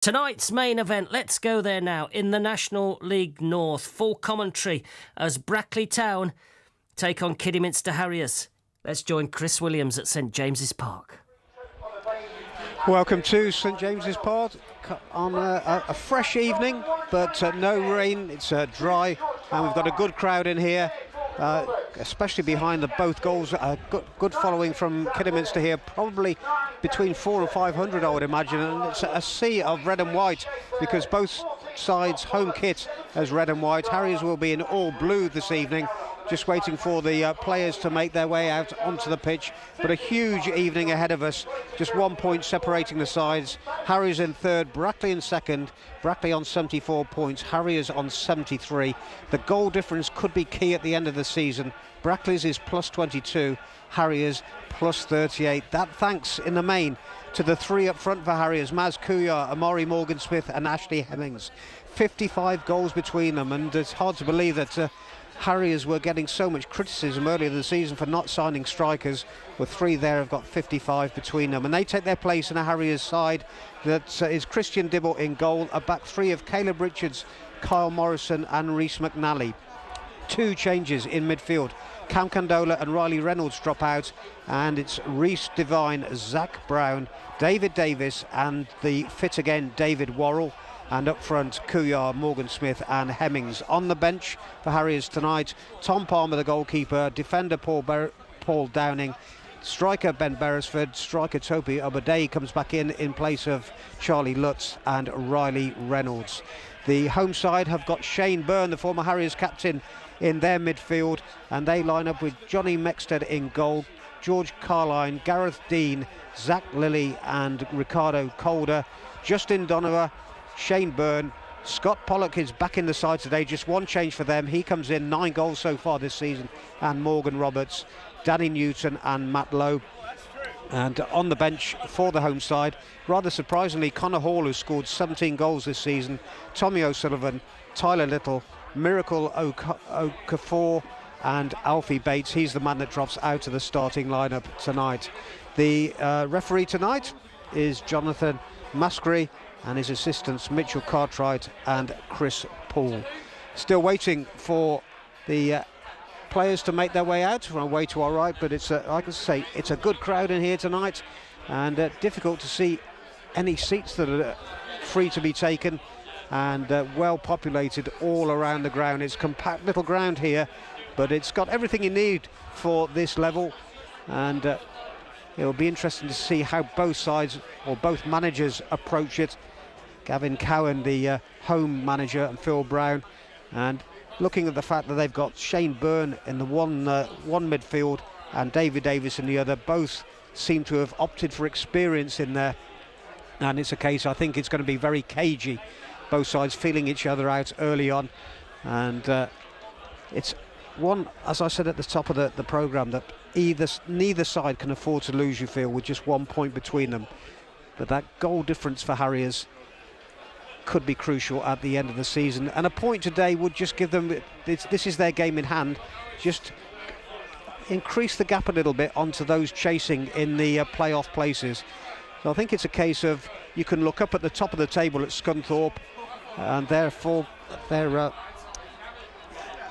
Tonight's main event, let's go there now, in the National League North. Full commentary as Brackley Town take on Kidderminster Harriers. Let's join Chris Williams at St James's Park. Welcome to St James's Park on a fresh evening, but no rain. It's dry, and we've got a good crowd in here, especially behind both goals. Good following from Kidderminster here, probably between 400 and 500, I would imagine, and it's a sea of red and white because both sides' home kit as red and white. Harriers will be in all blue this evening, just waiting for the players to make their way out onto the pitch. But a huge evening ahead of us, just 1 point separating the sides. Harriers in third, Brackley in second. Brackley on 74 points, Harriers on 73. The goal difference could be key at the end of the season. Brackley's is plus 22, Harriers plus 38. That thanks in the main to the three up front for Harriers: Maz Kuyar, Amari Morgan-Smith and Ashley Hemmings. 55 goals between them, and it's hard to believe that Harriers were getting so much criticism earlier in the season for not signing strikers. With three there have got 55 between them, and they take their place in a Harriers side that is Christian Dibble in goal, a back three of Caleb Richards, Kyle Morrison and Rhys McNally. Two changes in midfield: Cam Candola and Riley Reynolds drop out, and it's Reece Devine, Zach Brown, David Davis and the fit again David Worrell. And up front, Kuyar, Morgan-Smith and Hemmings. On the bench for Harriers tonight, Tom Palmer, the goalkeeper, defender Paul Downing, striker Ben Beresford, striker Toby Obadei comes back in place of Charlie Lutz and Riley Reynolds. The home side have got Shane Byrne, the former Harriers captain, in their midfield, and they line up with Johnny Mexted in goal, George Carline, Gareth Dean, Zach Lilly and Ricardo Calder. Justin Donovan, Shane Byrne, Scott Pollock is back in the side today, just one change for them. He comes in, 9 goals so far this season, and Morgan Roberts, Danny Newton and Matt Lowe. And on the bench for the home side, rather surprisingly, Connor Hall, who scored 17 goals this season, Tommy O'Sullivan, Tyler Little, Miracle Okafor and Alfie Bates. He's the man that drops out of the starting lineup tonight. The referee tonight is Jonathan Musgrave, and his assistants Mitchell Cartwright and Chris Poole. Still waiting for the players to make their way out from away to our right, but it's like I say, it's a good crowd in here tonight, and difficult to see any seats that are free to be taken, and well populated all around the ground. It's a compact little ground here, but it's got everything you need for this level, and it'll be interesting to see how both sides or both managers approach it. Gavin Cowan, the home manager, and Phil Brown, and looking at the fact that they've got Shane Byrne in the one midfield and David Davis in the other, both seem to have opted for experience in there, and it's a case, I think it's going to be very cagey, both sides feeling each other out early on, and it's one, as I said at the top of the programme, that neither side can afford to lose, you feel, with just 1 point between them. But that goal difference for Harriers could be crucial at the end of the season, and a point today would just give them, this is their game in hand, just increase the gap a little bit onto those chasing in the playoff places. So I think it's a case of, you can look up at the top of the table at Scunthorpe, and therefore they're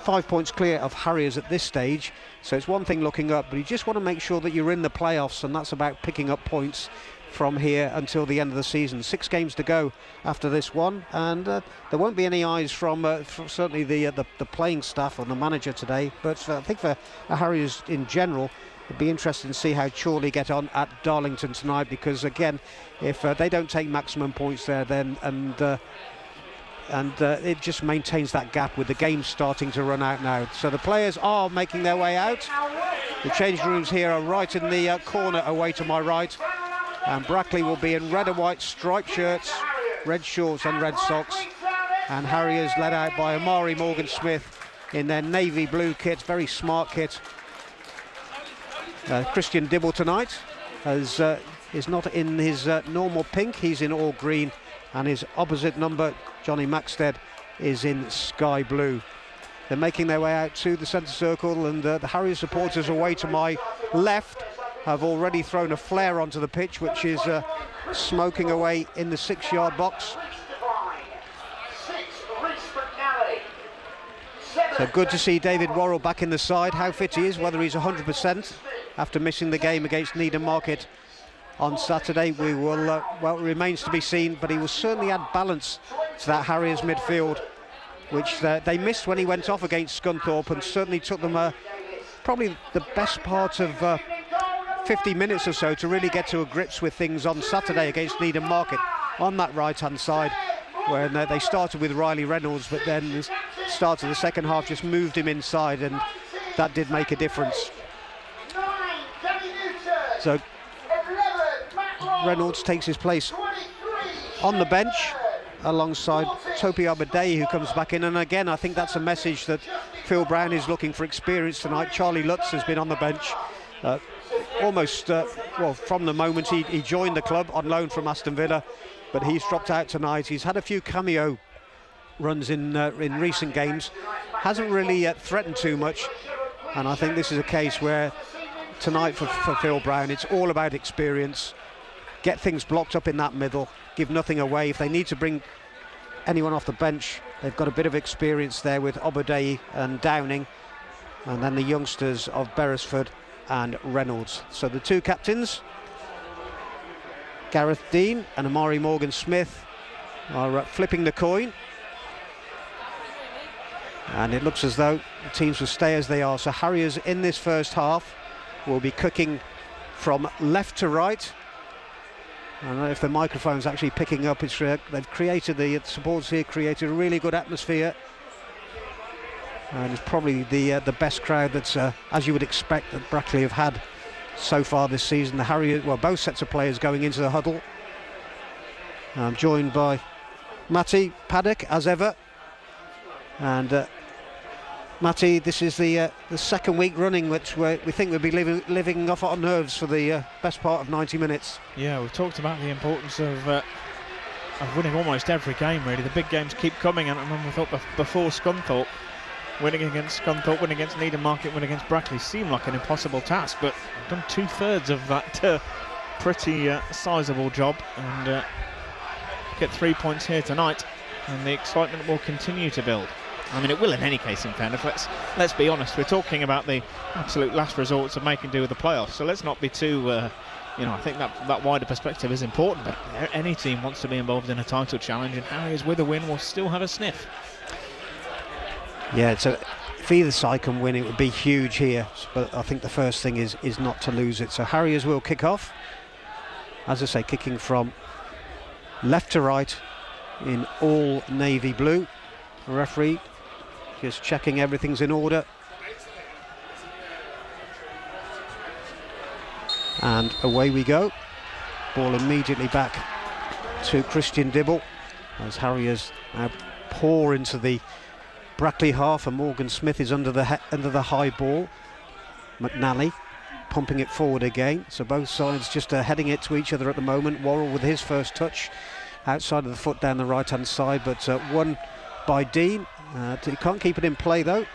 5 points clear of Harriers at this stage. So it's one thing looking up, but you just want to make sure that you're in the playoffs, and that's about picking up points from here until the end of the season. 6 games to go after this one, and there won't be any eyes from certainly the playing staff or the manager today, but I think for Harriers in general, it'd be interesting to see how Chorley get on at Darlington tonight, because again, if they don't take maximum points there, then it just maintains that gap with the game starting to run out now. So the players are making their way out. The change rooms here are right in the corner away to my right, and Brackley will be in red and white striped shirts, red shorts and red socks, and Harriers led out by Amari Morgan-Smith in their navy blue kit, very smart kit. Christian Dibble tonight is not in his normal pink, he's in all green, and his opposite number, Johnny Maxted, is in sky blue. They're making their way out to the centre circle, and the Harriers supporters away to my left have already thrown a flare onto the pitch, which is smoking away in the 6-yard box. So good to see David Worrell back in the side. How fit he is, whether he's 100% after missing the game against Needham Market on Saturday, we will, well, it remains to be seen, but he will certainly add balance to that Harriers midfield, which they missed when he went off against Scunthorpe, and certainly took them probably the best part of 50 minutes or so to really get to grips with things on Saturday against Needham Market on that right-hand side, when they started with Riley Reynolds, but then the start of the second half just moved him inside, and that did make a difference. So Reynolds takes his place on the bench alongside Topi Abadei, who comes back in, and again I think that's a message that Phil Brown is looking for experience tonight. Charlie Lutz has been on the bench almost well, from the moment he joined the club on loan from Aston Villa, but he's dropped out tonight. He's had a few cameo runs in recent games, hasn't really threatened too much, and I think this is a case where tonight for Phil Brown it's all about experience. Get things blocked up in that middle, give nothing away. If they need to bring anyone off the bench, they've got a bit of experience there with Obadei and Downing, and then the youngsters of Beresford and Reynolds. So the two captains, Gareth Dean and Amari Morgan-Smith, are flipping the coin, and it looks as though the teams will stay as they are. So Harriers in this first half will be cooking from left to right. I don't know if the microphone's actually picking up. It's they've created, the supporters here created a really good atmosphere, and it's probably the best crowd that's as you would expect that Brackley have had so far this season. The Harriers, well, both sets of players going into the huddle. I'm joined by Matty Paddock as ever, and Matty, this is the second week running which we think we'll be living off our nerves for the best part of 90 minutes. Yeah, we've talked about the importance of winning almost every game, really. The big games keep coming, and I remember we thought before Scunthorpe, winning against Scunthorpe, winning against Needham Market, winning against Brackley seemed like an impossible task, but we've done 2/3 of that pretty sizable job, and get 3 points here tonight, and the excitement will continue to build. I mean, it will in any case, in fairness. Let's be honest, we're talking about the absolute last resorts of making do with the playoffs, so let's not be too, I think that wider perspective is important, but any team wants to be involved in a title challenge, and Harriers with a win will still have a sniff. Yeah, so if either side can win, it would be huge here, but I think the first thing is not to lose it. So Harriers will kick off, as I say, kicking from left to right in all navy blue. The referee just checking everything's in order, and away we go. Ball immediately back to Christian Dibble as Harriers now pour into the Brackley half, and Morgan-Smith is under the high ball. McNally pumping it forward again, so both sides just heading it to each other at the moment. Worrell with his first touch outside of the foot down the right hand side, but one by Dean. He can't keep it in play though,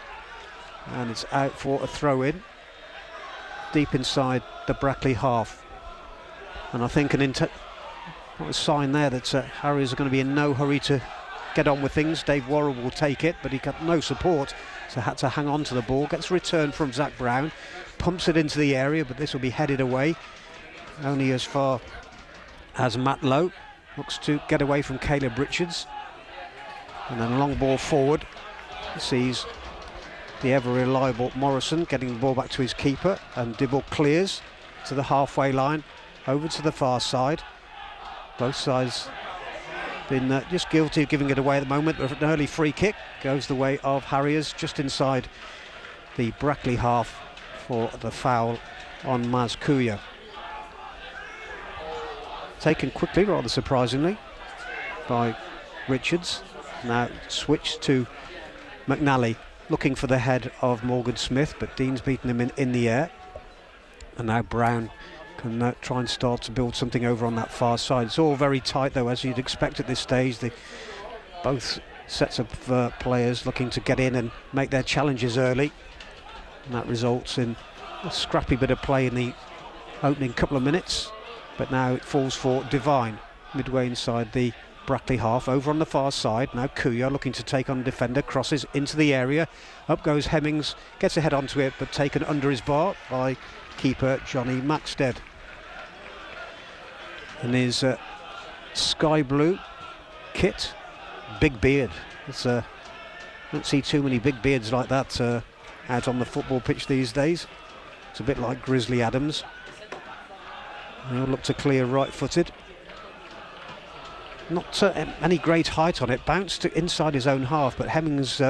and it's out for a throw in deep inside the Brackley half. And I think a sign there that Harriers are going to be in no hurry to get on with things. Dave Worrell will take it, but he got no support, so had to hang on to the ball. Gets a return from Zach Brown, pumps it into the area, but this will be headed away only as far as Matt Lowe. Looks to get away from Caleb Richards, and then a long ball forward. Sees the ever reliable Morrison getting the ball back to his keeper, and Dibble clears to the halfway line over to the far side. Both sides been just guilty of giving it away at the moment, but an early free kick goes the way of Harriers just inside the Brackley half for the foul on Maz Kuya. Taken quickly, rather surprisingly, by Richards. Now switched to McNally, looking for the head of Morgan-Smith, but Dean's beaten him in the air. And now Brown can try and start to build something over on that far side. It's all very tight though, as you'd expect at this stage. Both sets of players looking to get in and make their challenges early, and that results in a scrappy bit of play in the opening couple of minutes, but now it falls for Devine, midway inside the Brackley half. Over on the far side, now Kuya looking to take on defender, crosses into the area, up goes Hemmings, gets a head onto it, but taken under his bar by keeper Johnny Maxted. In his sky blue kit, big beard. It's don't see too many big beards like that out on the football pitch these days. It's a bit like Grizzly Adams. They all look to clear right-footed. Not any great height on it. Bounced to inside his own half, but Hemmings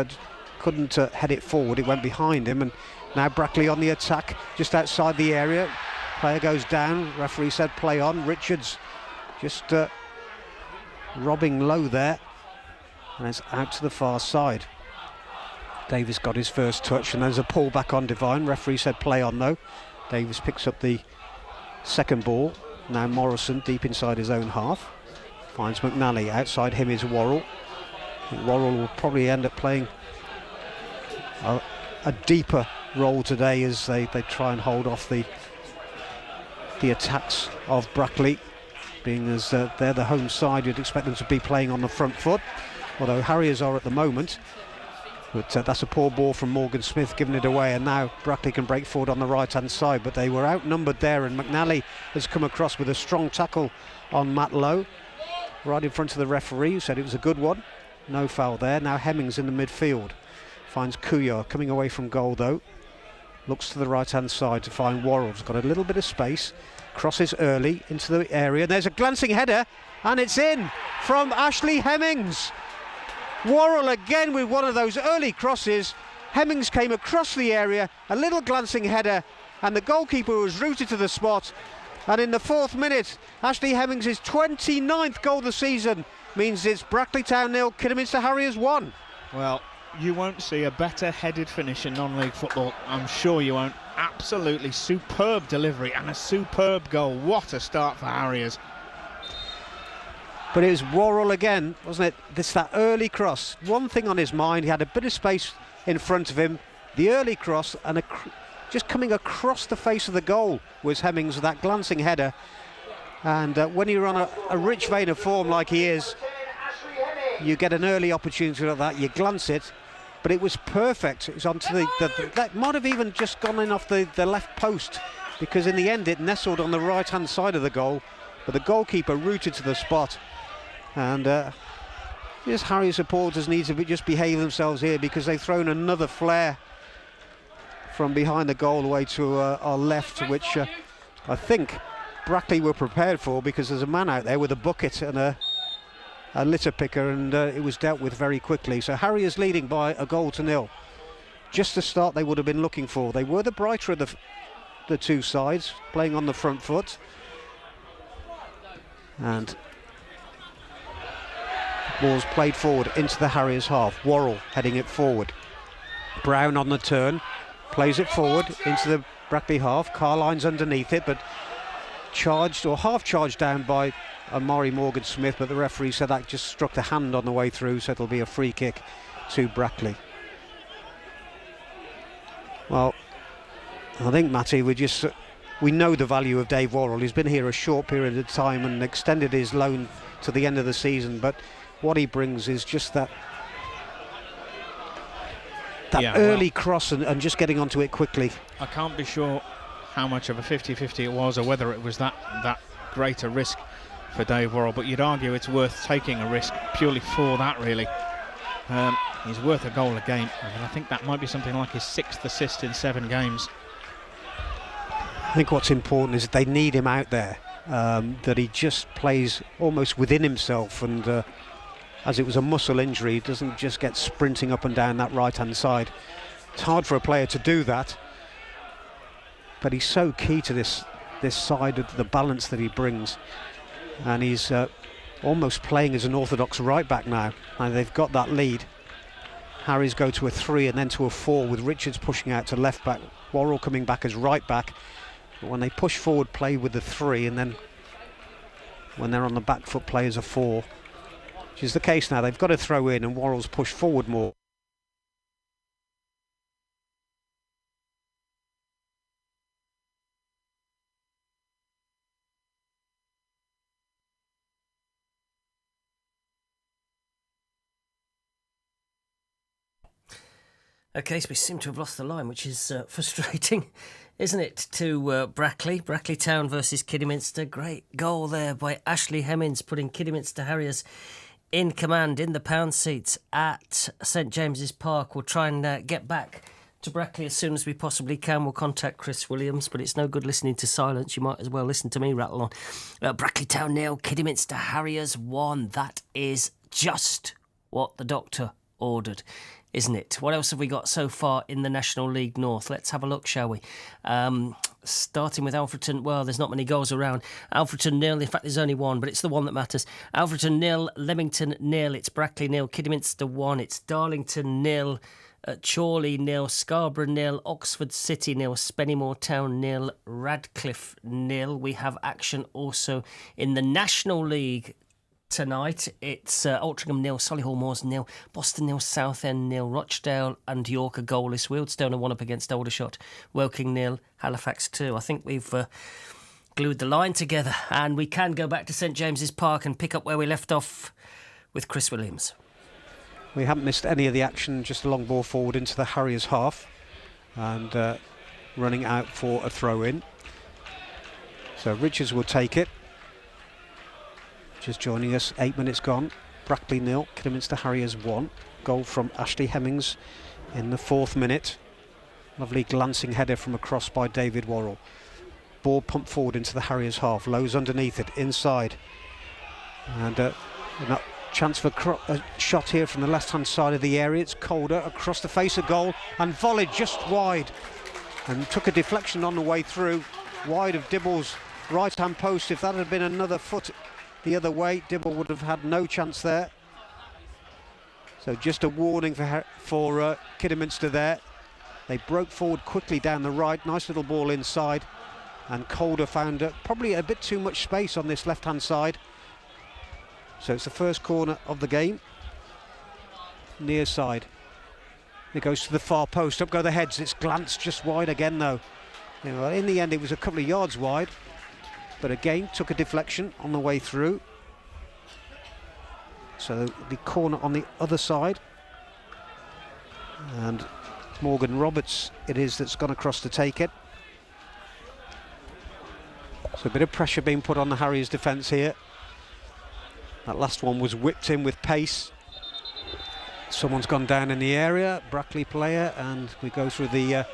couldn't head it forward. It went behind him, and now Brackley on the attack, just outside the area. Player goes down. Referee said play on. Richards just robbing low there, and it's out to the far side. Davis got his first touch, and there's a pull back on Devine. Referee said play on though. Davis picks up the second ball. Now Morrison deep inside his own half. Finds McNally. Outside him is Worrell. I think Worrell will probably end up playing a deeper role today as they try and hold off the attacks of Brackley. Being as they're the home side, you'd expect them to be playing on the front foot, although Harriers are at the moment. But that's a poor ball from Morgan Smith, giving it away, and now Brackley can break forward on the right-hand side, but they were outnumbered there, and McNally has come across with a strong tackle on Matt Lowe, right in front of the referee, who said it was a good one. No foul there. Now Hemmings in the midfield. Finds Kuya coming away from goal though. Looks to the right-hand side to find Worrell's got a little bit of space. Crosses early into the area. There's a glancing header, and it's in from Ashley Hemmings. Worrell again with one of those early crosses. Hemmings came across the area, a little glancing header, and the goalkeeper was rooted to the spot. And in the 4th minute, Ashley Hemmings' 29th goal of the season means it's Brackley Town 0, Kidderminster Harriers 1. Well, you won't see a better headed finish in non-league football. I'm sure you won't. Absolutely superb delivery and a superb goal. What a start for Harriers. But it was Worrell again, wasn't it? That early cross. One thing on his mind, he had a bit of space in front of him. The early cross, and just coming across the face of the goal was Hemmings with that glancing header. And when you're on a rich vein of form like he is, you get an early opportunity like that, you glance it, but it was perfect. It was onto that might have even just gone in off the left post, because in the end it nestled on the right-hand side of the goal, but the goalkeeper rooted to the spot. And just Harry supporters need to just behave themselves here, because they've thrown another flare from behind the goal away to our left, which I think Brackley were prepared for, because there's a man out there with a bucket and a litter picker, and it was dealt with very quickly. So Harriers leading by a goal to nil. Just the start they would have been looking for. They were the brighter of the two sides, playing on the front foot. And ball's played forward into the Harriers half. Worrell heading it forward. Brown on the turn, plays it forward into the Brackley half. Carline's underneath it, but charged or half charged down by Amari Morgan Smith, but the referee said that just struck the hand on the way through, so it'll be a free kick to Brackley. Well, I think, Matty, we know the value of Dave Worrell. He's been here a short period of time and extended his loan to the end of the season, but what he brings is just that early cross and just getting onto it quickly. I can't be sure how much of a 50-50 it was, or whether it was that great a risk for Dave Worrell, but you'd argue it's worth taking a risk purely for that, really. He's worth a goal a game, and I think that might be something like his 6th assist in 7 games. I think what's important is that they need him out there, that he just plays almost within himself, and as it was a muscle injury, he doesn't just get sprinting up and down that right-hand side. It's hard for a player to do that, but he's so key to this side, of the balance that he brings, and he's almost playing as an orthodox right back now. And they've got that lead. Harries go to a 3 and then to a 4, with Richards pushing out to left back, Worrell coming back as right back. But when they push forward, play with the 3, and then when they're on the back foot, play as a 4, which is the case now. They've got to throw in, and Worrell's push forward more. Okay, so we seem to have lost the line, which is frustrating, isn't it, to Brackley. Brackley Town versus Kidderminster. Great goal there by Ashley Hemmings, putting Kidderminster Harriers in command in the pound seats at St James's Park. We'll try and get back to Brackley as soon as we possibly can. We'll contact Chris Williams, but it's no good listening to silence. You might as well listen to me rattle on. Brackley Town 0, Kidderminster Harriers 1. That is just what the doctor ordered, isn't it? What else have we got so far in the National League North? Let's have a look, shall we? Starting with Alfreton. Well, there's not many goals around. Alfreton 0. In fact, there's only one, but it's the one that matters. Alfreton 0, Leamington 0. It's Brackley 0, Kidderminster 1. It's Darlington 0. Chorley 0, Scarborough 0, Oxford City 0, Spennymoor Town 0, Radcliffe 0. We have action also in the National League tonight. It's Altrincham 0, Solihull Moors 0, Boston 0, Southend 0, Rochdale and York are goalless. Wealdstone are 1 up against Aldershot, Woking 0, Halifax 2. I think we've glued the line together, and we can go back to St James's Park and pick up where we left off with Chris Williams. We haven't missed any of the action, just a long ball forward into the Harriers half and running out for a throw-in. So Richards will take it. Just joining us, 8 minutes gone. Brackley 0, Kidderminster Harriers 1. Goal from Ashley Hemmings in the 4th minute. Lovely glancing header from across by David Worrell. Ball pumped forward into the Harriers half. Lowe's underneath it, inside. And chance for a shot here from the left-hand side of the area. It's Calder across the face of goal and volleyed just wide. And took a deflection on the way through. Wide of Dibble's right-hand post. If that had been another foot the other way, Dibble would have had no chance there. So just a warning for Kidderminster there. They broke forward quickly down the right. Nice little ball inside. And Calder found probably a bit too much space on this left-hand side. So it's the first corner of the game. Near side. It goes to the far post. Up go the heads. It's glanced just wide again though. You know, in the end it was a couple of yards wide. But again took a deflection on the way through. So the corner on the other side. And Morgan Roberts it is that's gone across to take it. So a bit of pressure being put on the Harriers defence here. That last one was whipped in with pace. Someone's gone down in the area, Brackley player, and we go through the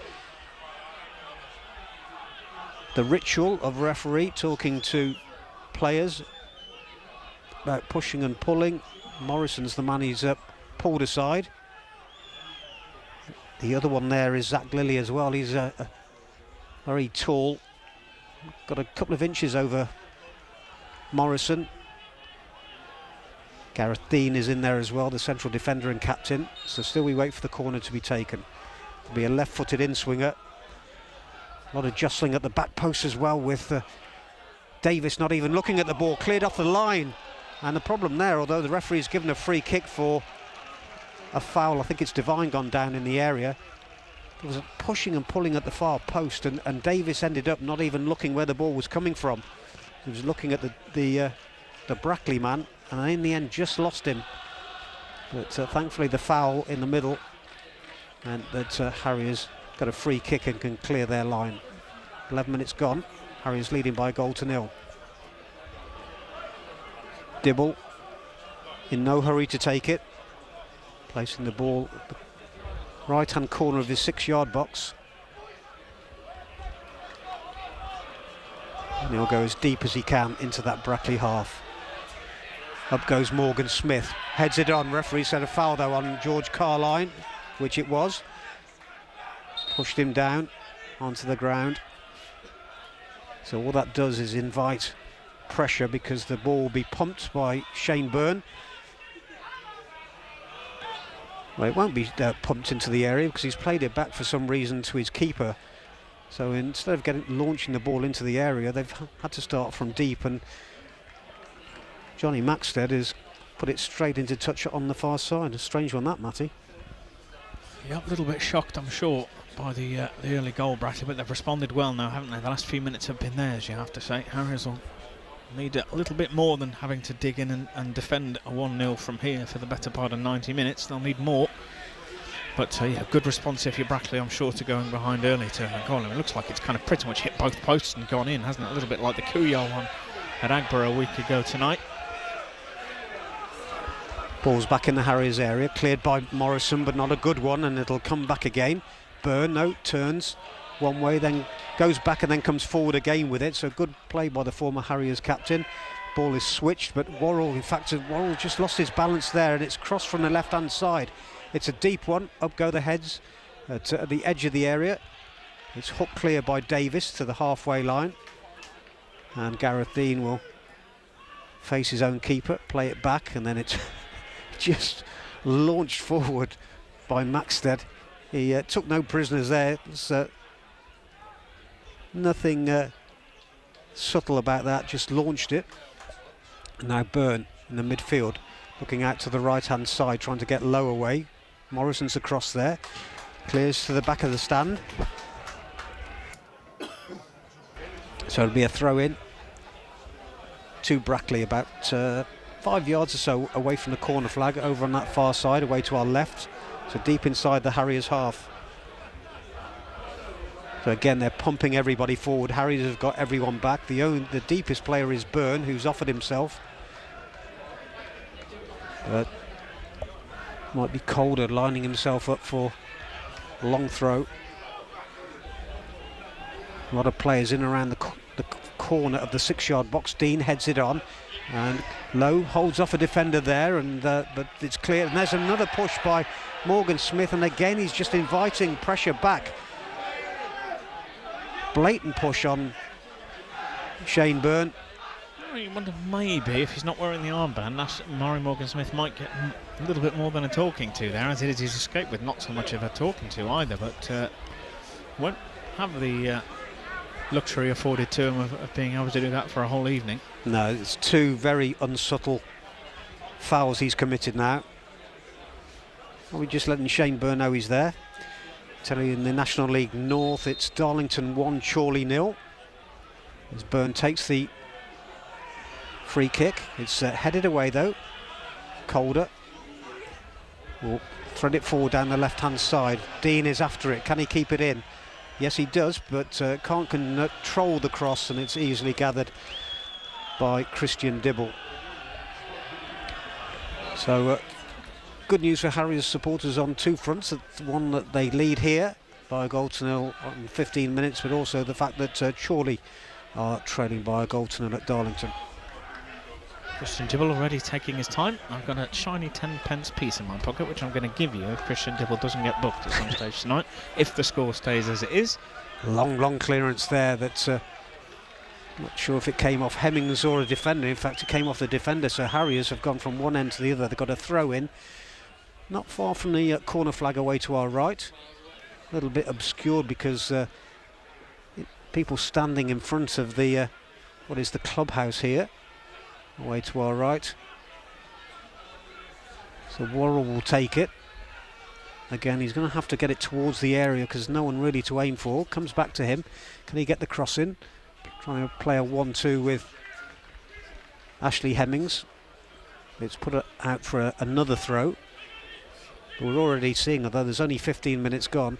ritual of referee talking to players about pushing and pulling. Morrison's the man he's pulled aside. The other one there is Zach Lilly as well. He's very tall, got a couple of inches over Morrison. Gareth Dean is in there as well, the central defender and captain. So still we wait for the corner to be taken. There'll be a left-footed in-swinger. A lot of jostling at the back post as well with Davis not even looking at the ball, cleared off the line. And the problem there, although the referee's given a free kick for a foul, I think it's Devine gone down in the area. There was a pushing and pulling at the far post, and Davis ended up not even looking where the ball was coming from. He was looking at the Brackley man, and in the end just lost him. But thankfully the foul in the middle meant that Harriers got a free kick and can clear their line. 11 minutes gone, Harriers leading by a goal to 0. Dibble in no hurry to take it, placing the ball at the right hand corner of his 6-yard box. And he'll go as deep as he can into that Brackley half. Up goes Morgan Smith, heads it on. Referee said a foul though on George Carline, which it was. Pushed him down onto the ground. So all that does is invite pressure because the ball will be pumped by Shane Byrne. Well, it won't be pumped into the area because he's played it back for some reason to his keeper. So instead of launching the ball into the area, they've had to start from deep, and Johnny Maxted has put it straight into touch on the far side. A strange one that, Matty. Yeah, a little bit shocked, I'm sure, by the early goal, Brackley, but they've responded well now, haven't they? The last few minutes have been theirs, you have to say. Harriers will need a little bit more than having to dig in and defend a 1-0 from here for the better part of 90 minutes. They'll need more. But yeah, good response if you're Brackley, I'm sure, to going behind early to a goal. It looks like it's kind of pretty much hit both posts and gone in, hasn't it? A little bit like the Kuyal one at Agborough a week ago tonight. Ball's back in the Harriers area, cleared by Morrison, but not a good one, and it'll come back again. Byrne, no, turns one way, then goes back and then comes forward again with it. So good play by the former Harriers captain. Ball is switched, but Worrell, in fact, Worrell just lost his balance there, and it's crossed from the left-hand side. It's a deep one, up go the heads at the edge of the area. It's hooked clear by Davis to the halfway line, and Gareth Dean will face his own keeper, play it back, and then it's just launched forward by Maxted. He took no prisoners there. There's nothing subtle about that, just launched it. Now Byrne in the midfield, looking out to the right hand side, trying to get low away. Morrison's across there, clears to the back of the stand. So it'll be a throw in to Brackley, about 5 yards or so away from the corner flag, over on that far side, away to our left, so deep inside the Harriers half. So again, they're pumping everybody forward. Harriers have got everyone back. The deepest player is Byrne, who's offered himself, but might be colder, lining himself up for a long throw. A lot of players in around the corner of the 6-yard box. Dean heads it on, and Lowe holds off a defender there, and but it's clear. And there's another push by Morgan Smith, and again he's just inviting pressure back. Blatant push on Shane Byrne. You wonder maybe if he's not wearing the armband, Murray Morgan Smith might get a little bit more than a talking to there, as it is his escape with not so much of a talking to either, but won't have the luxury afforded to him of being able to do that for a whole evening. No, it's two very unsubtle fouls he's committed now. Are we just letting Shane Byrne know he's there? Tell you in the National League North, it's Darlington 1, Chorley 0. As Byrne takes the free kick, it's headed away though. Calder will thread it forward down the left-hand side. Dean is after it. Can he keep it in? Yes, he does, but can't control the cross, and it's easily gathered by Christian Dibble. So good news for Harriers supporters on two fronts. One, that they lead here by a goal to nil in 15 minutes, but also the fact that Chorley are trailing by a goal to nil at Darlington. Christian Dibble already taking his time. I've got a shiny 10p piece in my pocket, which I'm going to give you if Christian Dibble doesn't get booked at some stage tonight, if the score stays as it is. Long clearance there that's not sure if it came off Hemmings or a defender. In fact, it came off the defender, so Harriers have gone from one end to the other. They've got a throw in not far from the corner flag away to our right, a little bit obscured because people standing in front of the what is the clubhouse here, away to our right. So Worrell will take it. Again, he's going to have to get it towards the area because no one really to aim for. Comes back to him. Can he get the cross in? Trying to play a 1-2 with Ashley Hemmings. It's put out for another throw. But we're already seeing, although there's only 15 minutes gone,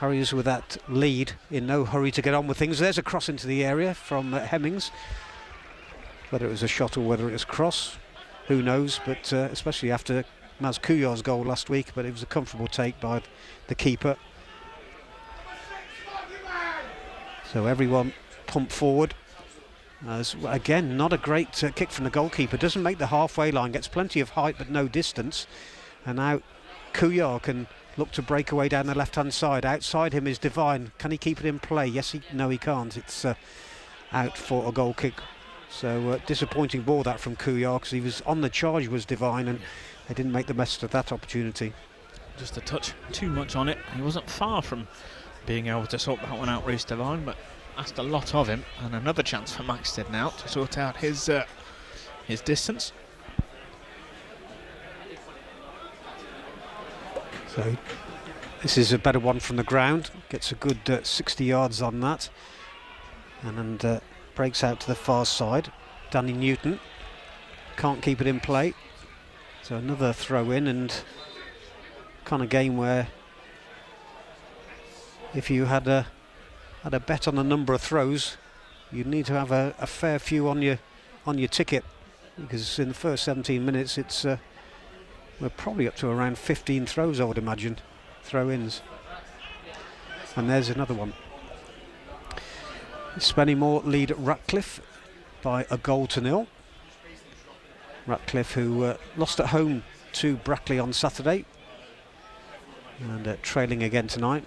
Harriers with that lead, in no hurry to get on with things. There's a cross into the area from Hemmings. Whether it was a shot or whether it was cross, who knows, but especially after Maz Kuyar's goal last week, but it was a comfortable take by the keeper. So everyone pumped forward. Again, not a great kick from the goalkeeper. Doesn't make the halfway line, gets plenty of height but no distance. And now Kuyar can look to break away down the left-hand side. Outside him is Devine. Can he keep it in play? Yes, no, he can't. It's out for a goal kick. So disappointing ball that from Kuyar, because he was on the charge was Devine, and they didn't make the best of that opportunity. Just a touch too much on it. He wasn't far from being able to sort that one out, Reece Devine, but asked a lot of him. And another chance for Maxted now to sort out his distance. So this is a better one from the ground. Gets a good 60 yards on that, and breaks out to the far side. Danny Newton can't keep it in play. So another throw in, and kind of game where if you had a bet on the number of throws, you'd need to have a fair few on your ticket, because in the first 17 minutes we're probably up to around 15 throws, I would imagine, throw-ins. And there's another one. Spennymoor lead Ratcliffe by 1-0. Ratcliffe, who lost at home to Brackley on Saturday, and trailing again tonight.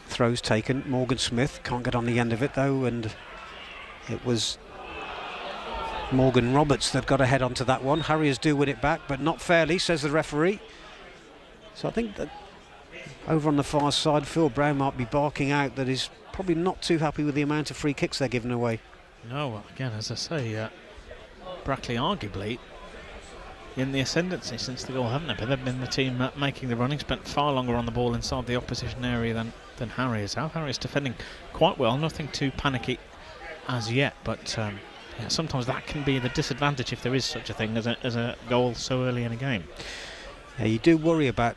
Throws taken. Morgan Smith can't get on the end of it though, and it was Morgan Roberts that got ahead onto that one. Harriers do win it back, but not fairly, says the referee. So I think that over on the far side, Phil Brown might be barking out that he's probably not too happy with the amount of free kicks they're giving away. No, again, as I say, Brackley arguably in the ascendancy since the goal, haven't they? But they've been the team making the running, spent far longer on the ball inside the opposition area than Harriers have. Harriers defending quite well, nothing too panicky as yet, but yeah, sometimes that can be the disadvantage if there is such a thing as a goal so early in a game. Yeah, you do worry about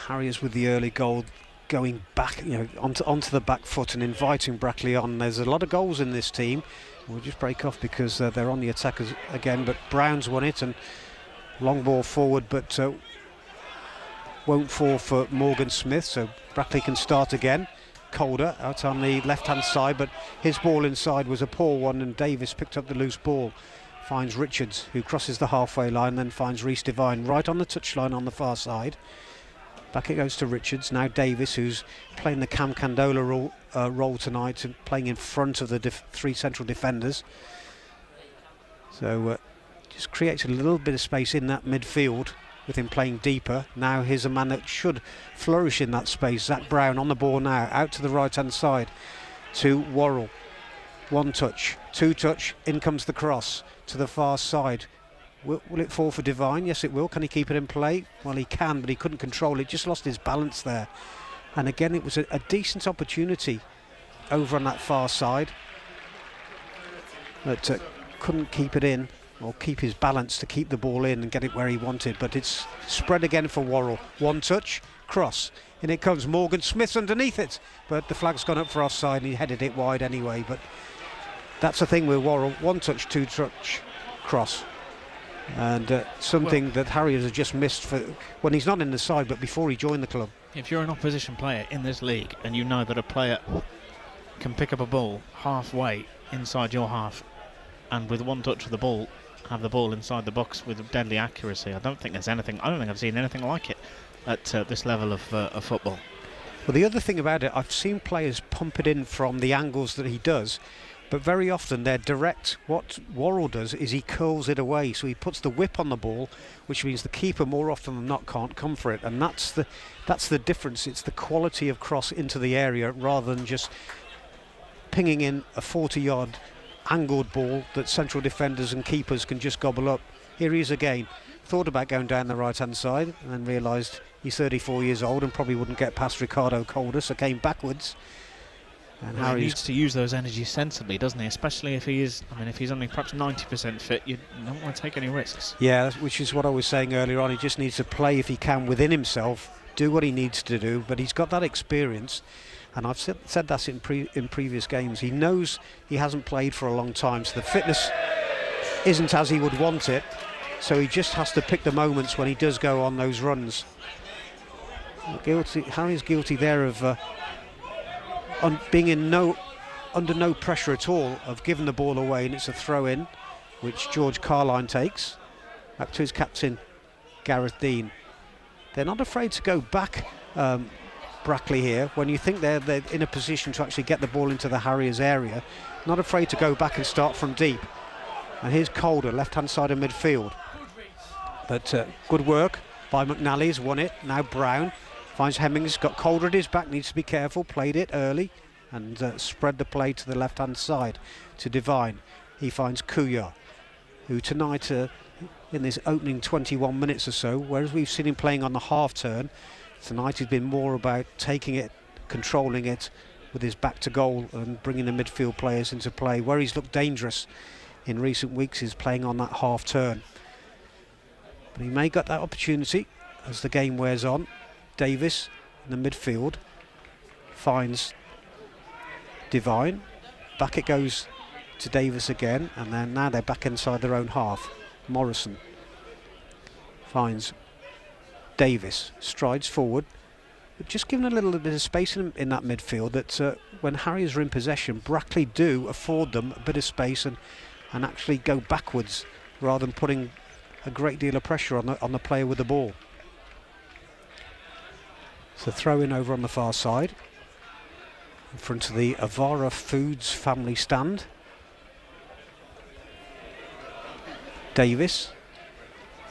Harriers with the early goal going back, onto the back foot and inviting Brackley on. There's a lot of goals in this team. We'll just break off because they're on the attackers again, but Brown's won it, and long ball forward, but won't fall for Morgan Smith, so Brackley can start again. Calder out on the left-hand side, but his ball inside was a poor one, and Davis picked up the loose ball. Finds Richards, who crosses the halfway line, then finds Rhys Devine right on the touchline on the far side. Back it goes to Richards. Now Davis, who's playing the Cam Candola role tonight, and playing in front of the three central defenders. So just creates a little bit of space in that midfield with him playing deeper. Now here's a man that should flourish in that space. Zach Brown on the ball now, out to the right-hand side to Worrell. One touch, two touch, in comes the cross to the far side. Will it fall for Devine? Yes, it will. Can he keep it in play? Well, he can, but he couldn't control it. Just lost his balance there. And again, it was a decent opportunity over on that far side, but couldn't keep it in, or keep his balance to keep the ball in and get it where he wanted. But it's spread again for Worrell. One touch, cross. In it comes. Morgan Smith's underneath it, but the flag's gone up for offside and he headed it wide anyway. But that's the thing with Worrell. One touch, two touch, cross. And something that Harriers have just missed for when he's not in the side, but before he joined the club. If you're an opposition player in this league and you know that a player can pick up a ball halfway inside your half and with one touch of the ball have the ball inside the box with deadly accuracy, I don't think I've seen anything like it at this level of football. Well, the other thing about it, I've seen players pump it in from the angles that he does, but very often they're direct. What Worrell does is he curls it away, so he puts the whip on the ball, which means the keeper more often than not can't come for it, and that's the difference. It's the quality of cross into the area rather than just pinging in a 40-yard angled ball that central defenders and keepers can just gobble up. Here he is again. Thought about going down the right-hand side and then realised he's 34 years old and probably wouldn't get past Ricardo Calder, so came backwards. And well, he needs to use those energies sensibly, doesn't he? Especially if if he's only perhaps 90% fit, you don't want to take any risks. Yeah, which is what I was saying earlier on. He just needs to play if he can within himself, do what he needs to do, but he's got that experience. And I've said that in previous games. He knows he hasn't played for a long time, so the fitness isn't as he would want it. So he just has to pick the moments when he does go on those runs. Harry's guilty there of being under no pressure at all, of giving the ball away, and it's a throw-in, which George Carline takes. Back to his captain, Gareth Dean. They're not afraid to go back, Brackley here, when you think they're in a position to actually get the ball into the Harriers area. Not afraid to go back and start from deep. And here's Calder, left-hand side of midfield. But good work by McNally, he's won it. Now Brown finds Hemmings, got Calder at his back, needs to be careful, played it early and spread the play to the left-hand side to Devine. He finds Kuya, who tonight in this opening 21 minutes or so, whereas we've seen him playing on the half turn, tonight he's been more about taking it, controlling it with his back to goal and bringing the midfield players into play. Where he's looked dangerous in recent weeks is playing on that half turn. But he may get that opportunity as the game wears on. Davis in the midfield finds Devine. Back it goes to Davis again, and then now they're back inside their own half. Morrison finds Davis, strides forward, but just giving a little bit of space in that midfield that when Harriers are in possession, Brackley do afford them a bit of space and actually go backwards rather than putting a great deal of pressure on the player with the ball. So throw in over on the far side in front of the Avara Foods family stand. Davis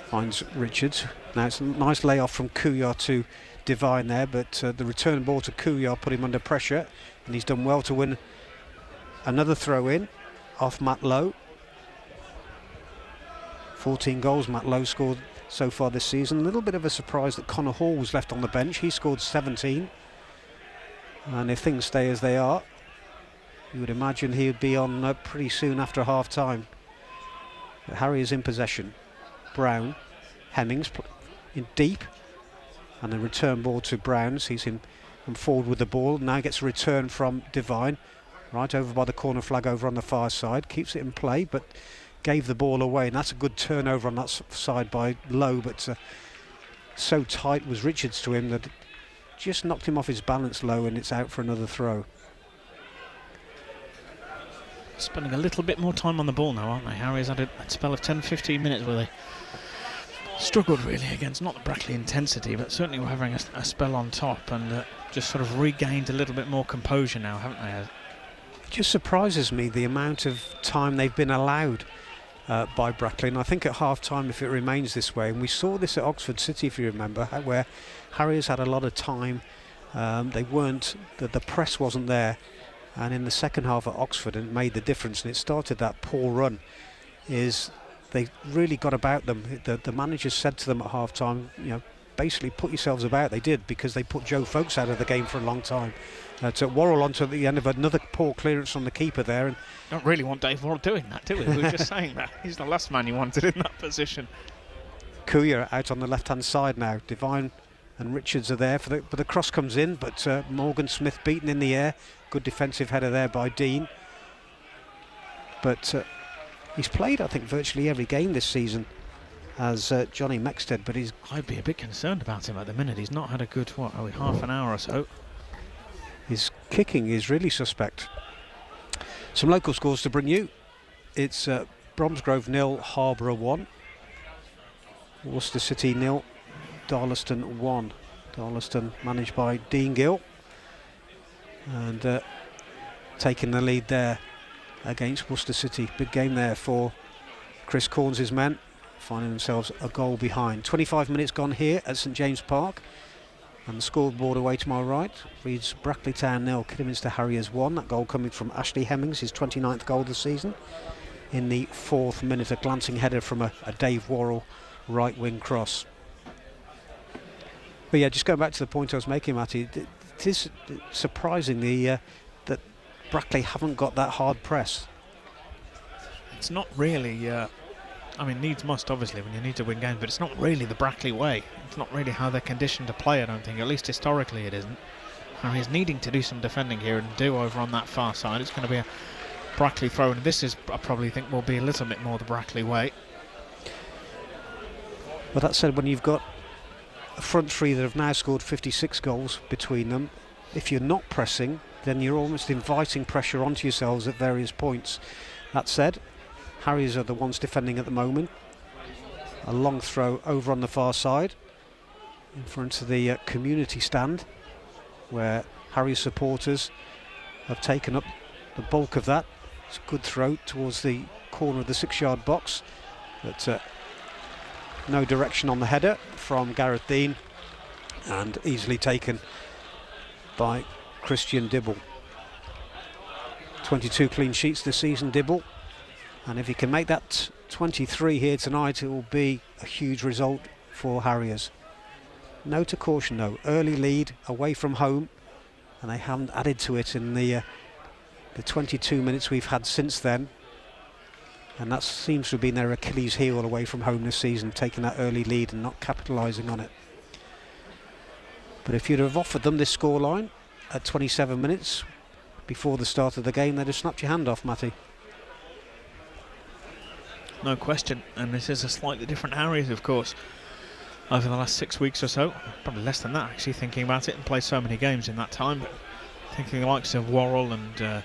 finds Richards. Now it's a nice layoff from Kuyar to Devine there, but the return ball to Kuyar put him under pressure, and he's done well to win another throw in off Matt Lowe. 14 goals Matt Lowe scored so far this season. A little bit of a surprise that Connor Hall was left on the bench. He scored 17, and if things stay as they are, you would imagine he would be on pretty soon after half time. But Harry is in possession. Brown, Hemmings in deep, and the return ball to Brown. Sees him come forward with the ball. Now gets a return from Devine, right over by the corner flag over on the far side. Keeps it in play, but gave the ball away, and that's a good turnover on that side by Lowe, but so tight was Richards to him that just knocked him off his balance, Lowe, and it's out for another throw. Spending a little bit more time on the ball now, aren't they? Harriers had a spell of 10-15 minutes where they struggled really against not the Brackley intensity, but certainly were having a spell on top, and just sort of regained a little bit more composure now, haven't they? It just surprises me the amount of time they've been allowed by Brackley, and I think at half time, if it remains this way, and we saw this at Oxford City if you remember, where Harriers had a lot of time, they weren't, the press wasn't there, and in the second half at Oxford it made the difference, and it started that poor run. Is they really got about them. The manager said to them at half time, you know, basically put yourselves about. They did, because they put Joe Folkes out of the game for a long time. To Worrell onto the end of another poor clearance from the keeper there. And don't really want Dave Worrell doing that, do we? We were just saying that. He's the last man you wanted in that position. Kuyar out on the left-hand side now. Devine and Richards are there, but the cross comes in, but Morgan Smith beaten in the air. Good defensive header there by Dean. But he's played, I think, virtually every game this season as Johnny Mexted, but I'd be a bit concerned about him at the minute. He's not had a good, half an hour or so. His kicking is really suspect. Some local scores to bring you. It's Bromsgrove 0, Harborough 1. Worcester City 0, Darlaston 1. Darlaston managed by Dean Gill, and taking the lead there against Worcester City. Big game there for Chris Corns' men, finding themselves a goal behind. 25 minutes gone here at St James Park, and the scoreboard away to my right reads Brackley Town 0, Kidderminster Harriers 1. That goal coming from Ashley Hemmings, his 29th goal this season. In the 4th minute, a glancing header from a Dave Worrell right wing cross. But yeah, just going back to the point I was making, Matty, it is surprising that Brackley haven't got that hard press. It's not really, needs must obviously when you need to win games, but it's not really the Brackley way. It's not really how they're conditioned to play, I don't think. At least historically it isn't. Harry's needing to do some defending here and do over on that far side. It's going to be a Brackley throw, and this is, I probably think, will be a little bit more the Brackley way. But that said, when you've got a front three that have now scored 56 goals between them, if you're not pressing, then you're almost inviting pressure onto yourselves at various points. That said, Harriers are the ones defending at the moment. A long throw over on the far side in front of the community stand, where Harriers supporters have taken up the bulk of that. It's a good throw towards the corner of the 6-yard box, but no direction on the header from Gareth Dean, and easily taken by Christian Dibble. 22 clean sheets this season, Dibble, and if he can make that 23 here tonight, it will be a huge result for Harriers. No to caution though, early lead away from home, and they haven't added to it in the 22 minutes we've had since then, and that seems to have been their Achilles heel away from home this season, taking that early lead and not capitalising on it. But if you'd have offered them this scoreline at 27 minutes before the start of the game, they'd have snapped your hand off, Matty. No question, and this is a slightly different Harriers, of course, over the last 6 weeks or so. Probably less than that, actually, thinking about it, and played so many games in that time. But thinking the likes of Worrell and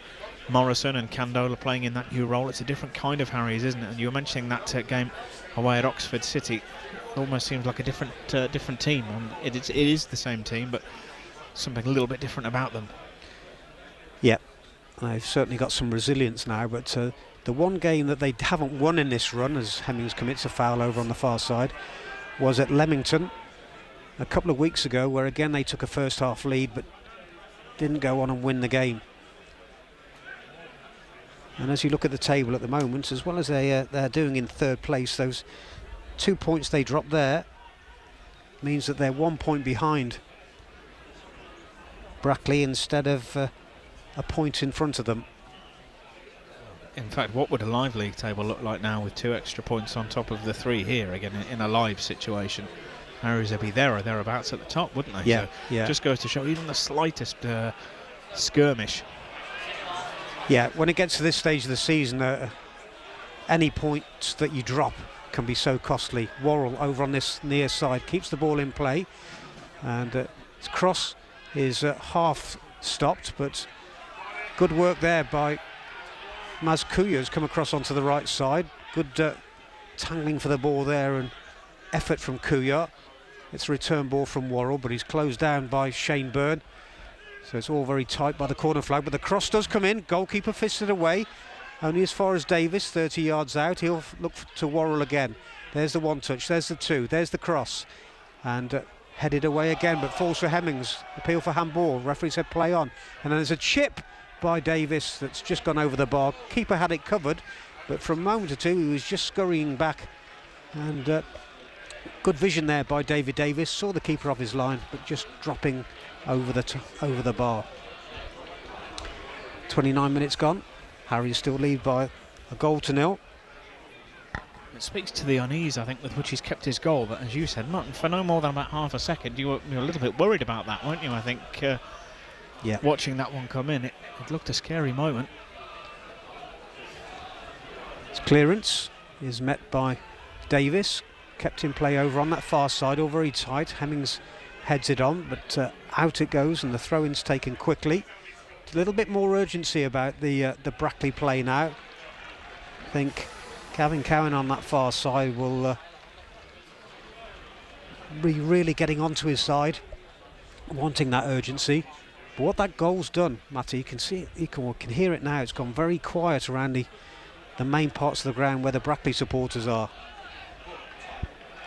Morrison and Candola playing in that new role, it's a different kind of Harriers, isn't it? And you were mentioning that game away at Oxford City. It almost seems like a different team. And it is the same team, but something a little bit different about them. Yeah, they've certainly got some resilience now, but the one game that they haven't won in this run, as Hemmings commits a foul over on the far side, was at Leamington a couple of weeks ago, where again they took a first half lead but didn't go on and win the game. And as you look at the table at the moment, as well as they're doing in third place, those 2 points they dropped there means that they're 1 point behind Brackley instead of a point in front of them. In fact, what would a live league table look like now with 2 extra points on top of the 3 here, again in a live situation? Harriers would be there or thereabouts at the top, wouldn't they? Yeah, so yeah. Just goes to show even the slightest skirmish. Yeah, when it gets to this stage of the season, any points that you drop can be so costly. Worrell over on this near side keeps the ball in play, and his cross is half stopped, but good work there by Maz Kuya's come across onto the right side. Good tangling for the ball there and effort from Kuya. It's a return ball from Worrell, but he's closed down by Shane Byrne. So it's all very tight by the corner flag, but the cross does come in. Goalkeeper fisted away, only as far as Davis, 30 yards out. He'll look to Worrell again. There's the one touch, there's the two, there's the cross. And headed away again, but falls for Hemmings. Appeal for handball, referee said play on. And then there's a chip by Davis that's just gone over the bar. Keeper had it covered, but for a moment or two he was just scurrying back. And good vision there by David Davis. Saw the keeper off his line, but just dropping over the bar. 29 minutes gone. Harriers still lead by a 1-0. It speaks to the unease, I think, with which he's kept his goal. But as you said, not for no more than about half a second, you were a little bit worried about that, weren't you? I think. Yeah. Watching that one come in, it looked a scary moment. His clearance is met by Davis, kept in play over on that far side, all very tight. Hemmings heads it on, but out it goes, and the throw-in's taken quickly. A little bit more urgency about the Brackley play now. I think Gavin Cowan on that far side will be really getting onto his side, wanting that urgency. But what that goal's done, Matty, you can see, you can hear it now. It's gone very quiet around the main parts of the ground where the Brackley supporters are.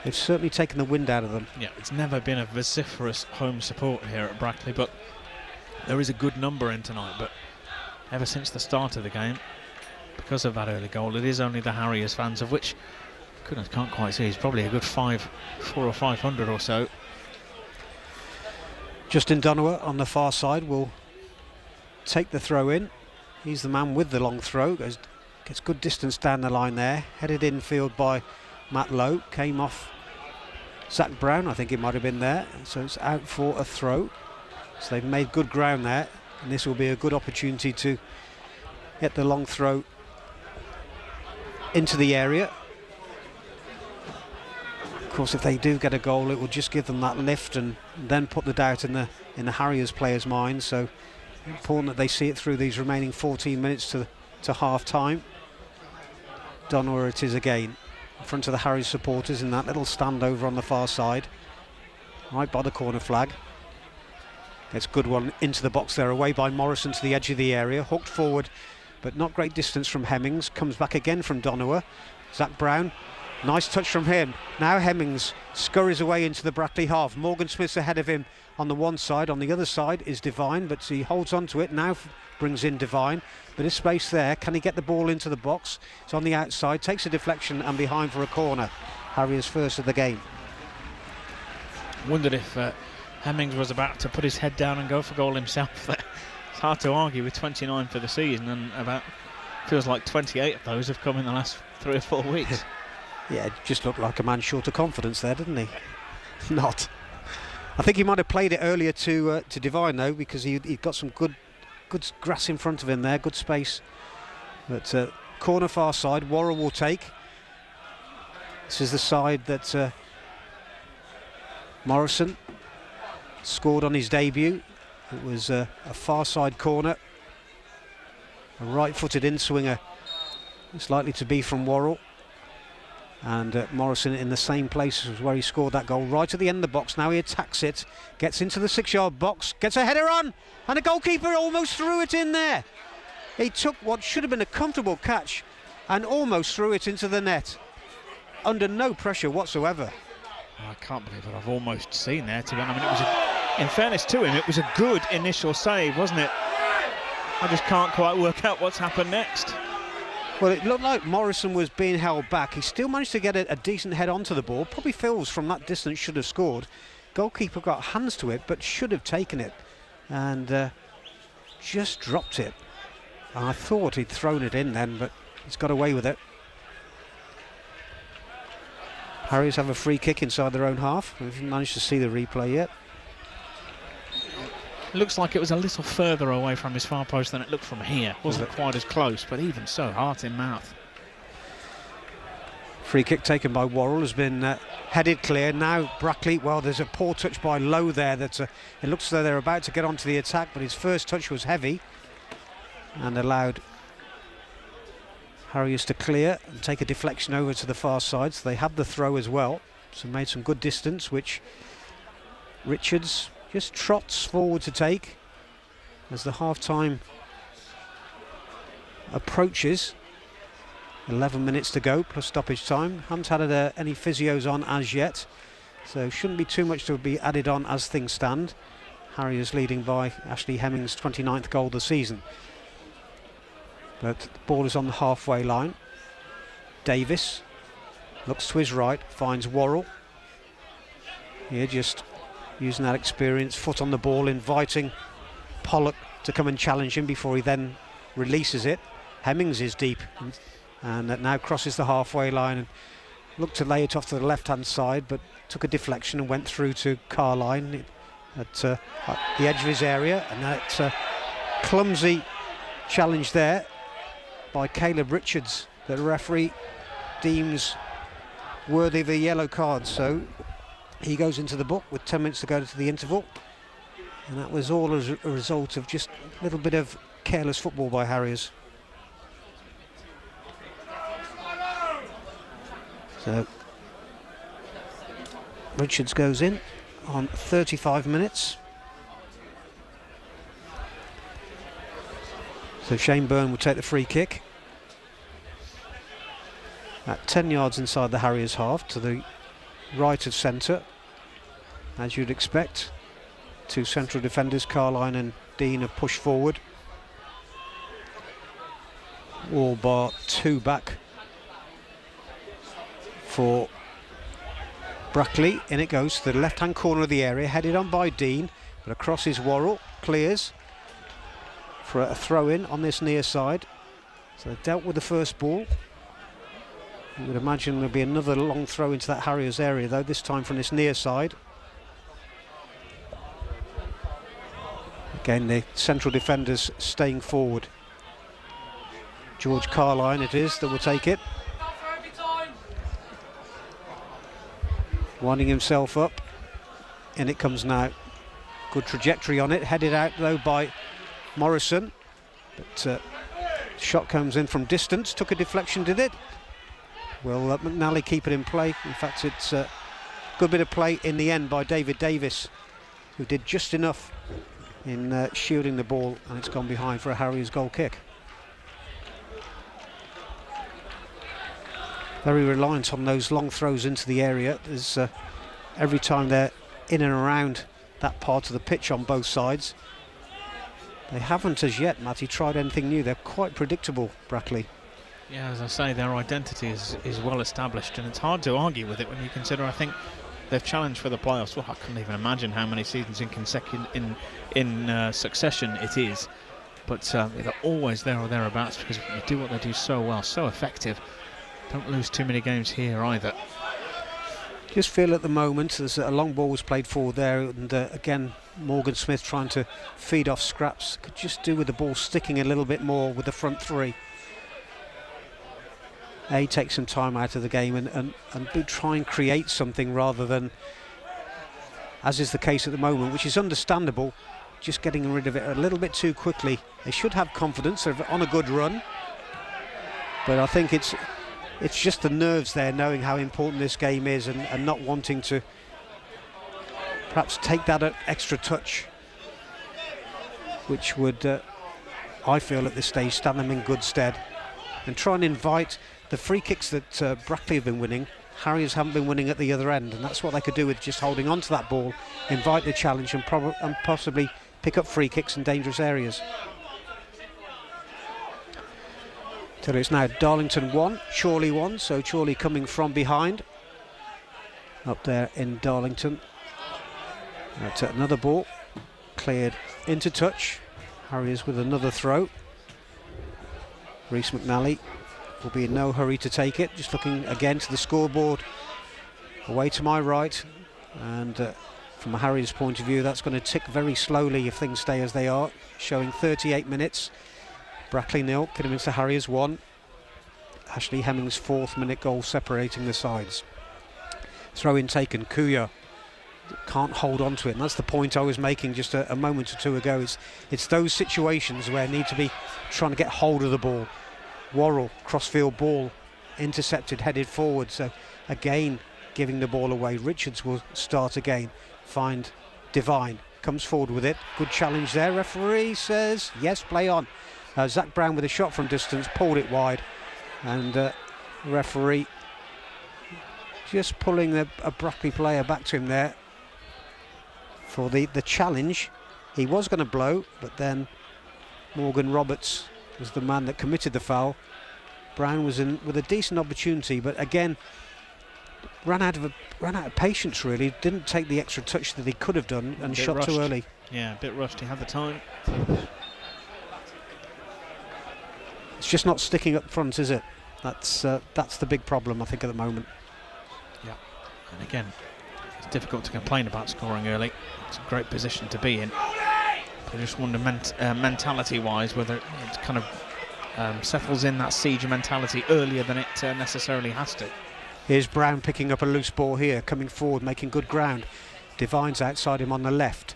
They've certainly taken the wind out of them. Yeah, it's never been a vociferous home support here at Brackley, but there is a good number in tonight. But ever since the start of the game, because of that early goal, it is only the Harriers fans, of which, goodness, can't quite see, he's probably a good 400 or 500 or so. Justin Donowa on the far side will take the throw in. He's the man with the long throw. Gets good distance down the line there. Headed infield by Matt Lowe. Came off Zach Brown, I think it might have been there. So it's out for a throw. So they've made good ground there. And this will be a good opportunity to get the long throw into the area. Of course, if they do get a goal, it will just give them that lift and then put the doubt in the Harriers players' minds. So important that they see it through these remaining 14 minutes to half time. Donowa it is again in front of the Harriers supporters in that little stand over on the far side, right by the corner flag. It's a good one into the box there, away by Morrison to the edge of the area, hooked forward but not great distance from Hemmings. Comes back again from Donowa. Zach Brown, nice touch from him. Now Hemmings scurries away into the Brackley half. Morgan Smith's ahead of him on the one side. On the other side is Devine, but he holds on to it. Now brings in Devine. Bit of space there. Can he get the ball into the box? It's on the outside. Takes a deflection and behind for a corner. Harriers first of the game. Wondered if Hemmings was about to put his head down and go for goal himself there. It's hard to argue with 29 for the season, and about feels like 28 of those have come in the last 3 or 4 weeks. Yeah, it just looked like a man short of confidence there, didn't he? Not. I think he might have played it earlier to Divine though, because he got some good grass in front of him there, good space. But corner far side, Worrell will take. This is the side that Morrison scored on his debut. It was a far side corner. A right-footed in-swinger. It's likely to be from Worrell. And Morrison in the same place as where he scored that goal, right at the end of the box. Now he attacks it, gets into the 6-yard box, gets a header on, and the goalkeeper almost threw it in there. He took what should have been a comfortable catch and almost threw it into the net under no pressure whatsoever. I can't believe what I've almost seen there. To be honest, I mean, in fairness to him, it was a good initial save, wasn't it? I just can't quite work out what's happened next. Well, it looked like Morrison was being held back. He still managed to get a decent head onto the ball. Probably feels from that distance should have scored. Goalkeeper got hands to it, but should have taken it. And just dropped it. And I thought he'd thrown it in then, but he's got away with it. Harriers have a free kick inside their own half. We haven't managed to see the replay yet. Looks like it was a little further away from his far post than it looked from here. Wasn't quite as close, but even so, heart in mouth. Free kick taken by Worrell has been headed clear. Now Brackley, well, there's a poor touch by Lowe there. It looks as though they're about to get onto the attack, but his first touch was heavy and allowed Harriers to clear and take a deflection over to the far side. So they had the throw as well. So made some good distance, which Richards just trots forward to take as the half-time approaches. 11 minutes to go plus stoppage time. Haven't had any physios on as yet, so shouldn't be too much to be added on as things stand. Harriers leading by Ashley Hemmings' 29th goal of the season. But the ball is on the halfway line. Davis looks to his right, finds Worrell. Here just using that experience, foot on the ball, inviting Pollock to come and challenge him before he then releases it. Hemmings is deep and that now crosses the halfway line and looked to lay it off to the left-hand side, but took a deflection and went through to Carline at the edge of his area, and that's a clumsy challenge there by Caleb Richards that the referee deems worthy of a yellow card. So he goes into the book with 10 minutes to go to the interval, and that was all as a result of just a little bit of careless football by Harriers. So Richards goes in on 35 minutes. So Shane Byrne will take the free kick at 10 yards inside the Harriers half to the right of centre, as you'd expect. Two central defenders, Carline and Dean, have pushed forward. All bar two back for Brackley. In it goes to the left hand corner of the area, headed on by Dean, but across is Worrell, clears for a throw in on this near side. So they dealt with the first ball. You would imagine there'll be another long throw into that Harriers area though, this time from this near side. Again, the central defenders staying forward. George Carline it is that will take it. Winding himself up. In it comes now. Good trajectory on it. Headed out though by Morrison. But shot comes in from distance. Took a deflection, did it? Will McNally keep it in play? In fact, it's a good bit of play in the end by David Davis, who did just enough in shielding the ball, and it's gone behind for a Harriers goal kick. Very reliant on those long throws into the area. There's every time they're in and around that part of the pitch on both sides. They haven't as yet, Matty, tried anything new. They're quite predictable, Brackley. Yeah, as I say, their identity is well established, and it's hard to argue with it when you consider, I think, they've challenged for the playoffs. Well, I couldn't even imagine how many seasons in succession it is. But they're always there or thereabouts because they do what they do so well, so effective. Don't lose too many games here either. Just feel at the moment there's a long ball was played forward there, and again Morgan Smith trying to feed off scraps. Could just do with the ball sticking a little bit more with the front three. Take some time out of the game and try and create something rather than, as is the case at the moment, which is understandable, just getting rid of it a little bit too quickly. They should have confidence. They're on a good run, but I think it's just the nerves there, knowing how important this game is and not wanting to perhaps take that extra touch, which would, I feel at this stage, stand them in good stead. And try and invite the free kicks that Brackley have been winning. Harriers haven't been winning at the other end, and that's what they could do with just holding on to that ball, invite the challenge and possibly pick up free kicks in dangerous areas. So it's now Darlington 1, Chorley 1, so Chorley coming from behind up there in Darlington. That's another ball cleared into touch. Harriers with another throw. Rhys McNally will be in no hurry to take it, just looking again to the scoreboard away to my right, and from a Harriers point of view that's going to tick very slowly if things stay as they are, showing 38 minutes. Brackley 0, Kidderminster Harriers 1. Ashley Hemming's 4th minute goal separating the sides. Throw in taken, Kuya can't hold on to it, and that's the point I was making just a moment or two ago. It's those situations where need to be trying to get hold of the ball. Worrell, crossfield ball, intercepted, headed forward, so again giving the ball away. Richards will start again, find Devine, comes forward with it, good challenge there. Referee says yes, play on. Zach Brown with a shot from distance, pulled it wide, and referee just pulling a Brackley player back to him there for the challenge. He was going to blow, but then Morgan Roberts was the man that committed the foul. Brown was in with a decent opportunity, but again ran out of patience really, didn't take the extra touch that he could have done and shot rushed. Too early. Yeah, a bit rushed, he had the time. It's just not sticking up front, is it? That's the big problem I think at the moment. Yeah, and again it's difficult to complain about scoring early. It's a great position to be in. I just wonder mentality-wise whether it kind of settles in that siege mentality earlier than it necessarily has to. Here's Brown picking up a loose ball here, coming forward, making good ground. Devine's outside him on the left,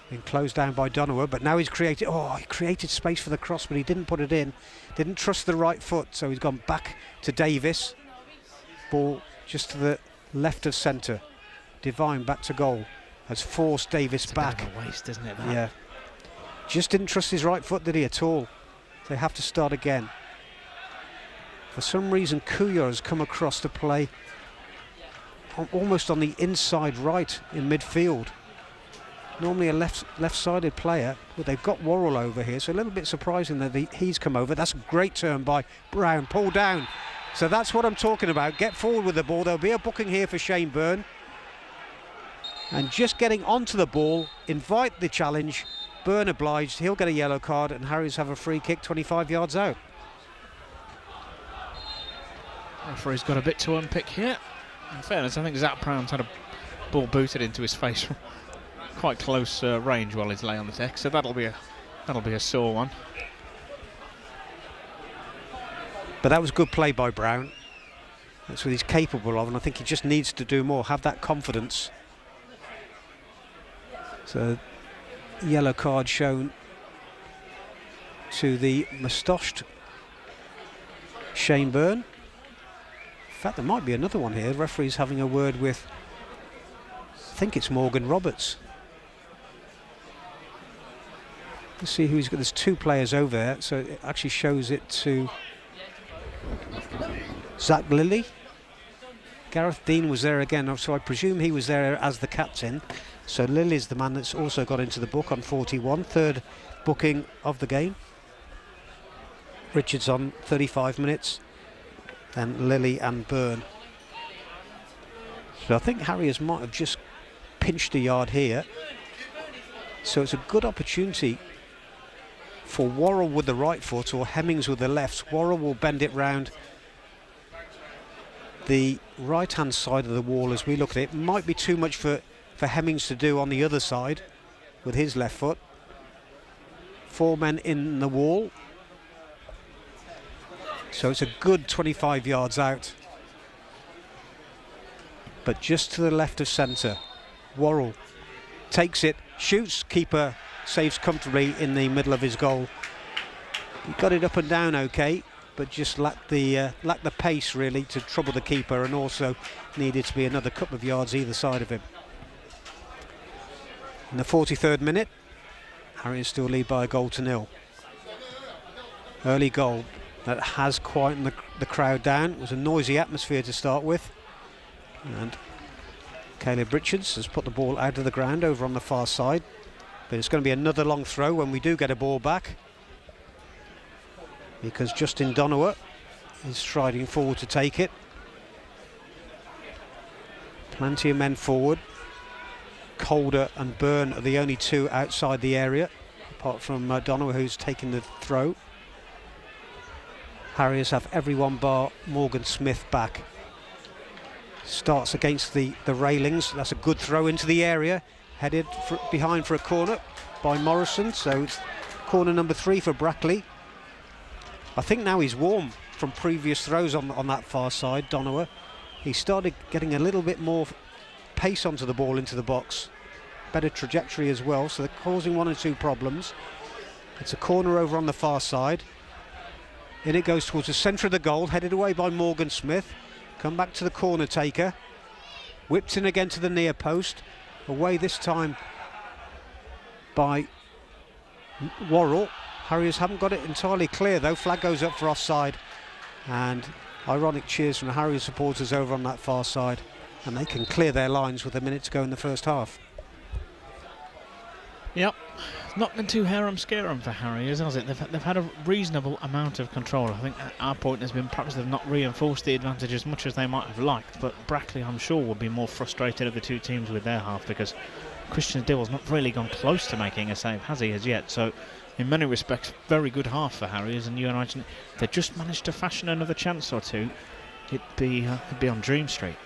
being closed down by Donowa, but now he created space for the cross, but he didn't put it in. Didn't trust the right foot, so he's gone back to Davis. Ball just to the left of centre. Devine back to goal, has forced Davis back. A bit of a waste, isn't it? That? Yeah. Just didn't trust his right foot, did he, at all? They have to start again. For some reason, Kuya has come across to play almost on the inside right in midfield. Normally a left-sided player, but they've got Worrell over here, so a little bit surprising that he's come over. That's a great turn by Brown, pull down. So that's what I'm talking about. Get forward with the ball. There'll be a booking here for Shane Byrne. And just getting onto the ball, invite the challenge. Byrne obliged, he'll get a yellow card, and Harriers have a free kick 25 yards out. Referee's got a bit to unpick here. In fairness, I think Zach Brown's had a ball booted into his face from quite close range while he's lay on the deck, so that'll be a sore one. But that was good play by Brown. That's what he's capable of, and I think he just needs to do more, have that confidence. So yellow card shown to the moustached Shane Byrne. In fact, there might be another one here. The referee's having a word with, I think it's Morgan Roberts. Let's see who's got. There's two players over there, so it actually shows it to Zach Lilly. Gareth Dean was there again, so I presume he was there as the captain. So Lilly's the man that's also got into the book on 41, third booking of the game. Richards on 35 minutes, then Lilly and Byrne. So I think Harriers might have just pinched a yard here. So it's a good opportunity for Worrell with the right foot or Hemmings with the left. Worrell will bend it round the right-hand side of the wall as we look at it. Might be too much for Hemmings to do on the other side with his left foot. 4 men in the wall. So it's a good 25 yards out. But just to the left of centre, Worrell takes it, shoots, keeper saves comfortably in the middle of his goal. He got it up and down okay, but just lacked the pace really to trouble the keeper, and also needed to be another couple of yards either side of him. In the 43rd minute, Harriers still lead by a 1-0. Early goal that has quietened the crowd down. It was a noisy atmosphere to start with, and Caleb Richards has put the ball out of the ground over on the far side, but it's going to be another long throw when we do get a ball back, because Justin Donowa is striding forward to take it. Plenty of men forward. Calder and Byrne are the only two outside the area, apart from Donowa, who's taking the throw. Harriers have everyone bar Morgan Smith back. Starts against the railings. That's a good throw into the area, headed behind for a corner by Morrison, so it's corner number 3 for Brackley. I think now he's warm from previous throws on that far side, Donowa. He started getting a little bit more pace onto the ball into the box, better trajectory as well, so they're causing 1 or 2 problems. It's a corner over on the far side. In it goes towards the centre of the goal, headed away by Morgan Smith. Come back to the corner taker. Whipped in again to the near post. Away this time by Worrell. Harriers haven't got it entirely clear though. Flag goes up for offside. And ironic cheers from the Harriers supporters over on that far side. And they can clear their lines with a minute to go in the first half. Yep, not been too harum-scarum for Harriers, has it? They've had a reasonable amount of control. I think our point has been perhaps they've not reinforced the advantage as much as they might have liked, but Brackley, I'm sure, will be more frustrated of the two teams with their half, because Christian Dill's not really gone close to making a save, has he, as yet? So, in many respects, very good half for Harriers, and you imagine if they just managed to fashion another chance or two, it'd be on Dream Street.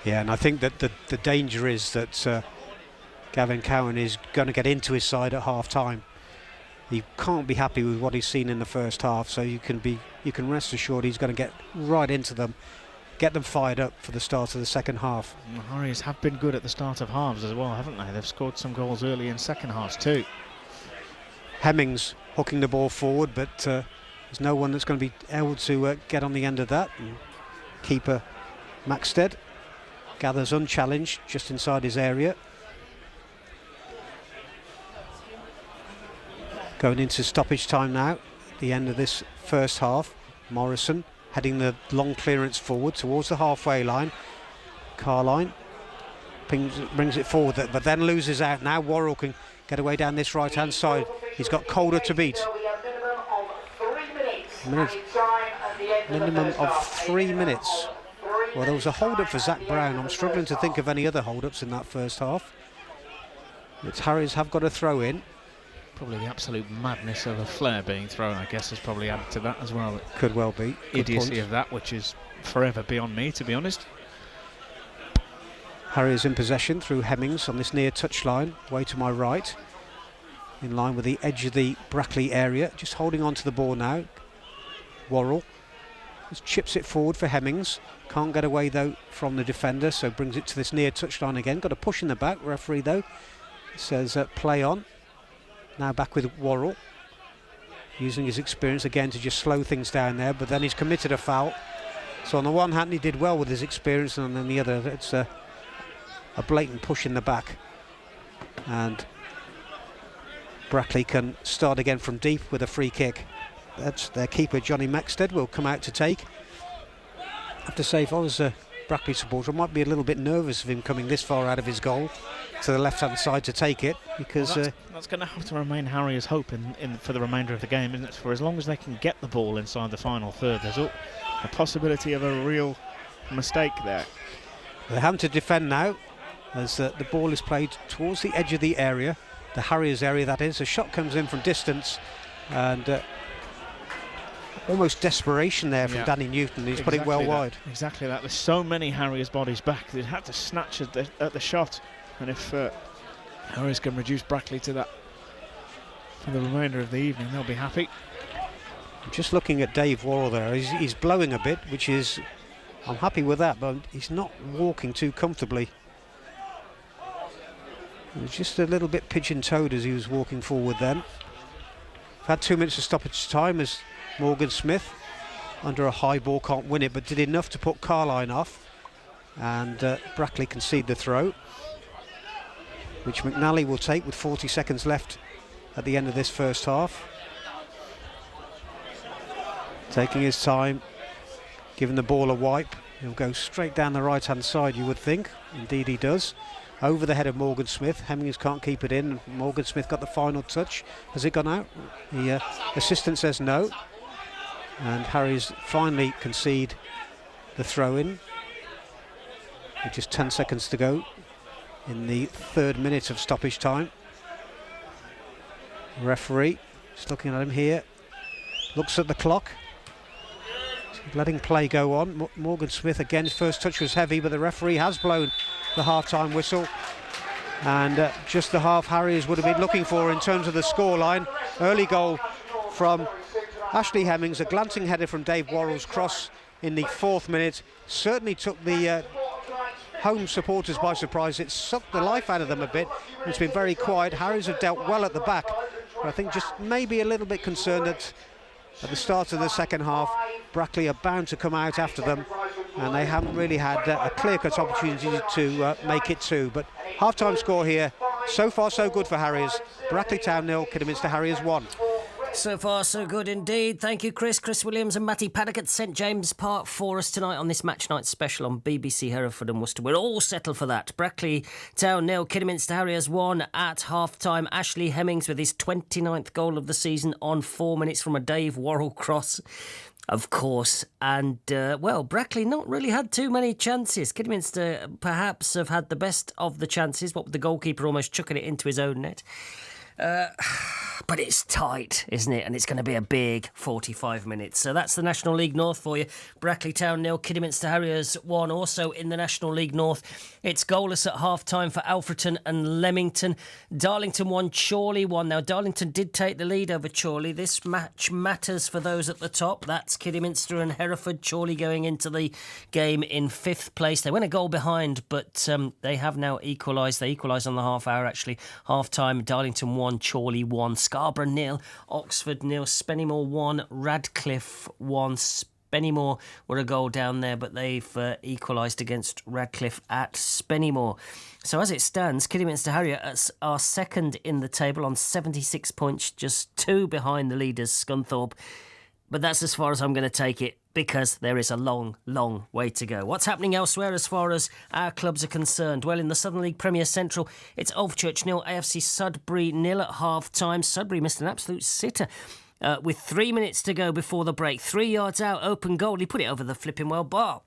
Yeah, and I think that the danger is that Gavin Cowan is going to get into his side at half-time. He can't be happy with what he's seen in the first half, so you can rest assured he's going to get right into them, get them fired up for the start of the second half. The Harriers have been good at the start of halves as well, haven't they? They've scored some goals early in second halves too. Hemmings hooking the ball forward, but there's no one that's going to be able to get on the end of that. And keeper Maxted gathers unchallenged just inside his area. Going into stoppage time now, at the end of this first half. Morrison heading the long clearance forward towards the halfway line. Carline brings it forward, but then loses out. Now Worrell can get away down this right hand side. He's got Calder to beat. Minimum of 3 minutes. Well, there was a hold up for Zach Brown. I'm struggling to think of any other hold ups in that first half. But Harriers have got a throw in. Probably the absolute madness of a flare being thrown, I guess, has probably added to that as well. Could well be. Idiocy of that, which is forever beyond me, to be honest. Harriers in possession through Hemmings on this near touchline, way to my right, in line with the edge of the Brackley area. Just holding on to the ball now. Worrell just chips it forward for Hemmings. Can't get away though from the defender, so brings it to this near touchline again. Got a push in the back. Referee though says play on. Now back with Worrell, using his experience again to just slow things down there, but then he's committed a foul. So on the one hand he did well with his experience, and on the other it's a blatant push in the back. And Brackley can start again from deep with a free kick. That's their keeper Johnny Maxted will come out to take. I have to say, if I was a Brackley supporter, I might be a little bit nervous of him coming this far out of his goal to the left hand side to take it, because that's going to have to remain Harriers' hope in for the remainder of the game, isn't it? For as long as they can get the ball inside the final third, there's a possibility of a real mistake there. They have to defend now as the ball is played towards the edge of the area, the Harriers area that is. A shot comes in from distance, and almost desperation there from Yeah. Danny Newton. He's put it well wide. Exactly that. There's so many Harriers bodies back. They had to snatch at the shot, and if Harriers can reduce Brackley to that for the remainder of the evening, they'll be happy. Just looking at Dave Worrell there, he's blowing a bit, which is, I'm happy with that, but he's not walking too comfortably. He was just a little bit pigeon-toed as he was walking forward then. Had 2 minutes of stoppage time as Morgan Smith, under a high ball, can't win it, but did enough to put Carline off. And Brackley concede the throw, which McNally will take with 40 seconds left at the end of this first half. Taking his time, giving the ball a wipe. He'll go straight down the right-hand side, you would think. Indeed he does. Over the head of Morgan Smith. Hemmings can't keep it in. Morgan Smith got the final touch. Has it gone out? The assistant says no. And Harriers finally concede the throw-in. With just 10 seconds to go in the 3rd minute of stoppage time. Referee, just looking at him here, looks at the clock. Letting play go on. Morgan Smith again, his first touch was heavy, but the referee has blown the half-time whistle. And just the half Harriers would have been looking for in terms of the scoreline. Early goal from Ashley Hemmings, a glancing header from Dave Worrell's cross in the 4th minute. Certainly took the home supporters by surprise. It sucked the life out of them a bit. It's been very quiet. Harriers have dealt well at the back, but I think just maybe a little bit concerned that at the start of the second half, Brackley are bound to come out after them, and they haven't really had a clear-cut opportunity to make it 2. But half-time score here, so far so good for Harriers. Brackley Town 0, Kidderminster Harriers 1. So far, so good indeed. Thank you, Chris. Chris Williams and Matty Paddock at St James Park for us tonight on this match night special on BBC Hereford and Worcester. We're all settled for that. Brackley Town 0, Kidderminster Harriers 1 at half-time. Ashley Hemmings with his 29th goal of the season on 4 minutes from a Dave Worrell cross, of course. And, well, Brackley not really had too many chances. Kidderminster perhaps have had the best of the chances, what with the goalkeeper almost chucking it into his own net. But it's tight, isn't it? And it's going to be a big 45 minutes. So that's the National League North for you. Brackley Town 0, Kidderminster Harriers 1. Also in the National League North, it's goalless at half-time for Alfreton and Leamington. Darlington 1, Chorley 1. Now, Darlington did take the lead over Chorley. This match matters for those at the top. That's Kidderminster and Hereford. Chorley going into the game in 5th place. They went a goal behind, but they have now equalised. They equalised on the half hour, actually. Half-time, Darlington 1, Chorley 1. Scarborough 0, Oxford 0, Spennymoor 1, Radcliffe 1. Spennymoor were a goal down there, but they've equalised against Radcliffe at Spennymoor. So as it stands, Kidderminster Harriers are second in the table on 76 points, just 2 behind the leaders, Scunthorpe. But that's as far as I'm going to take it, because there is a long, long way to go. What's happening elsewhere as far as our clubs are concerned? Well, in the Southern League Premier Central, it's Ulfchurch 0, AFC Sudbury 0 at half-time. Sudbury missed an absolute sitter with 3 minutes to go before the break. 3 yards out, open goal. He put it over the flipping well bar.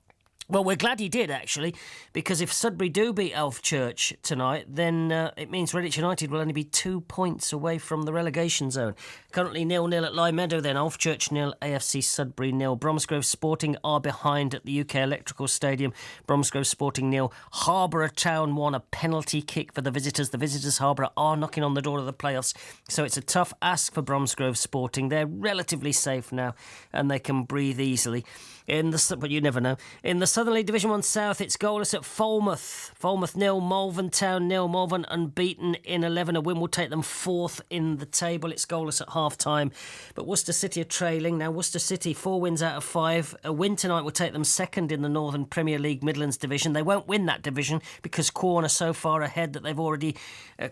Well, we're glad he did, actually, because if Sudbury do beat Elfchurch tonight, then it means Redditch United will only be 2 points away from the relegation zone. Currently 0-0 at Lime Meadow, then Elfchurch 0, AFC Sudbury 0. Bromsgrove Sporting are behind at the UK Electrical Stadium. Bromsgrove Sporting 0. Harborough Town 1, a penalty kick for the visitors. The visitors, Harborough, are knocking on the door of the playoffs, so it's a tough ask for Bromsgrove Sporting. They're relatively safe now, and they can breathe easily. But you never know. In the Southern League Division 1 South, it's goalless at Falmouth. Falmouth 0, Malvern Town 0. Malvern unbeaten in 11. A win will take them 4th in the table. It's goalless at half-time. But Worcester City are trailing. Now, Worcester City, 4 wins out of 5. A win tonight will take them 2nd in the Northern Premier League Midlands Division. They won't win that division because Quorn are so far ahead that they've already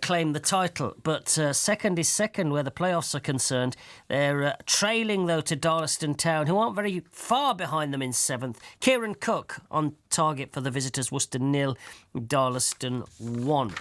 claimed the title. But 2nd is 2nd where the playoffs are concerned. They're trailing, though, to Darlaston Town, who aren't very far behind them in 7th. Kieran Cook on target for the visitors. Worcester 0, Darlaston 1.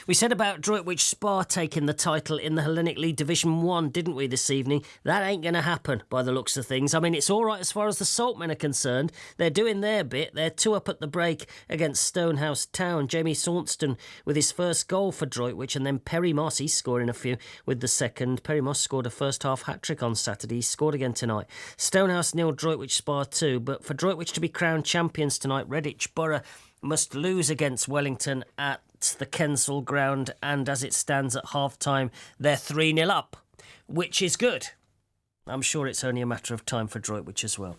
We said about Droitwich Spa taking the title in the Hellenic League Division 1, didn't we, this evening? That ain't going to happen by the looks of things. I mean, it's all right as far as the Saltmen are concerned. They're doing their bit. They're 2 up at the break against Stonehouse Town. Jamie Saunston with his first goal for Droitwich, and then Perry Moss, he's scoring a few with the second. Perry Moss scored a first-half hat-trick on Saturday. He scored again tonight. Stonehouse 0, Droitwich Spa 2. But for Droitwich to be crowned champions tonight, Redditch Borough must lose against Wellington at the Kensal Ground, and as it stands at half-time, they're 3-0 up, which is good. I'm sure it's only a matter of time for Droitwich as well.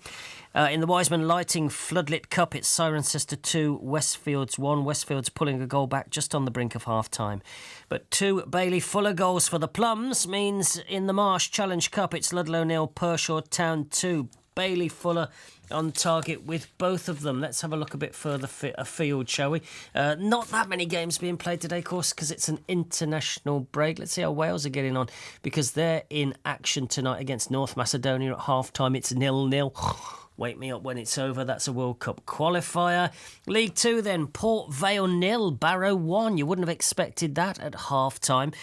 In the Wiseman Lighting Floodlit Cup, it's Cirencester 2, Westfields 1. Westfields pulling a goal back just on the brink of half-time. But 2 Bailey Fuller goals for the Plums means in the Marsh Challenge Cup, it's Ludlow 0, Pershore Town 2. Bailey Fuller on target with both of them. Let's have a look a bit further afield, shall we? Not that many games being played today, of course, because it's an international break. Let's see how Wales are getting on, because they're in action tonight against North Macedonia at half-time. It's 0-0. Wake me up when it's over. That's a World Cup qualifier. League 2 then, Port Vale 0, Barrow 1. You wouldn't have expected that at half-time.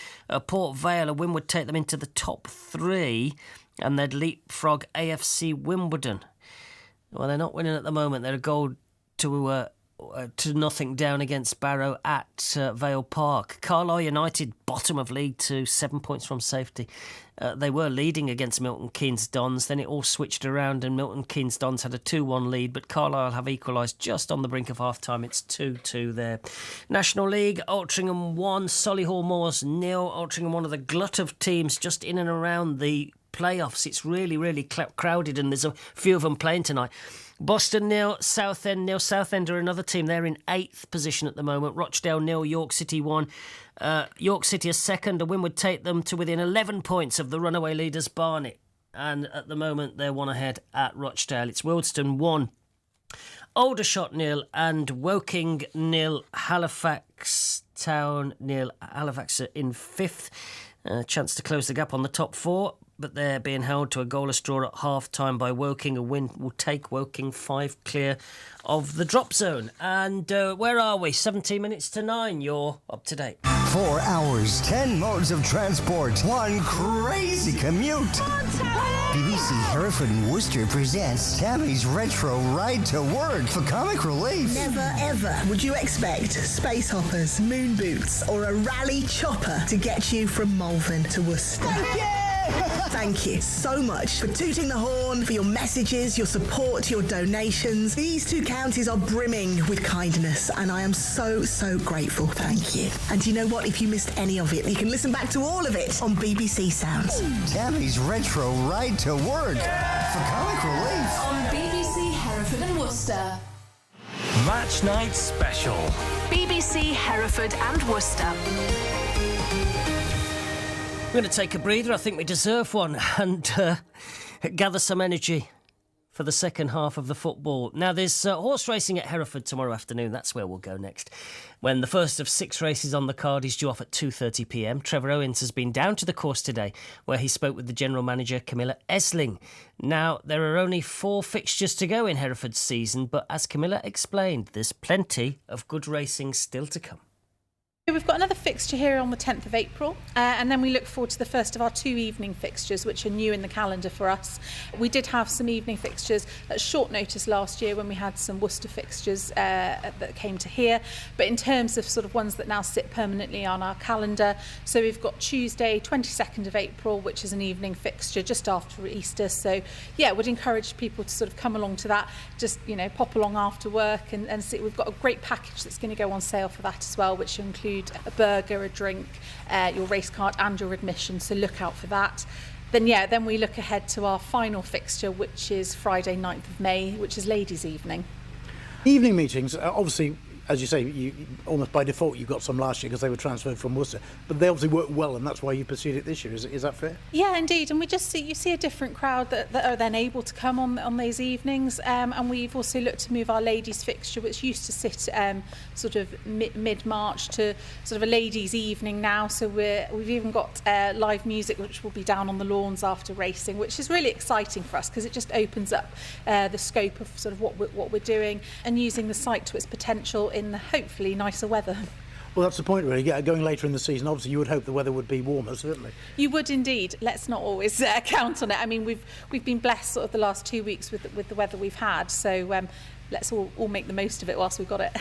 Port Vale, a win would take them into the top 3, and they'd leapfrog AFC Wimbledon. Well, they're not winning at the moment. They're a goal to nothing down against Barrow at Vale Park. Carlisle United, bottom of League 2, 7 points from safety. They were leading against Milton Keynes Dons. Then it all switched around and Milton Keynes Dons had a 2-1 lead, but Carlisle have equalised just on the brink of half-time. It's 2-2 there. National League, Altrincham 1, Solihull Moors 0. Altrincham, one of the glut of teams just in and around the playoffs. It's really, really crowded, and there's a few of them playing tonight. Boston 0, Southend 0. Southend are another team. They're in 8th position at the moment. Rochdale 0, York City 1. York City is second. A win would take them to within 11 points of the runaway leaders Barnet. And at the moment, they're 1 ahead at Rochdale. It's Wealdstone 1, Aldershot 0, and Woking 0, Halifax Town 0. Halifax are in 5th. Chance to close the gap on the top 4, but they're being held to a goalless draw at half-time by Woking. A win will take Woking 5 clear of the drop zone. And where are we? 17 minutes to 9. You're up to date. 4 hours, 10 modes of transport, one crazy commute. BBC Hereford and Worcester presents Tammy's Retro Ride to Work for comic relief. Never ever would you expect space hoppers, moon boots, or a rally chopper to get you from Malvern to Worcester. Thank you! Thank you so much for tooting the horn, for your messages, your support, your donations. These 2 counties are brimming with kindness, and I am so, so grateful. Thank you. And you know what? If you missed any of it, you can listen back to all of it on BBC Sounds. Tammy's Retro Ride to Work for comic relief. On BBC Hereford and Worcester. Match Night Special. BBC Hereford and Worcester. We're going to take a breather. I think we deserve one, and gather some energy for the second half of the football. Now, there's horse racing at Hereford tomorrow afternoon. That's where we'll go next, when the first of 6 races on the card is due off at 2:30pm. Trevor Owens has been down to the course today, where he spoke with the general manager, Camilla Esling. Now, there are only 4 fixtures to go in Hereford's season, but as Camilla explained, there's plenty of good racing still to come. We've got another fixture here on the 10th of April, and then we look forward to the first of our 2 evening fixtures, which are new in the calendar for us. We did have some evening fixtures at short notice last year when we had some Worcester fixtures that came to here, but in terms of sort of ones that now sit permanently on our calendar, so we've got Tuesday 22nd of April, which is an evening fixture just after Easter. So yeah, would encourage people to sort of come along to that, just, you know, pop along after work and see. We've got a great package that's going to go on sale for that as well, which include a burger, a drink, your race card and your admission, so look out for that. Then we look ahead to our final fixture, which is Friday 9th of May, which is Ladies' Evening. Evening meetings, obviously, as you say, you almost by default you got some last year because they were transferred from Worcester, but they obviously worked well, and that's why you pursued it this year. Is that fair? Yeah, indeed, and we just see a different crowd that are then able to come on those evenings, and we've also looked to move our ladies fixture, which used to sit sort of mid-March, to sort of a ladies evening now. So we've even got live music, which will be down on the lawns after racing, which is really exciting for us because it just opens up the scope of sort of what we're doing and using the site to its potential in the hopefully nicer weather. Well, that's the point, really. Going later in the season, obviously, you would hope the weather would be warmer, certainly. You would indeed. Let's not always count on it. I mean, we've been blessed sort of the last 2 weeks with the weather we've had. So let's all make the most of it whilst we've got it.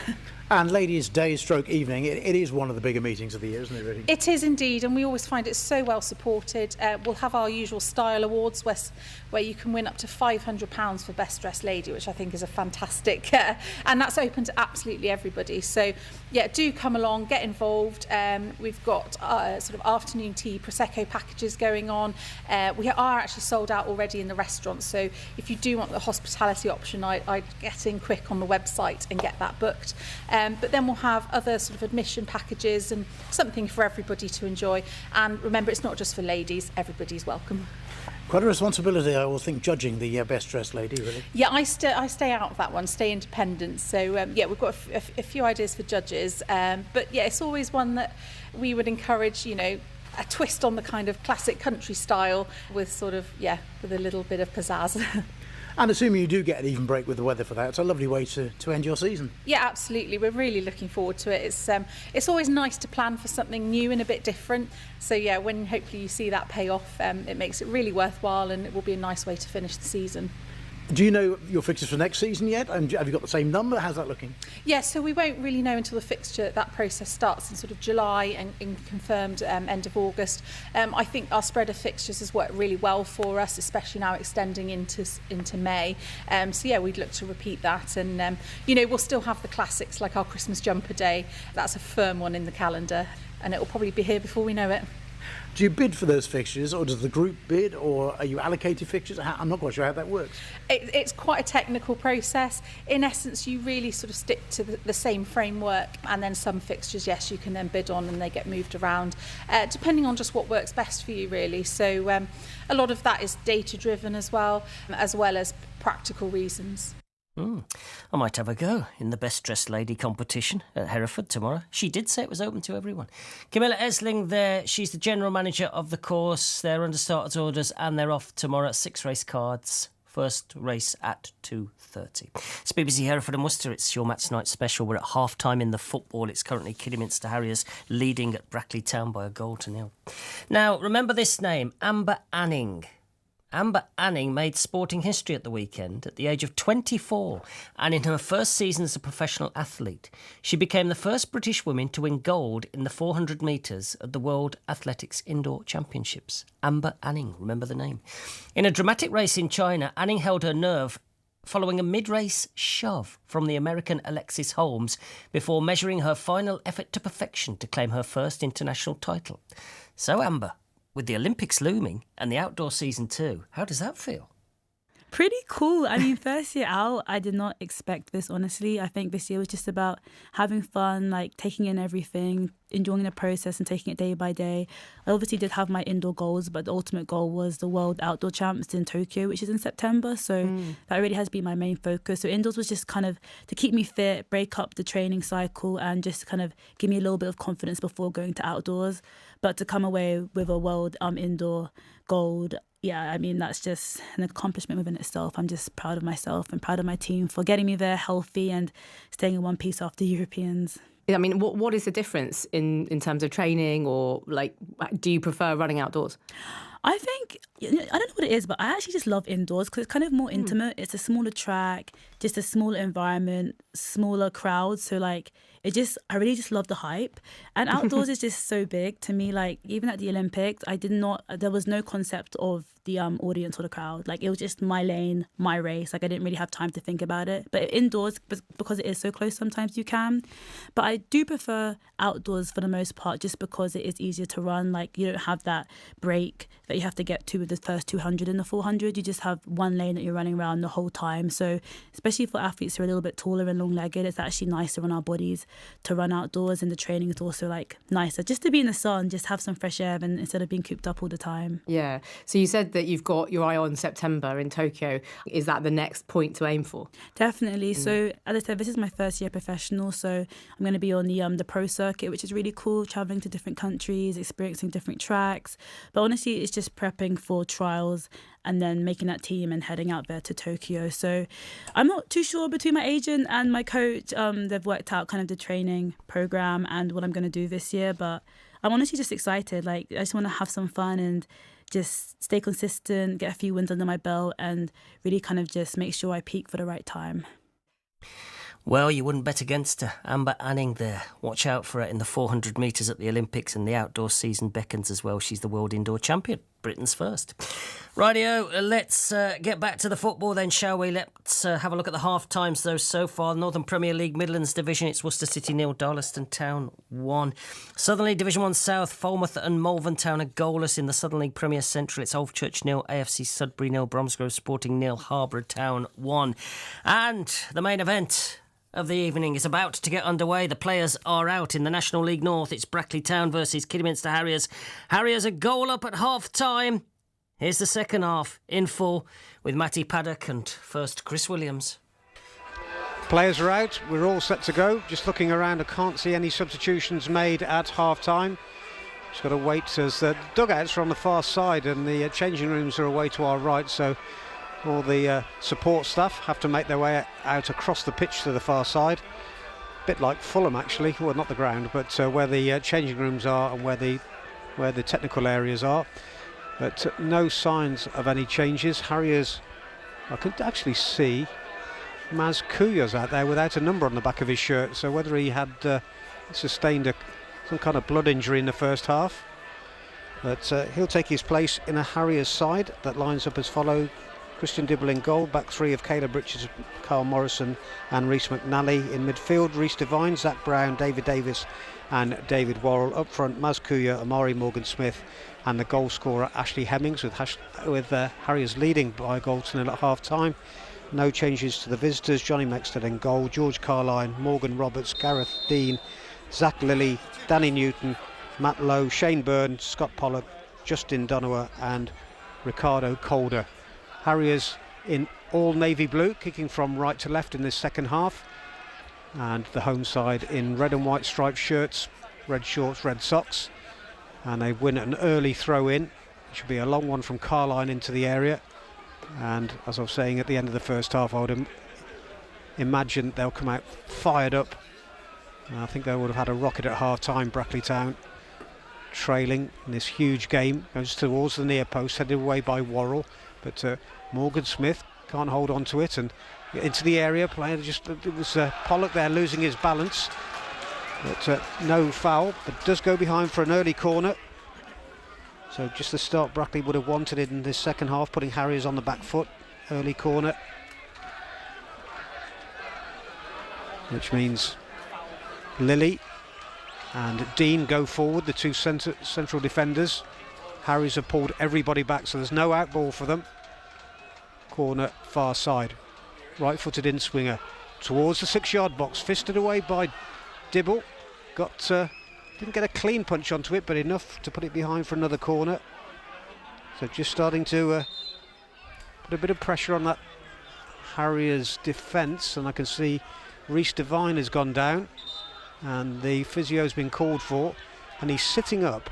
And Ladies' Day / evening, it is one of the bigger meetings of the year, isn't it, really? It is indeed, and we always find it so well supported. We'll have our usual style awards where you can win up to £500 for Best Dressed Lady, which I think is a fantastic, and that's open to absolutely everybody. So, yeah, do come along, get involved. We've got sort of afternoon tea, Prosecco packages going on. We are actually sold out already in the restaurant, so if you do want the hospitality option, I'd get in quick on the website and get that booked. But then we'll have other sort of admission packages and something for everybody to enjoy. And remember, it's not just for ladies, everybody's welcome. Quite a responsibility, I will think, judging the Best Dressed Lady, really. Yeah, I stay out of that one, stay independent. So, yeah, we've got a few ideas for judges. But, yeah, it's always one that we would encourage, you know, a twist on the kind of classic country style with sort of, yeah, with a little bit of pizzazz. And assuming you do get an even break with the weather for that, it's a lovely way to end your season. Yeah, absolutely. We're really looking forward to it. It's always nice to plan for something new and a bit different. So, yeah, when hopefully you see that pay off, it makes it really worthwhile, and it will be a nice way to finish the season. Do you know your fixtures for next season yet? And have you got the same number? How's that looking? Yeah, so we won't really know until the fixture. That process starts in sort of July and confirmed end of August. I think our spread of fixtures has worked really well for us, especially now extending into May. So yeah, we'd look to repeat that, and you know, we'll still have the classics like our Christmas jumper day. That's a firm one in the calendar, and it will probably be here before we know it. Do you bid for those fixtures, or does the group bid, or are you allocated fixtures? I'm not quite sure how that works. It's quite a technical process. In essence, you really sort of stick to the same framework, and then some fixtures, yes, you can then bid on and they get moved around, depending on just what works best for you, really. So a lot of that is data-driven as well as practical reasons. I might have a go in the Best Dressed Lady competition at Hereford tomorrow. She did say it was open to everyone. Camilla Esling there, she's the general manager of the course. They're under starters orders and they're off tomorrow. 6 race cards. First race at 2:30. It's BBC Hereford and Worcester. It's your match night special. We're at half-time in the football. It's currently Kidderminster Harriers leading at Brackley Town by 1-0. Now, remember this name, Amber Anning. Amber Anning made sporting history at the weekend at the age of 24, and in her first season as a professional athlete, she became the first British woman to win gold in the 400 metres at the World Athletics Indoor Championships. Amber Anning, remember the name. In a dramatic race in China, Anning held her nerve following a mid-race shove from the American Alexis Holmes before measuring her final effort to perfection to claim her first international title. So, Amber, with the Olympics looming and the outdoor season too, how does that feel? Pretty cool. I mean, first year out, I did not expect this, honestly. I think this year was just about having fun, like taking in everything, enjoying the process and taking it day by day. I obviously did have my indoor goals, but the ultimate goal was the World Outdoor Champs in Tokyo, which is in September. So that really has been my main focus. So indoors was just kind of to keep me fit, break up the training cycle and just kind of give me a little bit of confidence before going to outdoors. But to come away with a world indoor gold, yeah, I mean, that's just an accomplishment within itself. I'm just proud of myself and proud of my team for getting me there healthy and staying in one piece after Europeans. I mean, what is the difference in terms of training, or like, do you prefer running outdoors? I think, I don't know what it is, but I actually just love indoors because it's kind of more intimate. It's a smaller track, just a smaller environment, smaller crowds. So like, I really just love the hype. And outdoors is just so big to me. Like even at the Olympics, there was no concept of the audience or the crowd. Like it was just my lane, my race. Like I didn't really have time to think about it. But indoors, because it is so close, sometimes you can. But I do prefer outdoors for the most part, just because it is easier to run. Like you don't have that break that you have to get to with the first 200 and the 400. You just have one lane that you're running around the whole time. So especially for athletes who are a little bit taller and long-legged, it's actually nicer on our bodies to run outdoors, and the training is also like nicer just to be in the sun, just have some fresh air and instead of being cooped up all the time. Yeah. So you said that you've got your eye on September in Tokyo. Is that the next point to aim for? Definitely. So as I said, this is my first year professional, so I'm going to be on the pro circuit, which is really cool, traveling to different countries, experiencing different tracks. But honestly, it's just prepping for trials and then making that team and heading out there to Tokyo. So I'm not too sure between my agent and my coach. They've worked out kind of the training program and what I'm going to do this year, but I'm honestly just excited. Like, I just want to have some fun and just stay consistent, get a few wins under my belt, and really kind of just make sure I peak for the right time. Well, you wouldn't bet against her. Amber Anning there. Watch out for her in the 400 metres at the Olympics, and the outdoor season beckons as well. She's the world indoor champion, Britain's first. Rightio, let's get back to the football then, shall we? Let's have a look at the half-times, though, so far. Northern Premier League Midlands Division, it's Worcester City 0, Darlaston Town 1. Southern League Division 1 South, Falmouth and Malvern Town are goalless. In the Southern League Premier Central, it's Alvechurch 0, AFC Sudbury 0, Bromsgrove Sporting 0, Harborough Town 1. And the main event of the evening is about to get underway. The players are out in the National League North. It's Brackley Town versus Kidderminster Harriers. Harriers a goal up at half-time. Here's the second half in full with Matty Paddock and first Chris Williams. Players are out. We're all set to go. Just looking around, I can't see any substitutions made at half-time. Just got to wait as the dugouts are on the far side and the changing rooms are away to our right, so all the support staff have to make their way out across the pitch to the far side. A bit like Fulham, actually. Well, not the ground, but where the changing rooms are and where the technical areas are. But no signs of any changes. Harriers, I could actually see Maz Kuya's out there without a number on the back of his shirt. So whether he had sustained some kind of blood injury in the first half. But he'll take his place in a Harriers side that lines up as follows. Christian Dibble in goal, back three of Caleb Richards, Carl Morrison and Rhys McNally. In midfield, Rhys Devine, Zach Brown, David Davis and David Worrell. Up front, Maz Kuya, Amari Morgan-Smith and the goal scorer Ashley Hemmings, with Harriers leading by a goal to nil at half-time. No changes to the visitors. Johnny Mexted in goal, George Carline, Morgan Roberts, Gareth Dean, Zach Lilly, Danny Newton, Matt Lowe, Shane Byrne, Scott Pollock, Justin Donowa and Ricardo Calder. Harriers in all navy blue, kicking from right to left in this second half, and the home side in red and white striped shirts, red shorts, red socks, and they win an early throw in. It should be a long one from Carline into the area, and as I was saying at the end of the first half, I would imagine they'll come out fired up. I think they would have had a rocket at half time. Brackley Town trailing in this huge game, goes towards the near post, headed away by Worrell. But Morgan Smith can't hold on to it and into the area. Player it was Pollock there losing his balance. But no foul, but does go behind for an early corner. So just the start Brackley would have wanted it in this second half, putting Harriers on the back foot. Early corner, which means Lilly and Dean go forward, the two central defenders. Harriers have pulled everybody back, so there's no out ball for them. Corner far side, right-footed in swinger towards the 6-yard box, fisted away by Dibble. Didn't get a clean punch onto it, but enough to put it behind for another corner. So just starting to put a bit of pressure on that Harriers defence, and I can see Rhys Devine has gone down and the physio's been called for, and he's sitting up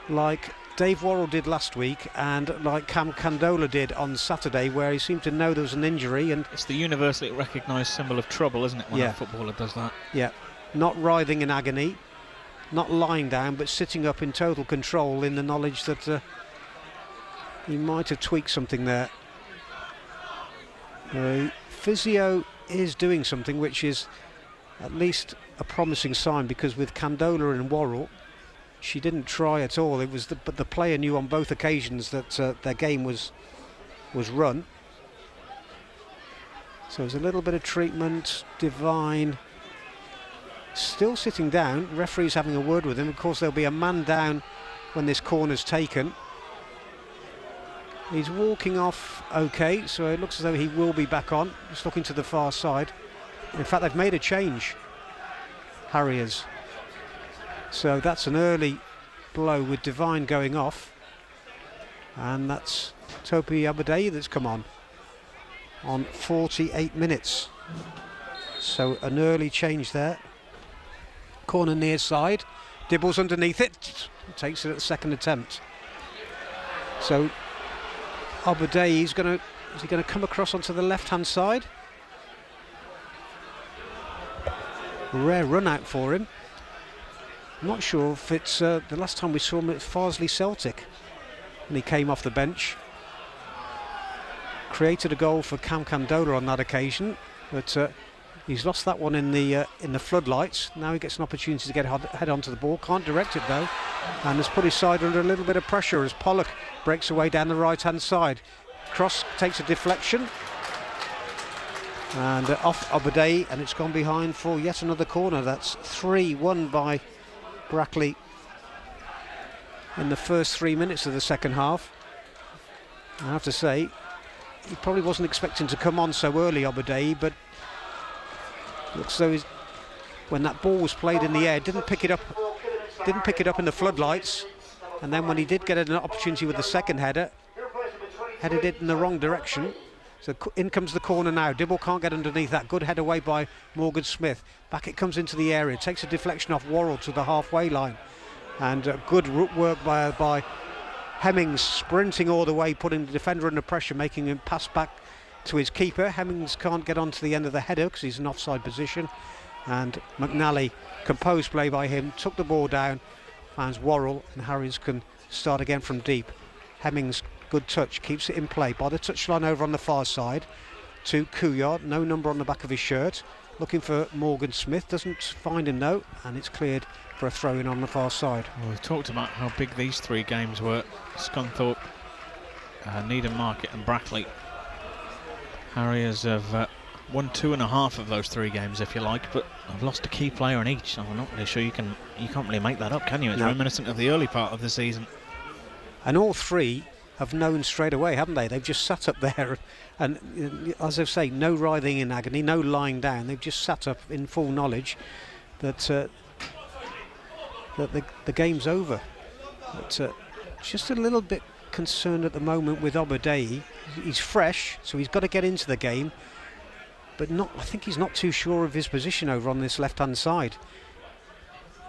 like Dave Worrell did last week and like Cam Candola did on Saturday, where he seemed to know there was an injury. And it's the universally recognised symbol of trouble, isn't it, when a footballer does that? Yeah, not writhing in agony, not lying down, but sitting up in total control, in the knowledge that he might have tweaked something there. Physio is doing something which is at least a promising sign, because with Candola and Worrell, she didn't try at all. But the player knew on both occasions that their game was run. So there's a little bit of treatment. Devine still sitting down. Referee's having a word with him. Of course, there'll be a man down when this corner's taken. He's walking off okay, so it looks as though he will be back on. Just looking to the far side. In fact, they've made a change, Harriers. So that's an early blow with Devine going off, and that's Topi Abadei that's come on 48 minutes. So an early change there. Corner near side, Dibble's underneath it, takes it at the second attempt. So Obadei, is he going to come across onto the left-hand side? Rare run out for him. I'm not sure if it's the last time we saw him at Farsley Celtic, and he came off the bench. Created a goal for Cam Candola on that occasion, but he's lost that one in the floodlights. Now he gets an opportunity to get head onto the ball. Can't direct it though, and has put his side under a little bit of pressure as Pollock breaks away down the right-hand side. Cross takes a deflection, and off Obadei, and it's gone behind for yet another corner. That's 3-1 by Brackley in the first 3 minutes of the second half. I have to say, he probably wasn't expecting to come on so early, Obadei, but looks though when that ball was played in the air, didn't pick it up in the floodlights, and then when he did get an opportunity with the second header, headed it in the wrong direction. So in comes the corner now. Dibble can't get underneath that. Good head away by Morgan Smith. Back it comes into the area. Takes a deflection off Worrell to the halfway line. And good work by Hemmings, sprinting all the way, putting the defender under pressure, making him pass back to his keeper. Hemmings can't get onto the end of the header because he's in offside position. And McNally, composed play by him, took the ball down, finds Worrell, and Harriers can start again from deep. Hemmings, good touch, keeps it in play by the touchline over on the far side to Couillard. No number on the back of his shirt, looking for Morgan Smith, doesn't find him though, and it's cleared for a throw in on the far side. Well, we've talked about how big these three games were. Scunthorpe, Needham Market and Brackley. Harriers have won 2.5 of those 3 games, if you like, but I've lost a key player in each, so I'm not really sure you can't really make that up, can you? It's reminiscent of the early part of the season. And all 3 have known straight away, haven't they? They've just sat up there, and as I say, no writhing in agony, no lying down. They've just sat up in full knowledge that the game's over. But just a little bit concerned at the moment with Obadei. He's fresh, so he's got to get into the game, but I think he's not too sure of his position over on this left-hand side.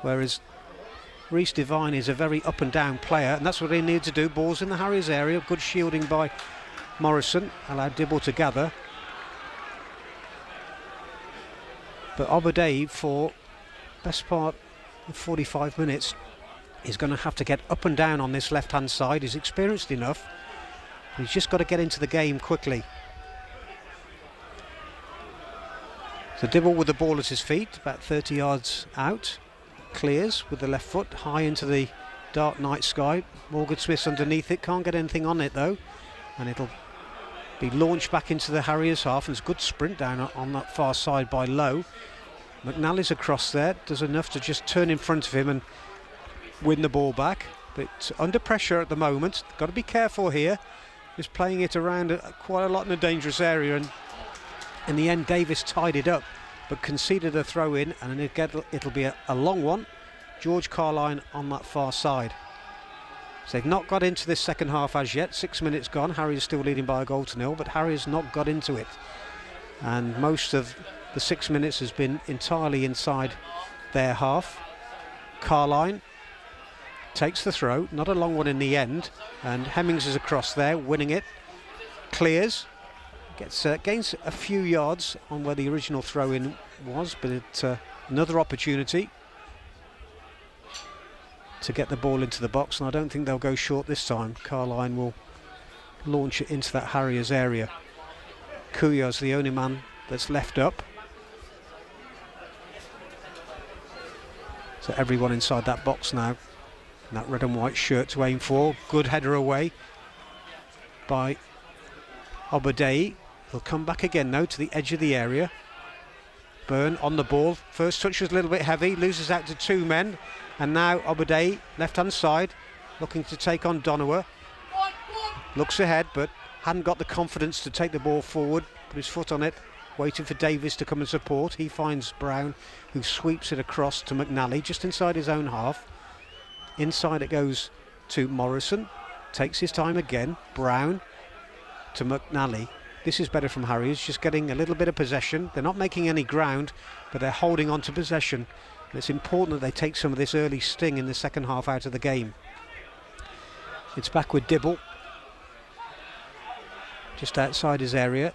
Whereas Reece Devine is a very up and down player, and that's what he needs to do. Balls in the Harriers area, good shielding by Morrison, allowed Dibble to gather. But Obadei, for best part of 45 minutes, is going to have to get up and down on this left hand side. He's experienced enough, but he's just got to get into the game quickly. So Dibble with the ball at his feet, about 30 yards out. Clears with the left foot high into the dark night sky. Morgan Smith's underneath it, can't get anything on it though, and it'll be launched back into the Harriers half. And there's a good sprint down on that far side by Lowe. McNally's across there, does enough to just turn in front of him and win the ball back, but under pressure at the moment. Got to be careful here. Just playing it around quite a lot in a dangerous area, and in the end Davis tied it up but conceded a throw in, and it'll be a long one. George Carline on that far side. So they've not got into this second half as yet. 6 minutes gone. Harriers still leading by a goal to 0, but Harriers not got into it, and most of the 6 minutes has been entirely inside their half. Carline takes the throw, not a long one in the end, and Hemmings is across there winning it, clears, gains a few yards on where the original throw in was, but another opportunity to get the ball into the box, and I don't think they'll go short this time. Carline will launch it into that Harriers area. Couillard's the only man that's left up, so everyone inside that box now. That red and white shirt to aim for. Good header away by Obadei. He'll come back again now to the edge of the area. Byrne on the ball. First touch was a little bit heavy, loses out to 2 men, and now Obadei, left hand side, looking to take on Donowa. Looks ahead, but hadn't got the confidence to take the ball forward. Put his foot on it, waiting for Davis to come and support. He finds Brown, who sweeps it across to McNally just inside his own half. Inside it goes to Morrison, takes his time again. Brown to McNally. This is better from Harriers, just getting a little bit of possession. They're not making any ground, but they're holding on to possession. And it's important that they take some of this early sting in the second half out of the game. It's back with Dibble. just outside his area,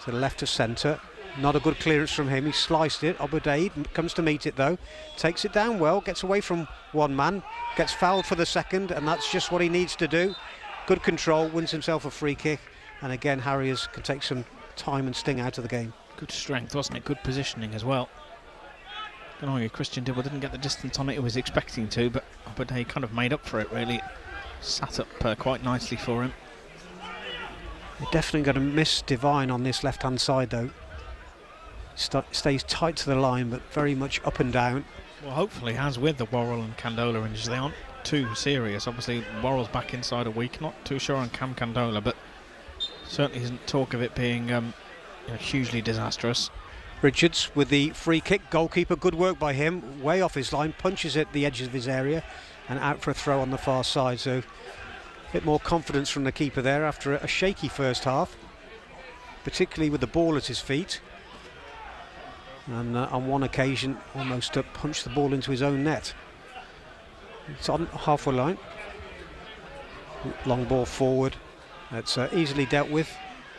to the left of centre. Not a good clearance from him. He sliced it. Obedaid comes to meet it though. Takes it down well. Gets away from one man. Gets fouled for the second, and that's just what he needs to do. Good control. Wins himself a free kick. And again, Harriers can take some time and sting out of the game. Good strength, wasn't it? Good positioning as well. Can argue Christian Dibble didn't get the distance on it he was expecting to, but he kind of made up for it really. Sat up quite nicely for him. You're definitely going to miss Divine on this left-hand side though. Stays tight to the line, but very much up and down. Well, hopefully has with the Worrell and Candola injuries. They aren't too serious. Obviously, Worrell's back inside a week. Not too sure on Cam Candola, but certainly isn't talk of it being hugely disastrous. Richards with the free kick. Goalkeeper, good work by him. Way off his line, punches at the edges of his area and out for a throw on the far side. So a bit more confidence from the keeper there after a shaky first half, particularly with the ball at his feet. And on one occasion almost punched the ball into his own net. It's on halfway line. Long ball forward. That's easily dealt with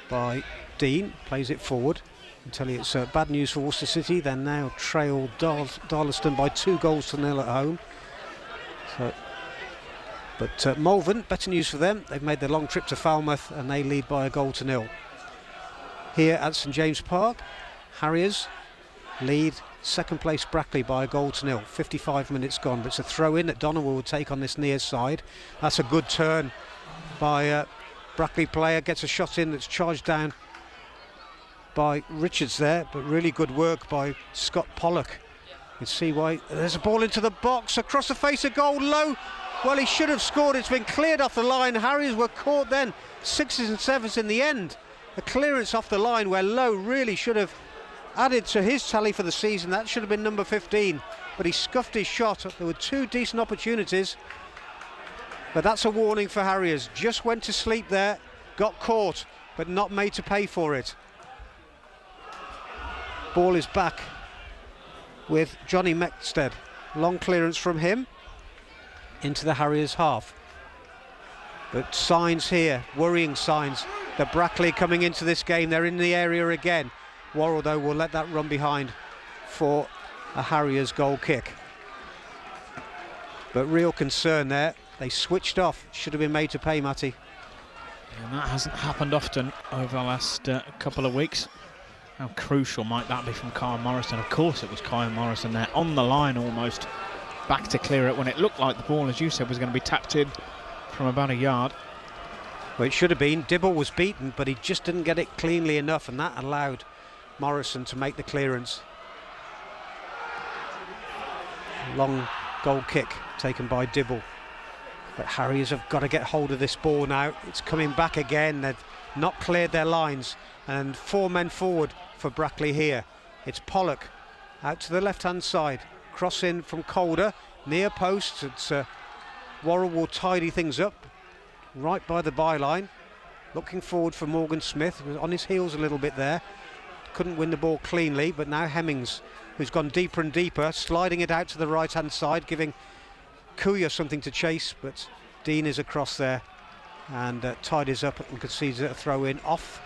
by Dean. Plays it forward until it's bad news for Worcester City. Then now trail Darlaston by 2-0 at home. But Malvern, better news for them. They've made the long trip to Falmouth and they lead by 1-0. Here at St James Park, Harriers lead second place Brackley by 1-0. 55 minutes gone, but it's a throw in that Donovan will take on this near side. That's a good turn by Brackley player. Gets a shot in that's charged down by Richards there, but really good work by Scott Pollock. You can see why. There's a ball into the box across the face of goal, low. Well, he should have scored. It's been cleared off the line. Harriers were caught then, 6s and 7s in the end. A clearance off the line where Lowe really should have added to his tally for the season. That should have been number 15, but he scuffed his shot. There were 2 decent opportunities, but that's a warning for Harriers. Just went to sleep there, got caught, but not made to pay for it. Ball is back with Johnny Meckstead. Long clearance from him into the Harriers half. But signs here, worrying signs, that Brackley coming into this game, they're in the area again. Worrell though will let that run behind for a Harriers goal kick. But real concern there. They switched off. Should have been made to pay, Matty. And that hasn't happened often over the last couple of weeks. How crucial might that be from Kyle Morrison? Of course it was Kyle Morrison there on the line almost, back to clear it when it looked like the ball, as you said, was going to be tapped in from about a yard. Well, it should have been. Dibble was beaten, but he just didn't get it cleanly enough, and that allowed Morrison to make the clearance. Long goal kick taken by Dibble. But Harriers have got to get hold of this ball now. It's coming back again. They've not cleared their lines. And 4 men forward for Brackley here. It's Pollock out to the left-hand side. Cross in from Calder. Near post. It's Worrell will tidy things up. Right by the byline. Looking forward for Morgan Smith. On his heels a little bit there. Couldn't win the ball cleanly, but now Hemmings, who's gone deeper and deeper, sliding it out to the right-hand side, giving Kuya something to chase, but Dean is across there and tidies up and concedes a throw-in off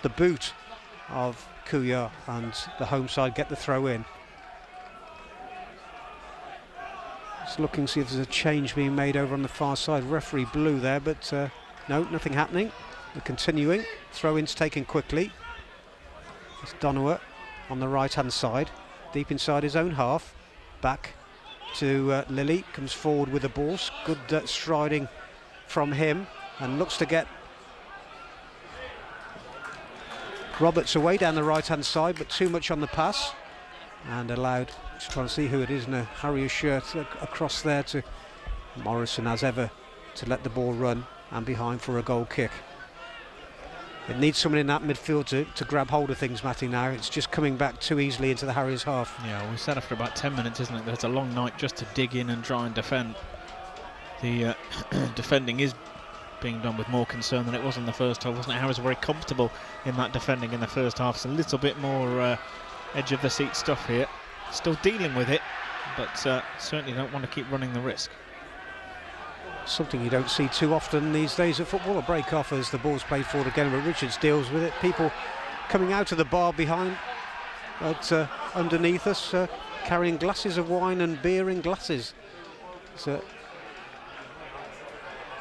the boot of Kuya, and the home side get the throw-in. Just looking to see if there's a change being made over on the far side. Referee blew there, but no, nothing happening. They're continuing. Throw-ins taken quickly. It's Donowa on the right-hand side, deep inside his own half. Back to Lilly, comes forward with the ball. Good striding from him, and looks to get Roberts away down the right-hand side, but too much on the pass, and allowed, just trying to see who it is in a Harrier shirt, across there to Morrison as ever to let the ball run, and behind for a goal kick. It needs someone in that midfield to grab hold of things, Matty, now. It's just coming back too easily into the Harriers half. Yeah, we said after about 10 minutes, isn't it, that it's a long night just to dig in and try and defend. The defending is being done with more concern than it was in the first half, wasn't it? Harriers were very comfortable in that defending in the first half. It's a little bit more edge of the seat stuff here. Still dealing with it, but certainly don't want to keep running the risk. something you don't see too often these days at football. A break off as the ball's played forward again, but Richards deals with it. People coming out of the bar behind, but underneath us, carrying glasses of wine and beer in glasses. So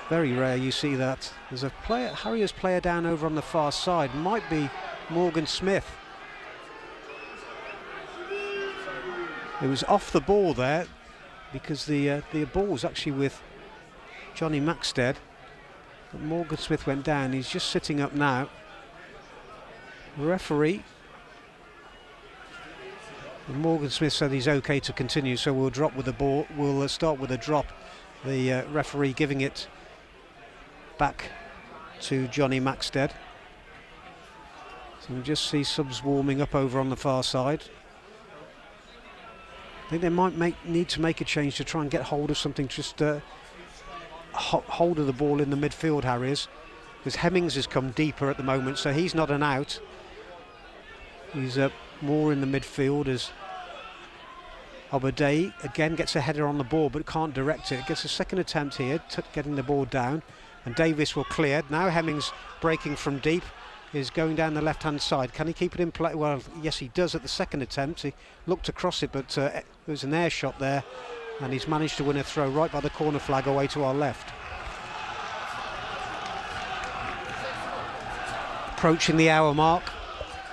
very rare you see that. There's a Harriers player down over on the far side, might be Morgan Smith. It was off the ball there because the ball was actually with Johnny Maxted, but Morgan Smith went down. He's just sitting up now. The referee, Morgan Smith, said he's okay to continue, so we'll drop with the ball. We'll start with a drop. The referee giving it back to Johnny Maxted. So we just see subs warming up over on the far side. I think they might need to make a change to try and get hold of something, just hold of the ball in the midfield, Harriers, because Hemmings has come deeper at the moment, so he's not an out. He's more in the midfield as Obadei again gets a header on the ball but can't direct it. Gets a second attempt here, getting the ball down, and Davis will clear. Now Hemmings breaking from deep, is going down the left-hand side. Can he keep it in play? Well, yes, he does at the second attempt. He looked across it, but there was an air shot there, and he's managed to win a throw right by the corner flag away to our left. Approaching the hour mark,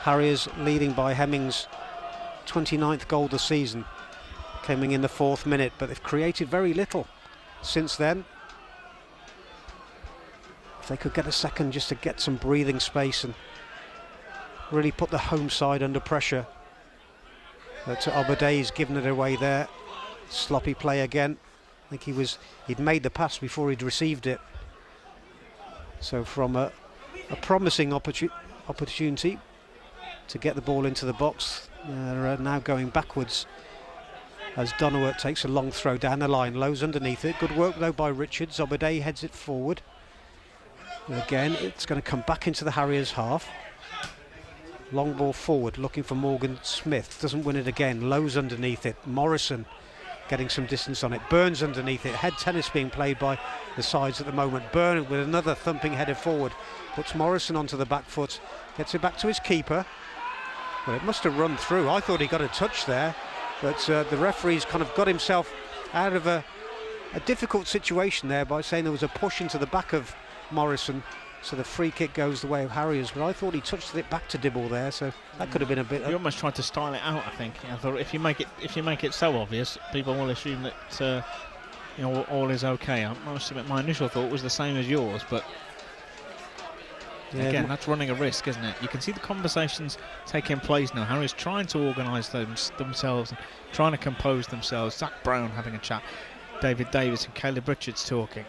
Harriers leading by Hemmings' 29th goal of the season, coming in the 4th minute, but they've created very little since then. If they could get a second just to get some breathing space and really put the home side under pressure. But Obadei's given it away there. Sloppy play again. I think he'd made the pass before he'd received it. So from a promising opportunity to get the ball into the box, they're now going backwards as Donowert takes a long throw down the line. Lowe's underneath it. Good work though by Richards. Obadei heads it forward. And again, it's going to come back into the Harriers half. Long ball forward, looking for Morgan Smith. Doesn't win it again. Lowe's underneath it. Morrison getting some distance on it. Burns underneath it. Head tennis being played by the sides at the moment. Burn with another thumping header forward. Puts Morrison onto the back foot. Gets it back to his keeper. Well, it must have run through. I thought he got a touch there. But the referee's kind of got himself out of a difficult situation there by saying there was a push into the back of Morrison, so the free kick goes the way of Harriers, but I thought he touched it back to Dibble there, so that could have been a bit. He almost tried to style it out, I think. I thought if you make it so obvious, people will assume that all is okay. I must admit, my initial thought was the same as yours, but again, that's running a risk, isn't it? You can see the conversations taking place now. Harriers trying to organise themselves, and trying to compose themselves. Zach Brown having a chat, David Davis and Caleb Richards talking.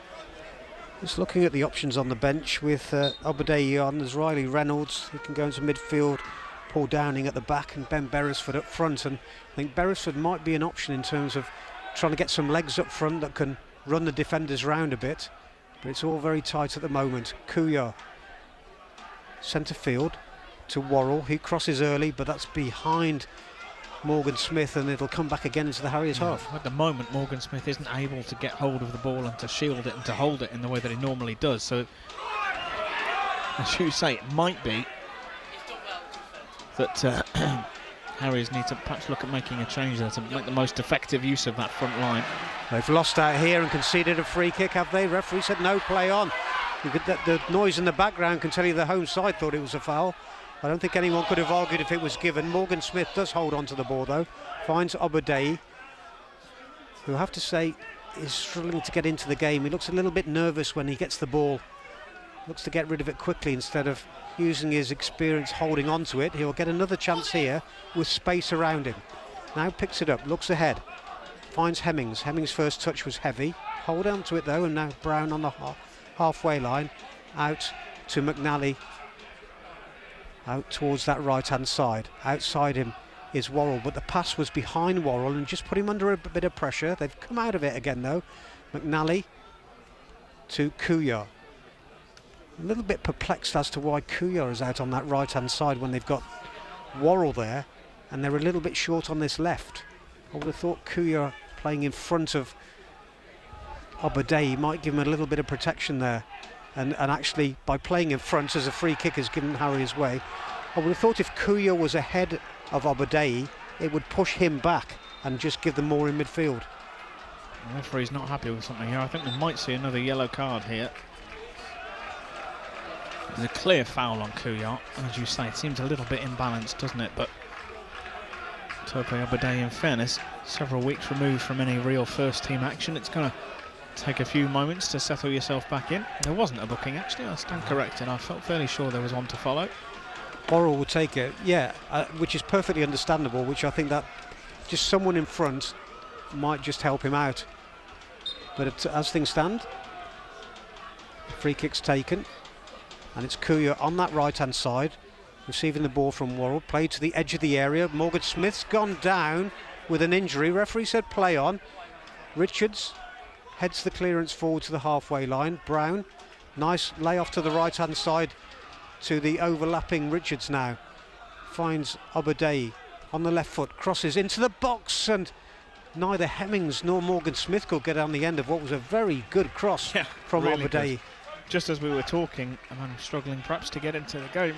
Just looking at the options on the bench with Obadei on, there's Riley Reynolds, who can go into midfield, Paul Downing at the back, and Ben Beresford up front. And I think Beresford might be an option in terms of trying to get some legs up front that can run the defenders round a bit. But it's all very tight at the moment. Kuyar, centre field to Worrell. He crosses early, but that's behind Morgan Smith, and it'll come back again into the Harriers half. At the moment, Morgan Smith isn't able to get hold of the ball and to shield it and to hold it in the way that he normally does. So, as you say, it might be that Harriers need to perhaps look at making a change there to make the most effective use of that front line. They've lost out here and conceded a free kick, have they? Referee said no, play on. The noise in the background can tell you the home side thought it was a foul. I don't think anyone could have argued if it was given. Morgan Smith does hold on to the ball though. Finds Obadei, who I have to say is struggling to get into the game. He looks a little bit nervous when he gets the ball. Looks to get rid of it quickly instead of using his experience holding on to it. He'll get another chance here with space around him. Now picks it up, looks ahead. Finds Hemmings. Hemmings' first touch was heavy. Hold on to it though, and now Brown on the halfway line. Out to McNally. Out towards that right-hand side. Outside him is Worrell, but the pass was behind Worrell and just put him under a bit of pressure. They've come out of it again though. McNally to Kuyar. A little bit perplexed as to why Kuyar is out on that right-hand side when they've got Worrell there, and they're a little bit short on this left. I would have thought Kuyar playing in front of Obadei might give him a little bit of protection there. And actually, by playing in front as a free kick has given Harriers way. I would have thought if Kuya was ahead of Obadei, it would push him back and just give them more in midfield. The referee's not happy with something here. I think we might see another yellow card here. There's a clear foul on Kuya. As you say, it seems a little bit imbalanced, doesn't it? But Tope Obadei, in fairness, several weeks removed from any real first-team action. It's going to take a few moments to settle yourself back in. There wasn't a booking, actually. I stand corrected. I felt fairly sure there was one to follow. Worrell will take it, yeah, which is perfectly understandable, which I think that just someone in front might just help him out. But as things stand, free kick's taken, and it's Kuya on that right-hand side, receiving the ball from Worrell, played to the edge of the area. Morgan Smith's gone down with an injury. Referee said play on. Richards heads the clearance forward to the halfway line. Brown, nice layoff to the right-hand side to the overlapping Richards now. Finds Obadei on the left foot, crosses into the box, and neither Hemmings nor Morgan Smith could get on the end of what was a very good cross from really Obadei. good. Just as we were talking, and I'm struggling perhaps to get into the game,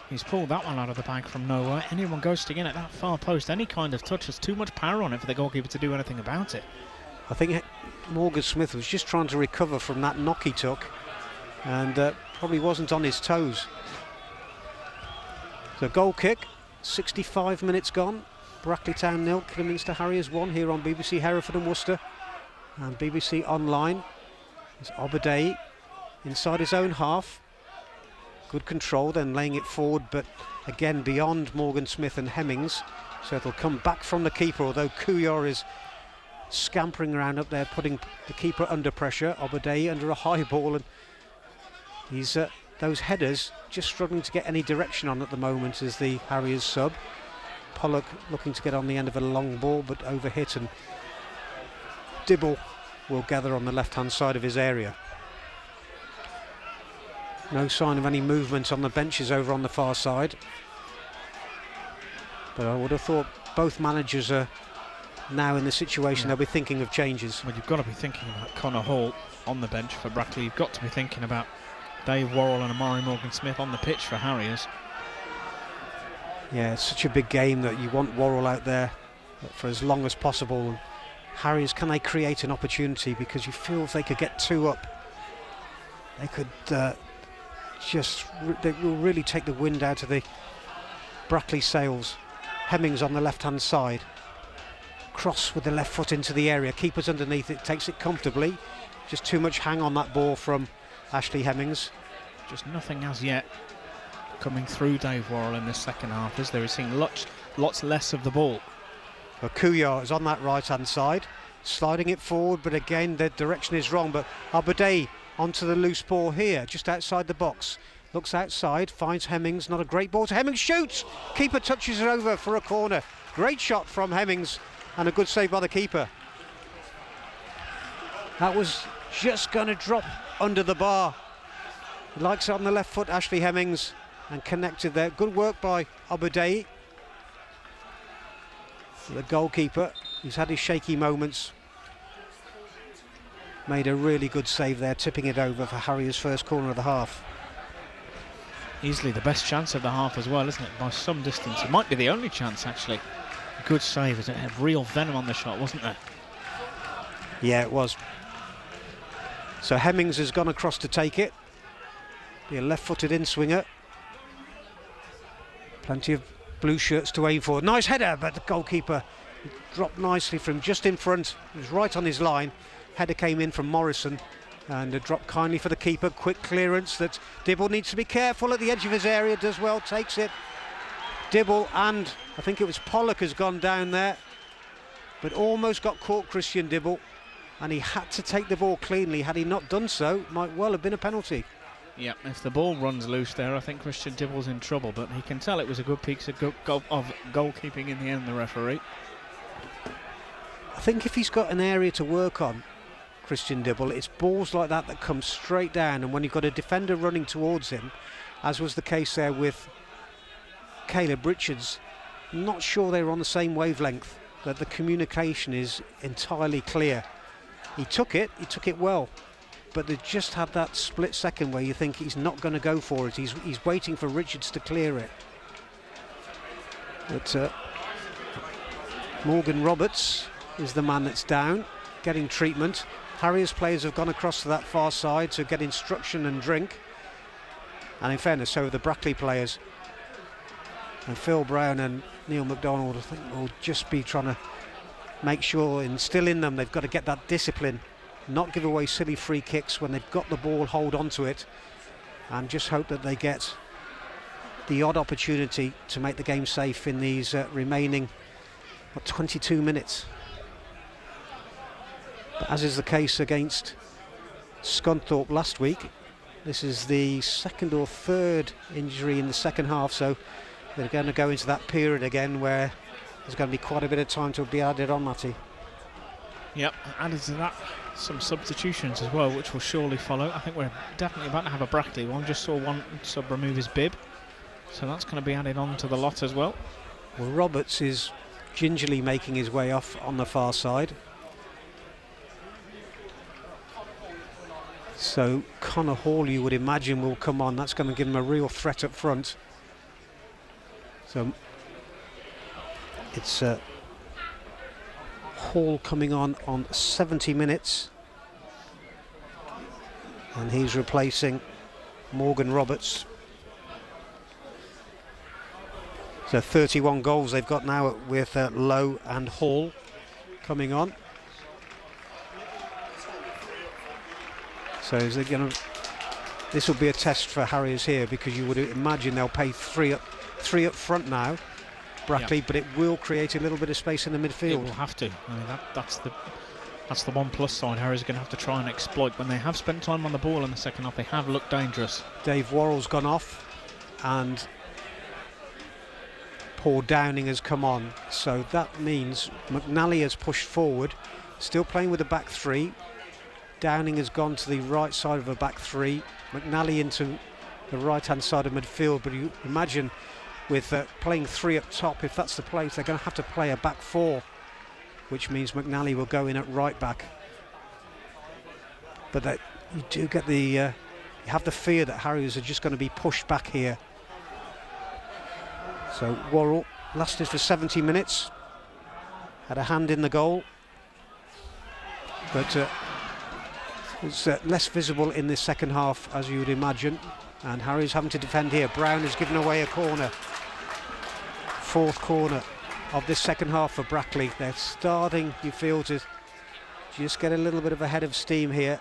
he's pulled that one out of the bag from nowhere. Anyone ghosting in at that far post, any kind of touch has too much power on it for the goalkeeper to do anything about it. I think Morgan Smith was just trying to recover from that knock he took, and probably wasn't on his toes. So goal kick, 65 minutes gone. Brackley Town 0, Kidderminster Harriers 1 here on BBC Hereford and Worcester and BBC Online. It's Obadei inside his own half. Good control, then laying it forward, but again beyond Morgan Smith and Hemmings. So it'll come back from the keeper, although Kuya is scampering around up there, putting the keeper under pressure. Obadei under a high ball, and he's those headers just struggling to get any direction on at the moment as the Harriers sub. Pollock looking to get on the end of a long ball, but overhit, and Dibble will gather on the left-hand side of his area. No sign of any movement on the benches over on the far side. But I would have thought both managers are now in the situation they'll be thinking of changes. Well, you've got to be thinking about Connor Hall on the bench for Brackley. You've got to be thinking about Dave Worrell and Amari Morgan Smith on the pitch for Harriers. Yeah, it's such a big game that you want Worrell out there for as long as possible. Harriers, can they create an opportunity? Because you feel if they could get two up, they could they will really take the wind out of the Brackley sails. Hemmings on the left-hand side. Cross with the left foot into the area. Keeper's underneath it, takes it comfortably. Just too much hang on that ball from Ashley Hemmings. Just nothing as yet coming through Dave Worrell in this second half, as they're seeing lots less of the ball. Well, Kuya is on that right-hand side, sliding it forward, but again the direction is wrong. But Obadei onto the loose ball here, just outside the box. Looks outside, finds Hemmings, not a great ball to Hemmings, shoots! Keeper touches it over for a corner. Great shot from Hemmings and a good save by the keeper. That was just going to drop under the bar. He likes it on the left foot, Ashley Hemmings, and connected there. Good work by Obadei. The goalkeeper, who's had his shaky moments, made a really good save there, tipping it over for Harriers' first corner of the half. Easily the best chance of the half as well, isn't it? By some distance. It might be the only chance, actually. Good save. It had real venom on the shot, wasn't there? Yeah, it was. So Hemmings has gone across to take it. Be a left-footed in-swinger. Plenty of blue shirts to aim for. Nice header, but the goalkeeper dropped nicely from just in front. It was right on his line. Header came in from Morrison and dropped kindly for the keeper. Quick clearance that Dibble needs to be careful at the edge of his area. Does well, takes it. Dibble and I think it was Pollock has gone down there, but almost got caught, Christian Dibble, and he had to take the ball cleanly. Had he not done so, might well have been a penalty. Yeah, if the ball runs loose there, I think Christian Dibble's in trouble, but he can tell it was a good piece of goalkeeping in the end, the referee. I think if he's got an area to work on, Christian Dibble, it's balls like that that come straight down, and when you've got a defender running towards him, as was the case there with Caleb Richards, I'm not sure they were on the same wavelength, that the communication is entirely clear. He took it well, but they just had that split second where you think he's not going to go for it. He's waiting for Richards to clear it. But Morgan Roberts is the man that's down, getting treatment. Harriers players have gone across to that far side to get instruction and drink. And in fairness, so have the Brackley players. And Phil Brown and Neil MacDonald, I think, will just be trying to make sure, instill in them, they've got to get that discipline, not give away silly free kicks when they've got the ball, hold on to it, and just hope that they get the odd opportunity to make the game safe in these remaining 22 minutes. But as is the case against Scunthorpe last week, this is the second or third injury in the second half, so they're going to go into that period again where there's going to be quite a bit of time to be added on, Matty. Yep, added to that some substitutions as well, which will surely follow. I think we're definitely about to have a Brackley one. Just saw one sub remove his bib, so that's going to be added on to the lot as well. Well, Roberts is gingerly making his way off on the far side. So Connor Hall, you would imagine, will come on. That's going to give him a real threat up front. So it's Hall coming on 70 minutes. And he's replacing Morgan Roberts. So 31 goals they've got now with Lowe and Hall coming on. So is it going to? This will be a test for Harriers here, because you would imagine they'll play three up front now, Brackley, yep. But it will create a little bit of space in the midfield. It will have to. I mean, that's the one plus side Harriers are going to have to try and exploit. When they have spent time on the ball in the second half, they have looked dangerous. Dave Worrell's gone off, and Paul Downing has come on. So that means McNally has pushed forward, still playing with the back three. Downing has gone to the right side of a back three, McNally into the right hand side of midfield, but you imagine with playing three up top, if that's the place, they're going to have to play a back four, which means McNally will go in at right back. But that you do get the you have the fear that Harriers are just going to be pushed back here. So Worrell lasted for 70 minutes, had a hand in the goal, but it's less visible in this second half, as you would imagine, and Harriers having to defend here. Brown has given away a corner, fourth corner of this second half for Brackley. They're starting, you feel, to just get a little bit of a head of steam here,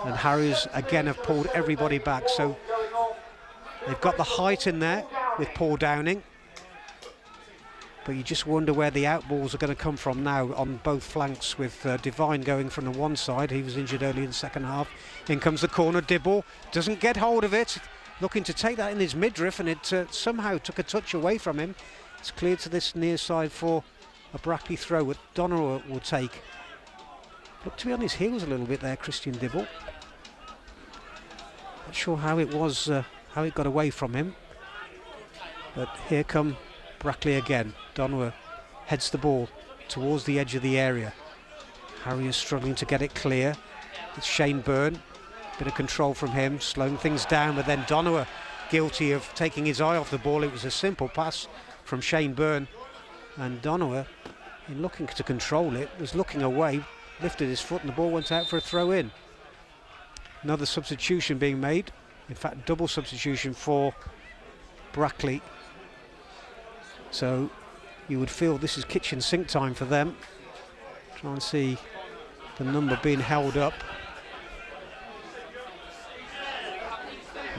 and Harriers again have pulled everybody back, so they've got the height in there with Paul Downing. But you just wonder where the outballs are going to come from now on both flanks, with Devine going from the one side. He was injured early in the second half. In comes the corner. Dibble doesn't get hold of it, looking to take that in his midriff, and it somehow took a touch away from him. It's cleared to this near side for a Brackley throw that Donner will take. Looked to be on his heels a little bit there, Christian Dibble. Not sure how it was, how it got away from him. But here come Brackley again. Donner heads the ball towards the edge of the area. Harriers struggling to get it clear. It's Shane Byrne, bit of control from him, slowing things down, but then Donner guilty of taking his eye off the ball. It was a simple pass from Shane Byrne, and Donner, in looking to control it, was looking away, lifted his foot, and the ball went out for a throw in. Another substitution being made, in fact double substitution for Brackley. So you would feel this is kitchen sink time for them. Try and see the number being held up.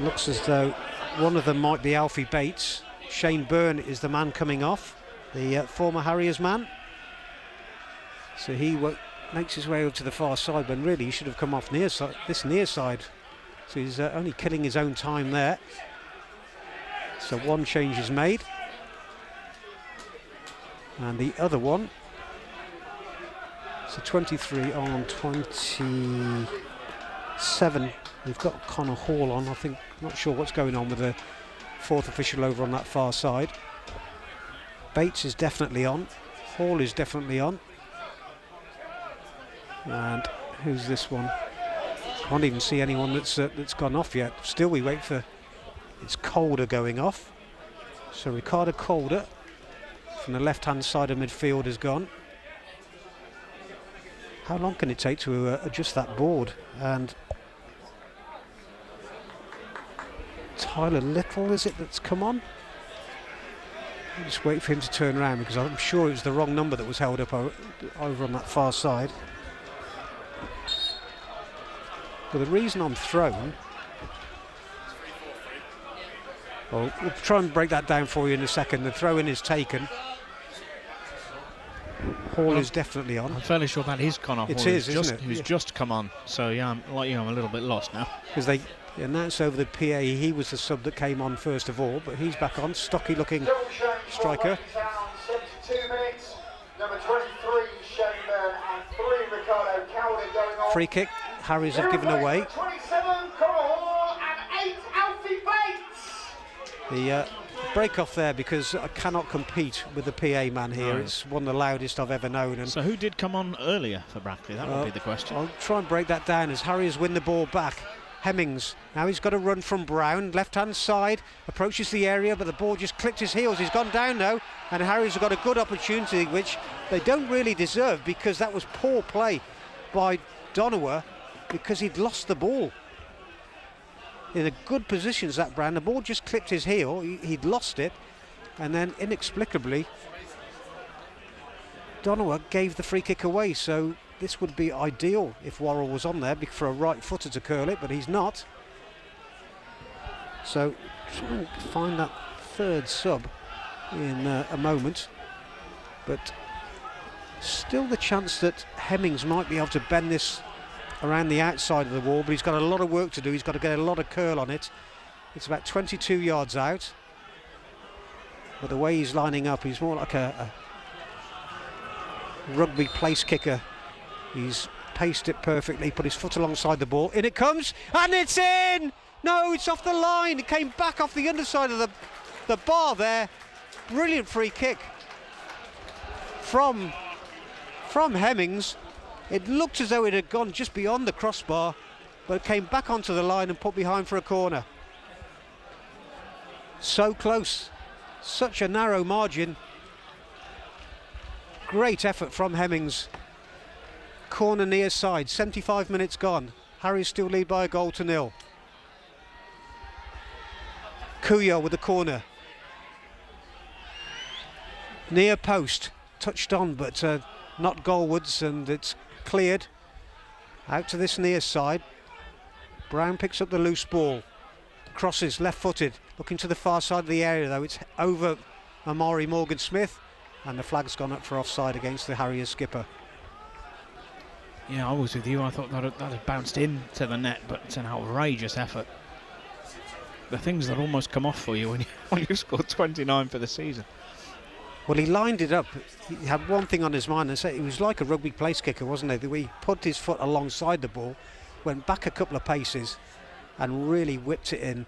Looks as though one of them might be Alfie Bates. Shane Byrne is the man coming off, the former Harriers man. So he makes his way over to the far side, but really he should have come off this near side. So he's only killing his own time there. So one change is made. And the other one, so 23 on 27. We've got Connor Hall on. I think, not sure what's going on with the fourth official over on that far side. Bates is definitely on. Hall is definitely on. And who's this one? Can't even see anyone that's gone off yet. Still we wait for, it's Calder going off. So Ricardo Calder from the left-hand side of midfield has gone. How long can it take to adjust that board? And Tyler Little, is it, that's come on? I'll just wait for him to turn around because I'm sure it was the wrong number that was held up over on that far side. But the reason I'm thrown, well, we'll try and break that down for you in a second. The throw-in is taken. Hall is definitely on. I'm fairly sure that is Connor Hall. It is, isn't it? Who's just come on. So yeah, I'm like you, I'm a little bit lost now. Because they announced over the PA he was the sub that came on first of all, but he's back on. Stocky looking striker. 72 minutes. Number 23, Shane Byrne, and 3, Ricardo Calder going on. Free kick. Harriers have given away. 27, Connor Hall, and 8, Alfie Bates. The break off there because I cannot compete with the PA man here. Right. It's one of the loudest I've ever known. And so who did come on earlier for Brackley? That would be the question. I'll try and break that down as Harriers win the ball back. Hemmings, now he's got a run from Brown, left-hand side, approaches the area, but the ball just clipped his heels. He's gone down now, and Harriers have got a good opportunity, which they don't really deserve because that was poor play by Donowa because he'd lost the ball. In a good position, Zach Brown, the ball just clipped his heel, he'd lost it, and then inexplicably Donowa gave the free kick away, so this would be ideal if Worrell was on there for a right footer to curl it, but he's not. So try and find that third sub in a moment, but still the chance that Hemmings might be able to bend this around the outside of the wall, but he's got a lot of work to do. He's got to get a lot of curl on it. It's about 22 yards out, but the way he's lining up, he's more like a rugby place kicker. He's paced it perfectly, put his foot alongside the ball, in it comes, and it's in! No, it's off the line. It came back off the underside of the bar there. Brilliant free kick from Hemmings. It looked as though it had gone just beyond the crossbar, but it came back onto the line and put behind for a corner. So close, such a narrow margin. Great effort from Hemmings. Corner near side, 75 minutes gone. Harriers still lead by a goal to 0. Kuya with the corner. Near post, touched on but not goalwards, and it's cleared. Out to this near side. Brown picks up the loose ball. Crosses, left-footed, looking to the far side of the area though. It's over Amari Morgan-Smith, and the flag's gone up for offside against the Harriers skipper. Yeah, I was with you. I thought that had bounced into the net, but it's an outrageous effort. The things that almost come off for you when you scored 29 for the season. Well, he lined it up. He had one thing on his mind, and said it was like a rugby place kicker, wasn't it? The way he put his foot alongside the ball, went back a couple of paces, and really whipped it in.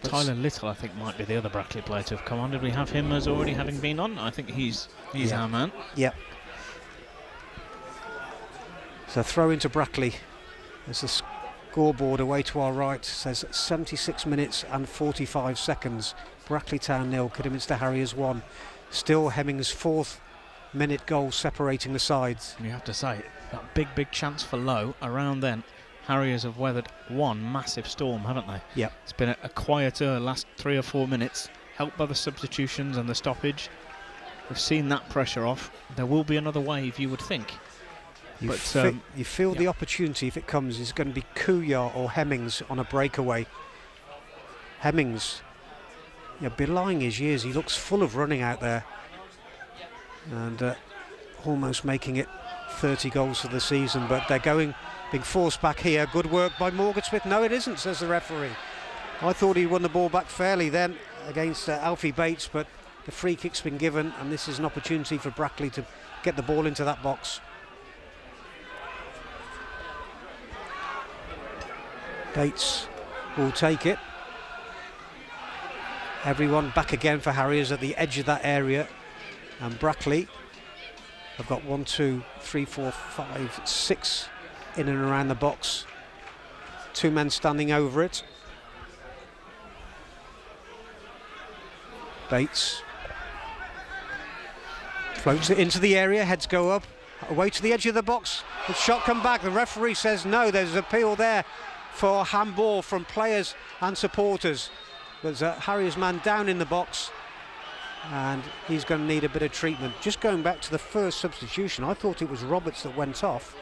But Tyler Little, I think, might be the other Brackley player to have come on. Did we have him as already having been on? I think he's our man. Yep. So throw into Brackley. There's the scoreboard away to our right. Says 76 minutes and 45 seconds. Brackley Town 0, Kidderminster Harriers 1. Still Hemmings' 4th minute goal separating the sides. You have to say, that big chance for Lowe, around then, Harriers have weathered one massive storm, haven't they? Yep. It's been a quieter last 3 or 4 minutes, helped by the substitutions and the stoppage. We've seen that pressure off. There will be another wave, you would think. You feel the opportunity, if it comes, is going to be Kuya or Hemmings on a breakaway. Hemmings, belying his years, he looks full of running out there, and almost making it 30 goals for the season, but they're being forced back here. Good work by Morgan-Smith. No, it isn't, says the referee. I thought he won the ball back fairly then against Alfie Bates, but the free kick's been given, and this is an opportunity for Brackley to get the ball into that box. Bates will take it. Everyone back again for Harriers at the edge of that area. And Brackley have got 1, 2, 3, 4, 5, 6 in and around the box. 2 men standing over it. Bates floats it into the area, heads go up, away to the edge of the box. The shot come back. The referee says no. There's an appeal there for handball from players and supporters. There's a Harriers man down in the box, and he's going to need a bit of treatment. Just going back to the first substitution, I thought it was Roberts that went off.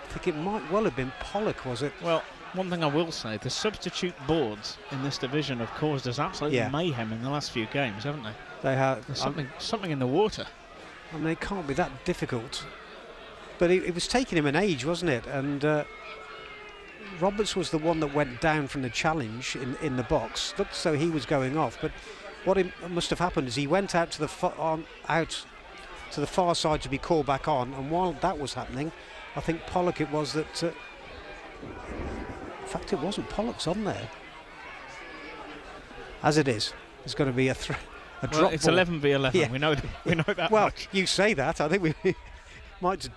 I think it might well have been Pollock, was it? Well, one thing I will say, the substitute boards in this division have caused us absolutely mayhem in the last few games, haven't they? They have. There's something in the water. I mean, it can't be that difficult. But it was taking him an age, wasn't it? And Roberts was the one that went down from the challenge in the box. Looked so he was going off. But what must have happened is he went out to the far side to be called back on. And while that was happening, I think Pollock it was that... in fact, it wasn't Pollock's on there. As it is, there's going to be a drop it's ball. 11v11. Yeah. We know that. Well, much. You say that. I think we might just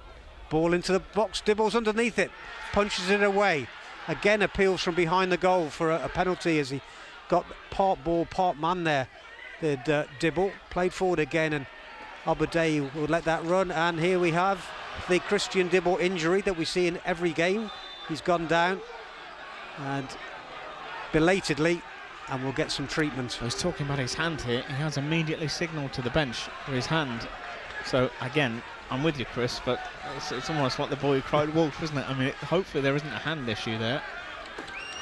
ball into the box. Dibble's underneath it, punches it away. Again, appeals from behind the goal for a penalty as he got part ball, part man there. Dibble played forward again, and Aberdeen will let that run. And here we have the Christian Dibble injury that we see in every game. He's gone down, and belatedly, and we'll get some treatment. He's talking about his hand here. He has immediately signalled to the bench for his hand. So again, I'm with you, Chris, but it's almost like the boy who cried wolf, isn't it? I mean, hopefully there isn't a hand issue there.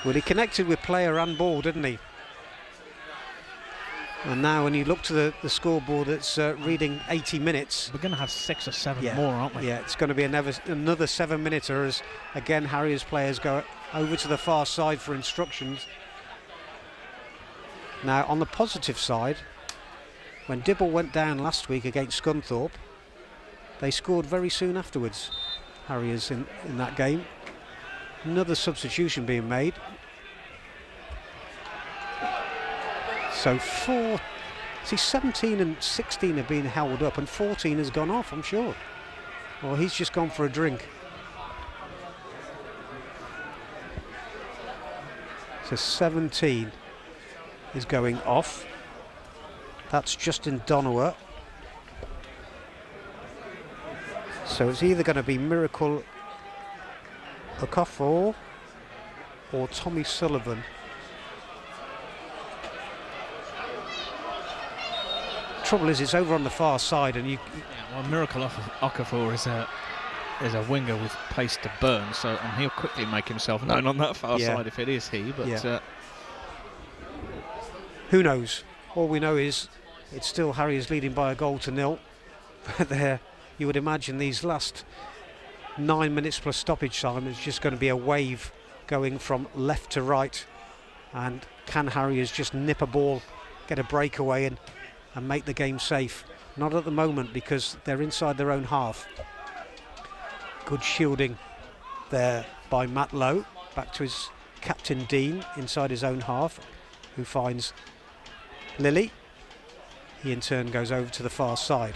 Well, he connected with player and ball, didn't he? And now when you look to the scoreboard, it's reading 80 minutes. We're going to have 6 or 7 more, aren't we? Yeah, it's going to be another 7-minute as, again, Harriers players go over to the far side for instructions. Now, on the positive side, when Dibble went down last week against Scunthorpe, they scored very soon afterwards, Harriers, in that game. Another substitution being made. So 17 and 16 have been held up and 14 has gone off, I'm sure. Well, he's just gone for a drink. So 17 is going off. That's Justin Donowa. So it's either going to be Miracle Okafor or Tommy Sullivan. Trouble is, it's over on the far side, and well, Miracle Okafor is a winger with pace to burn, so he'll quickly make himself known on that far side if it is he. But who knows? All we know is it's still Harriers leading by a goal to 0. But there, you would imagine these last 9 minutes plus stoppage time is just going to be a wave going from left to right. And can Harriers just nip a ball, get a breakaway and make the game safe? Not at the moment, because they're inside their own half. Good shielding there by Matt Lowe. Back to his captain Dean inside his own half, who finds Lilly. He in turn goes over to the far side.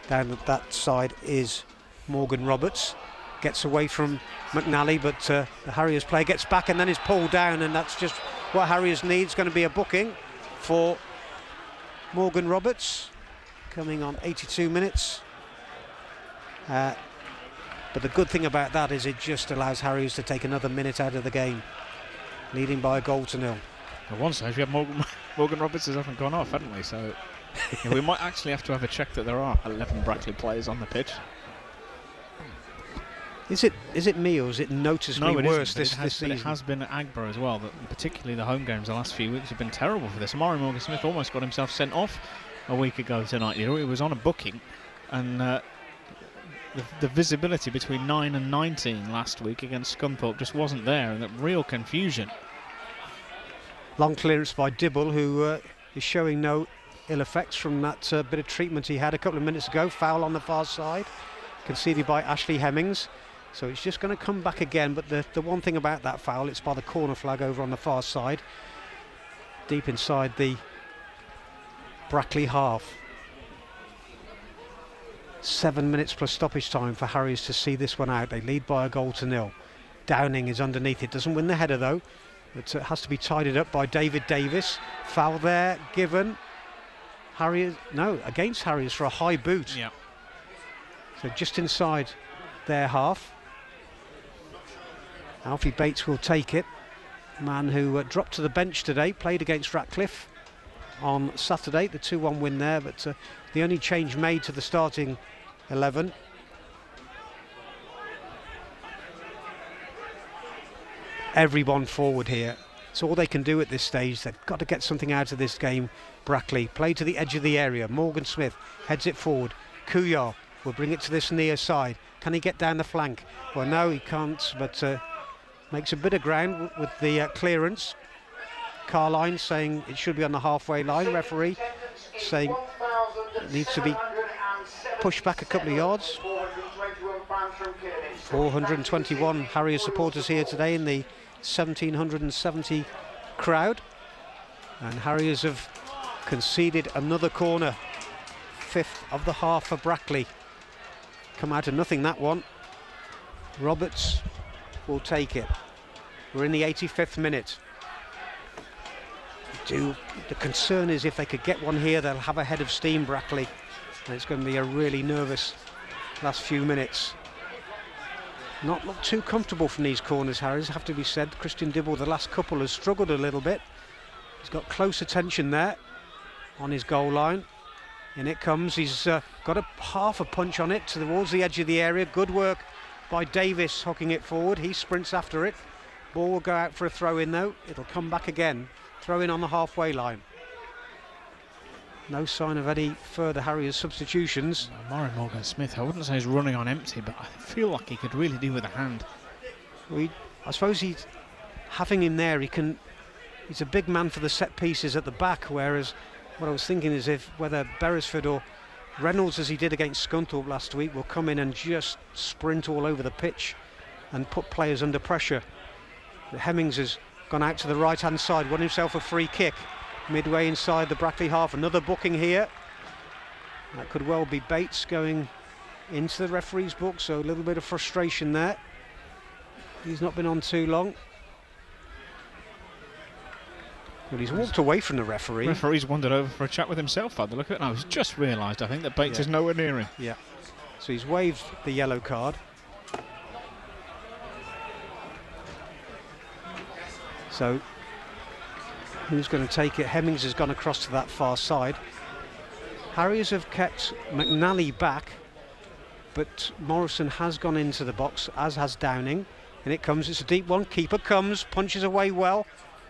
Down that side is Morgan Roberts. Gets away from McNally, but the Harriers player gets back and then is pulled down, and that's just what Harriers needs. Going to be a booking for Morgan Roberts, coming on 82 minutes. But the good thing about that is it just allows Harriers to take another minute out of the game, leading by a goal to 0. At one stage, we have Morgan Roberts has often gone off, haven't we? So we might actually have to have a check that there are 11 Brackley players on the pitch. Is it me, or is it noticeably worse this season? It has been at Agborough as well, particularly the home games the last few weeks have been terrible for this. Murray Morgan-Smith almost got himself sent off a week ago tonight. He was on a booking, and the visibility between 9 and 19 last week against Scunthorpe just wasn't there, and real confusion. Long clearance by Dibble, who is showing no ill effects from that bit of treatment he had a couple of minutes ago. Foul on the far side, conceded by Ashley Hemmings. So it's just going to come back again, but the one thing about that foul, it's by the corner flag over on the far side, deep inside the Brackley half. 7 minutes plus stoppage time for Harriers to see this one out. They lead by a goal to nil. Downing is underneath it, doesn't win the header though. It has to be tidied up by David Davis. Foul there given. Against Harriers for a high boot. Yeah. So just inside their half. Alfie Bates will take it. Man who dropped to the bench today, played against Ratcliffe on Saturday, the 2-1 win there, but the only change made to the starting 11. Everyone forward here. It's all they can do at this stage. They've got to get something out of this game. Brackley, play to the edge of the area. Morgan Smith heads it forward. Kuyar will bring it to this near side. Can he get down the flank? Well, no, he can't, but makes a bit of ground with the clearance. Carline saying it should be on the halfway line. Referee saying it needs to be pushed back a couple of yards. 421 Harriers supporters here today in the 1770 crowd, and Harriers have conceded another corner. 5th of the half for Brackley. Come out of nothing, that one. Roberts will take it. We're in the 85th minute. The concern is if they could get one here, they'll have a head of steam, Brackley, and it's going to be a really nervous last few minutes. Not look too comfortable from these corners, Harriers, have to be said. Christian Dibble, the last couple, has struggled a little bit. He's got close attention there on his goal line. In it comes. He's got a half a punch on it towards the edge of the area. Good work by Davis hooking it forward. He sprints after it. Ball will go out for a throw in though. It'll come back again. Throw in on the halfway line. No sign of any further Harriers substitutions. Murray Morgan Smith, I wouldn't say he's running on empty, but I feel like he could really do with a hand. I suppose he's having him there. He's a big man for the set pieces at the back, whereas what I was thinking is whether Beresford or Reynolds, as he did against Scunthorpe last week, will come in and just sprint all over the pitch and put players under pressure. Hemmings has gone out to the right hand side, won himself a free kick. Midway inside the Brackley half, another booking here. That could well be Bates going into the referee's book, so a little bit of frustration there. He's not been on too long. Well, he's walked away from the referee. Referee's wandered over for a chat with himself by the look of it, and I was just realised I think that Bates is nowhere near him. Yeah, so he's waved the yellow card. So who's going to take it? Hemmings has gone across to that far side. Harriers have kept McNally back, but Morrison has gone into the box, as has Downing. And it comes, it's a deep one. Keeper comes, punches away well,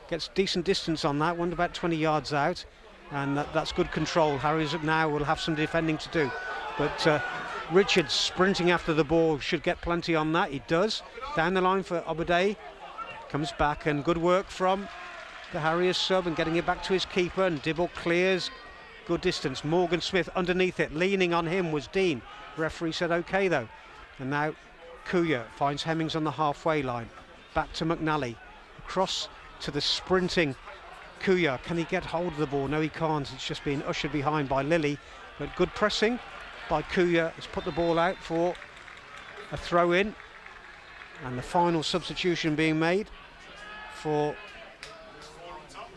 gets decent distance on that one, about 20 yards out. And that's good control. Harriers now will have some defending to do. But Richards sprinting after the ball should get plenty on that. He does. Down the line for Obadei. Comes back, and good work from the Harriers sub and getting it back to his keeper, and Dibble clears. Good distance. Morgan Smith underneath it. Leaning on him was Dean. Referee said okay though. And now Kuya finds Hemmings on the halfway line. Back to McNally. Across to the sprinting Kuya. Can he get hold of the ball? No, he can't. It's just being ushered behind by Lilly. But good pressing by Kuya has put the ball out for a throw in. And the final substitution being made for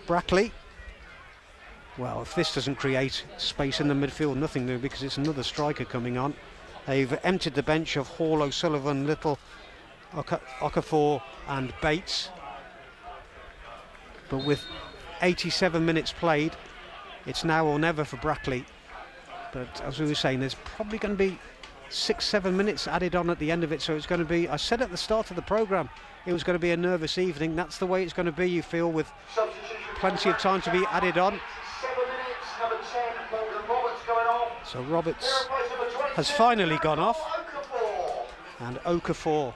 Brackley. Well, if this doesn't create space in the midfield, nothing new, because it's another striker coming on. They've emptied the bench of Hall, O'Sullivan, Little, Okafor and Bates. But with 87 minutes played, it's now or never for Brackley. But as we were saying, there's probably going to be 6-7 minutes added on at the end of it, so it's going to be, I said at the start of the programme, it was going to be a nervous evening. That's the way it's going to be, you feel, with plenty of time to be added on. 7 minutes, number 10, Morgan Roberts going off. So Roberts has finally gone off, and Okafor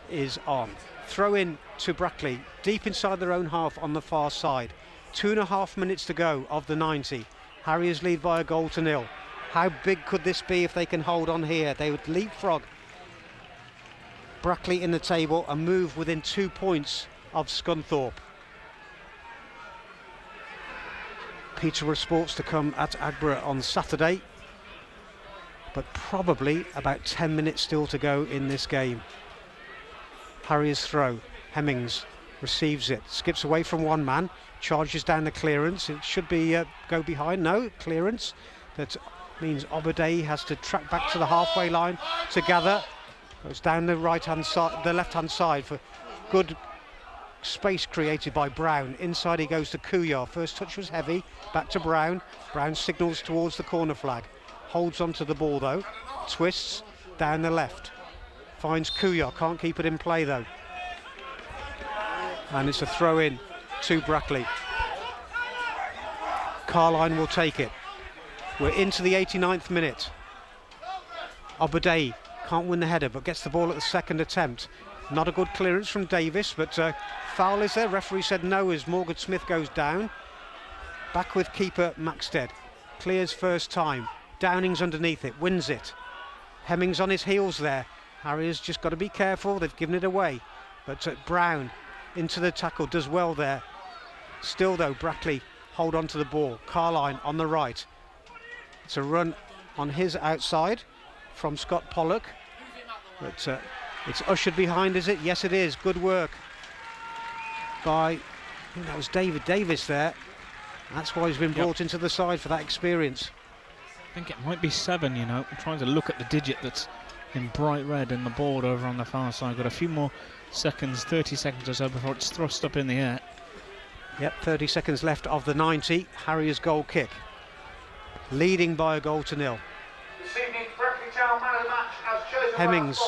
is on. Throw in to Brackley, deep inside their own half on the far side. 2.5 minutes to go of the 90. Harriers lead by a goal to nil. How big could this be if they can hold on here? They would leapfrog Brackley in the table and move within 2 points of Scunthorpe. Peterborough Sports to come at Agborough on Saturday. but probably about 10 minutes still to go in this game. Harriers throw. Hemmings receives it, skips away from one man, charges down the clearance. It should be go behind. No clearance. That means Obadei has to track back to the halfway line to gather. Goes down the right-hand side, the left-hand side for good space created by Brown. Inside he goes to Kuyar. First touch was heavy. Back to Brown. Brown signals towards the corner flag. Holds onto the ball though. Twists down the left. Finds Kuyar. Can't keep it in play though. And it's a throw in to Brackley. Carline will take it. We're into the 89th minute. Obadei can't win the header but gets the ball at the second attempt. Not a good clearance from Davis, but foul is there. Referee said no as Morgan Smith goes down. Back with keeper Maxted. Clears first time. Downing's underneath it, wins it. Hemmings on his heels there. Harriers just got to be careful, they've given it away. But Brown into the tackle, does well there. Still though, Brackley hold on to the ball. Carline on the right. It's a run on his outside from Scott Pollock. But it's ushered behind, is it? Yes, it is. Good work by, I think that was David Davis there. That's why he's been brought into the side for that experience. I think it might be 7, you know. I'm trying to look at the digit that's in bright red in the board over on the far side. Got a few more seconds, 30 seconds or so before it's thrust up in the air. Yep, 30 seconds left of the 90. Harriers goal kick. Leading by a goal to nil. Hemmings,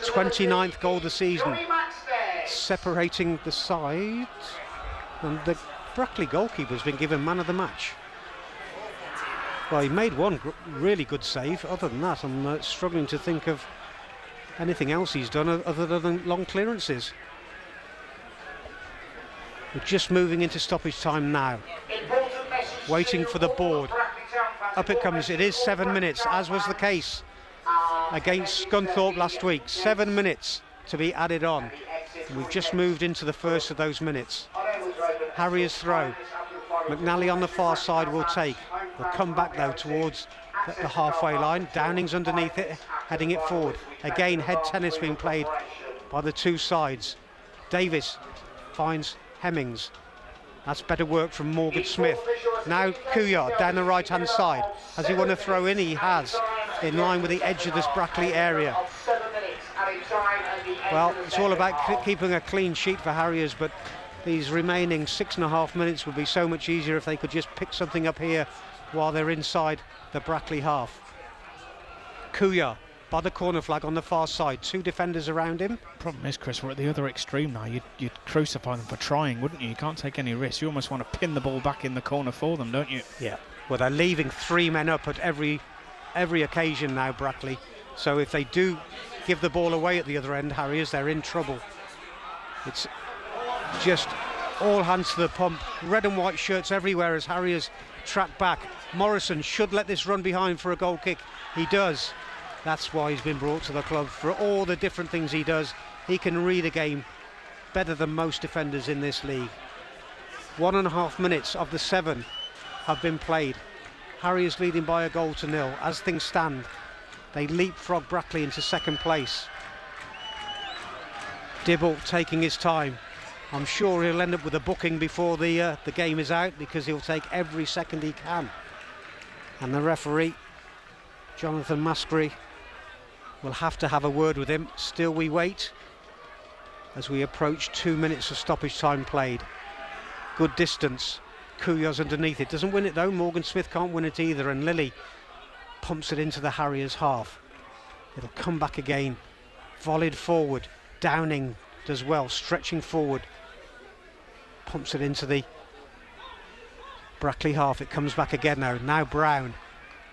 29th goal of the season. Separating the side. And the Brackley goalkeeper's been given man of the match. Well, he made one really good save. Other than that, I'm struggling to think of anything else he's done other than long clearances. We're just moving into stoppage time now. Waiting for the board. Up it comes. It is 7 minutes, as was the case against Scunthorpe last week. 7 minutes to be added on. And we've just moved into the first of those minutes. Harriers throw. McNally on the far side will take. Will come back though towards the halfway line. Downing's underneath it, heading it forward. Again, head tennis being played by the two sides. Davis finds Hemmings. That's better work from Morgan Smith. Now Kuyard down the right-hand side. Has he won a throw in? He has, in line with the edge of this Brackley area. Well, it's all about keeping a clean sheet for Harriers, but these remaining 6.5 minutes would be so much easier if they could just pick something up here while they're inside the Brackley half. Kuyard by the corner flag on the far side. Two defenders around him. Problem is, Chris, we're at the other extreme now. You'd crucify them for trying, wouldn't you? You can't take any risks. You almost want to pin the ball back in the corner for them, don't you? Yeah. Well, they're leaving 3 men up at every occasion now, Brackley. So if they do give the ball away at the other end, Harriers, they're in trouble. It's just all hands to the pump. Red and white shirts everywhere as Harriers track back. Morrison should let this run behind for a goal kick. He does. That's why he's been brought to the club. For all the different things he does, he can read a game better than most defenders in this league. 1.5 minutes of the 7 have been played. Harriers leading by a goal to nil. As things stand, they leapfrog Brackley into second place. Dibble taking his time. I'm sure he'll end up with a booking before the game is out, because he'll take every second he can. And the referee, Jonathan Maskery, will have to have a word with him. Still we wait as we approach 2 minutes of stoppage time played. Good distance. Kuyos underneath it. Doesn't win it though. Morgan Smith can't win it either, and Lilly pumps it into the Harriers half. It'll come back again. Volleyed forward. Downing does well, stretching forward. Pumps it into the Brackley half. It comes back again now. Now Brown.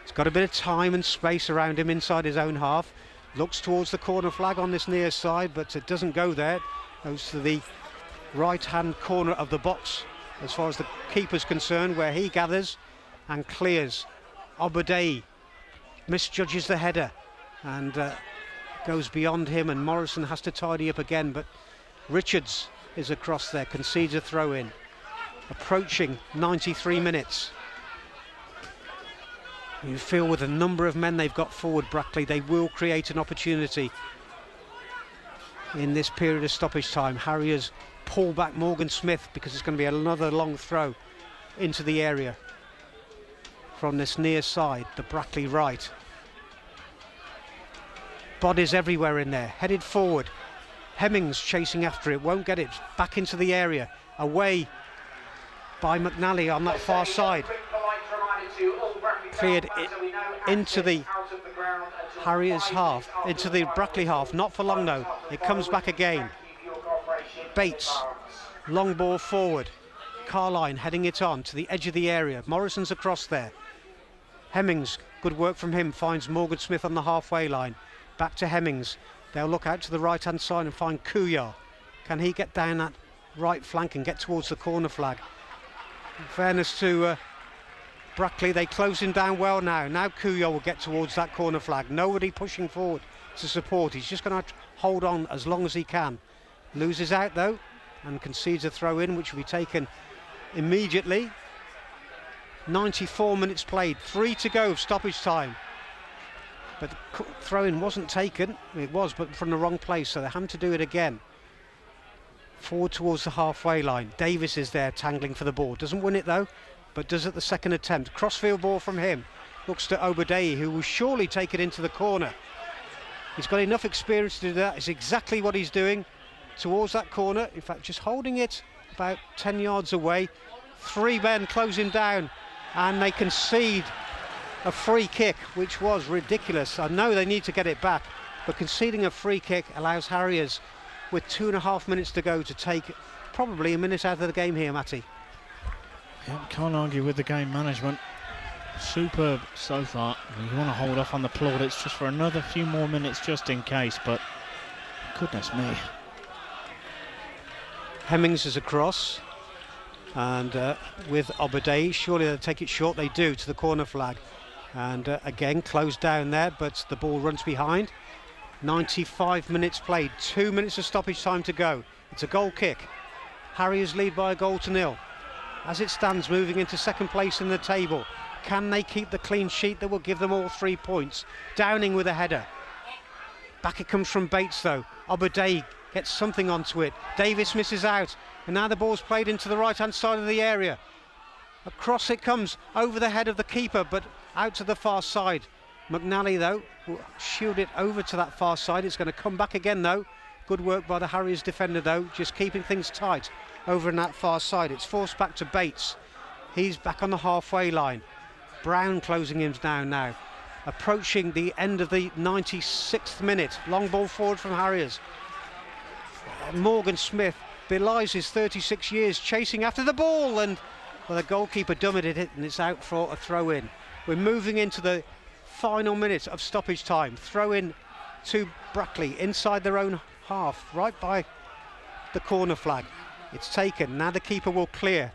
He's got a bit of time and space around him inside his own half. Looks towards the corner flag on this near side, but it doesn't go there. Goes to the right-hand corner of the box as far as the keeper's concerned, where he gathers and clears. Obadei misjudges the header and goes beyond him, and Morrison has to tidy up again, but Richards is across there, concedes a throw-in. Approaching 93 minutes. You feel with the number of men they've got forward, Brackley, they will create an opportunity in this period of stoppage time. Harriers pull back Morgan Smith because it's going to be another long throw into the area from this near side, the Brackley right. Bodies everywhere in there, headed forward. Hemmings chasing after it, won't get it. Back into the area, away by McNally on that far side. Cleared it into the Harriers half, into the Brackley half. Not for long though, it comes back again. Bates, long ball forward. Carline heading it on to the edge of the area. Morrison's across there. Hemmings, good work from him, finds Morgan Smith on the halfway line. Back to Hemmings. They'll look out to the right hand side and find Kuyar. Can he get down that right flank and get towards the corner flag? In fairness to Brackley, they close him down well now. Now Kuyar will get towards that corner flag. Nobody pushing forward to support. He's just going to hold on as long as he can. Loses out though and concedes a throw in, which will be taken immediately. 94 minutes played, 3 to go of stoppage time. But the throw-in wasn't taken. It was, but from the wrong place, so they're having to do it again. Forward towards the halfway line. Davis is there tangling for the ball. Doesn't win it though, but does at the second attempt. Crossfield ball from him. Looks to Obadei, who will surely take it into the corner. He's got enough experience to do that. It's exactly what he's doing towards that corner. In fact, just holding it about 10 yards away. 3 men close him down, and they concede a free kick, which was ridiculous. I know they need to get it back, but conceding a free kick allows Harriers, with 2.5 minutes to go, to take probably a minute out of the game here, Matty. Yeah, can't argue with the game management. Superb so far. You want to hold off on the plaudits just for another few more minutes just in case, but goodness me. Hemmings is across, and with Obadei, surely they'll take it short. They do, to the corner flag. And again closed down there, but the ball runs behind. 95 minutes played, 2 minutes of stoppage time to go. It's a goal kick. Harriers lead by a 1-0. As it stands, moving into second place in the table. Can they keep the clean sheet that will give them all 3 points? Downing with a header. Back it comes from Bates though. Obadei gets something onto it. Davis misses out, and now the ball's played into the right hand side of the area. Across it comes, over the head of the keeper, but out to the far side. McNally though will shield it over to that far side. It's going to come back again though. Good work by the Harriers defender though, just keeping things tight over on that far side. It's forced back to Bates. He's back on the halfway line. Brown closing him down now. Approaching the end of the 96th minute. Long ball forward from Harriers. Morgan Smith belies his 36 years, chasing after the ball, and well, the goalkeeper dummied it, and it's out for a throw in. We're moving into the final minute of stoppage time. Throw in to Brackley inside their own half, right by the corner flag. It's taken. Now the keeper will clear.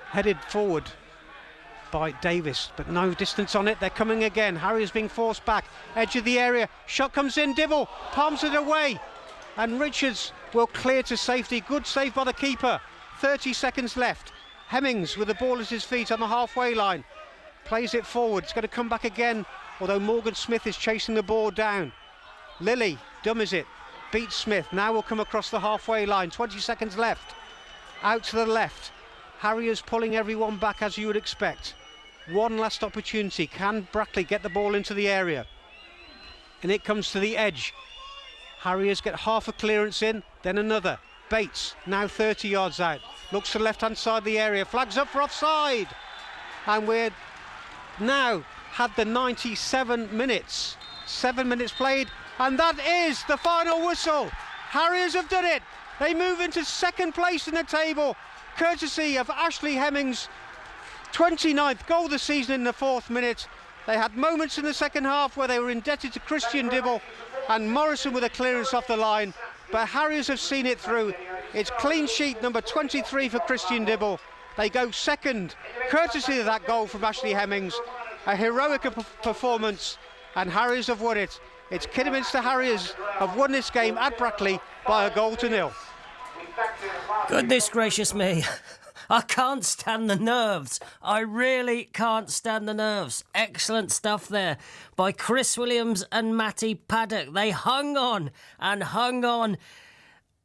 Headed forward by Davis, but no distance on it. They're coming again. Harriers being forced back. Edge of the area. Shot comes in. Dibble palms it away, and Richards will clear to safety. Good save by the keeper. 30 seconds left. Hemmings with the ball at his feet on the halfway line. Plays it forward. It's going to come back again, although Morgan Smith is chasing the ball down. Lilly dummies it. Beats Smith. Now will come across the halfway line. 20 seconds left. Out to the left. Harriers pulling everyone back as you would expect. One last opportunity. Can Brackley get the ball into the area? And it comes to the edge. Harriers get half a clearance in, then another. Bates, now 30 yards out. Looks to the left-hand side of the area. Flags up for offside. And we're now had the 97 minutes. 7 minutes played. And that is the final whistle. Harriers have done it. They move into second place in the table, courtesy of Ashley Hemmings' 29th goal this season in the 4th minute. They had moments in the second half where they were indebted to Christian Dibble and Morrison with a clearance off the line, but Harriers have seen it through. It's clean sheet number 23 for Christian Dibble. They go second, courtesy of that goal from Ashley Hemmings. A heroic performance, and Harriers have won it. It's Kidderminster Harriers have won this game at Brackley by a 1-0. Goodness gracious me. I can't stand the nerves. I really can't stand the nerves. Excellent stuff there by Chris Williams and Matty Paddock. They hung on and hung on.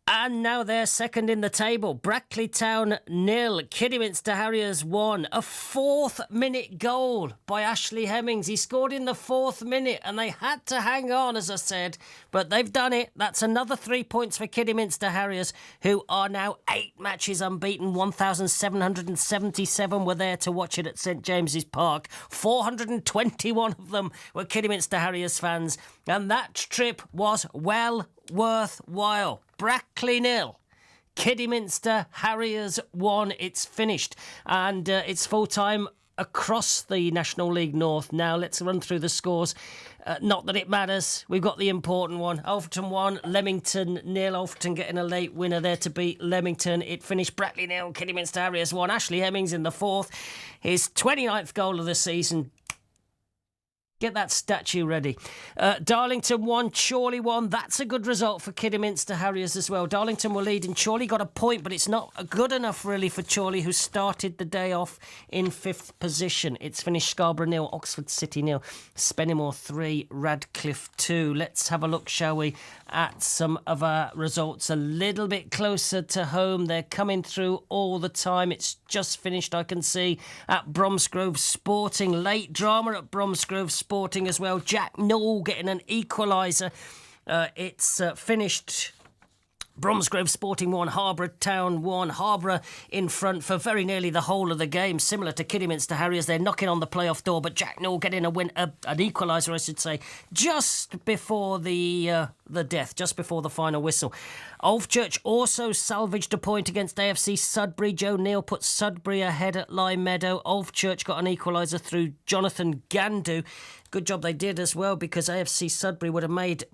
And now they're second in the table. Brackley Town 0, Kidderminster Harriers 1. A 4th minute goal by Ashley Hemmings. He scored in the 4th minute and they had to hang on, as I said. But they've done it. That's another 3 points for Kidderminster Harriers, who are now 8 matches unbeaten. 1,777 were there to watch it at St James's Park. 421 of them were Kidderminster Harriers fans. And that trip was well worthwhile. Brackley 0, Kidderminster Harriers 1. It's finished, and it's full time across the National League North. Now let's run through the scores. Not that it matters. We've got the important one. Alfreton 1, Leamington 0. Alfreton getting a late winner there to beat Leamington. It finished Brackley 0, Kidderminster Harriers 1. Ashley Hemmings in the 4th. His 29th goal of the season. Get that statue ready. Darlington 1, Chorley 1. That's a good result for Kidderminster Harriers as well. Darlington were leading. Chorley got a point, but it's not good enough really for Chorley, who started the day off in 5th position. It's finished Scarborough 0, Oxford City 0, Spennymoor 3, Radcliffe 2. Let's have a look, shall we, at some of our results a little bit closer to home. They're coming through all the time. It's just finished, I can see, at Bromsgrove Sporting. Late drama at Bromsgrove Sporting as well. Jack Knoll getting an equaliser. It's finished Bromsgrove Sporting 1, Harborough Town 1. Harborough in front for very nearly the whole of the game. Similar to Kidderminster Harriers, they're knocking on the playoff door, but Jack Knoll getting an equaliser, I should say, just before the death, just before the final whistle. Alvechurch also salvaged a point against AFC Sudbury. Joe Neal put Sudbury ahead at Lime Meadow. Alvechurch got an equaliser through Jonathan Gandu. Good job they did as well, because AFC Sudbury would have made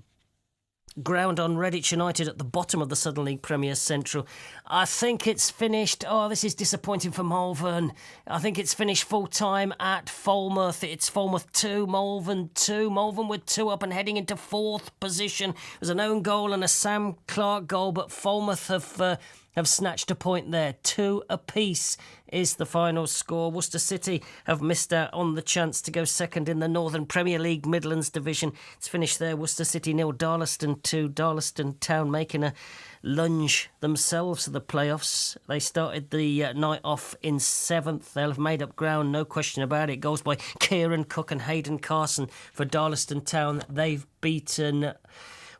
ground on Redditch United at the bottom of the Southern League Premier Central. I think it's finished. Oh, this is disappointing for Malvern. I think it's finished full time at Falmouth. It's Falmouth 2, Malvern 2. Malvern with 2 up and heading into 4th position. There's an own goal and a Sam Clark goal, but Falmouth have snatched a point there. 2 apiece is the final score. Worcester City have missed out on the chance to go second in the Northern Premier League Midlands Division. It's finished there. Worcester City 0, Darlaston 2. Darlaston Town making a lunge themselves to the playoffs. They started the night off in 7th. They'll have made up ground, no question about it. Goals by Kieran Cook and Hayden Carson for Darlaston Town. They've beaten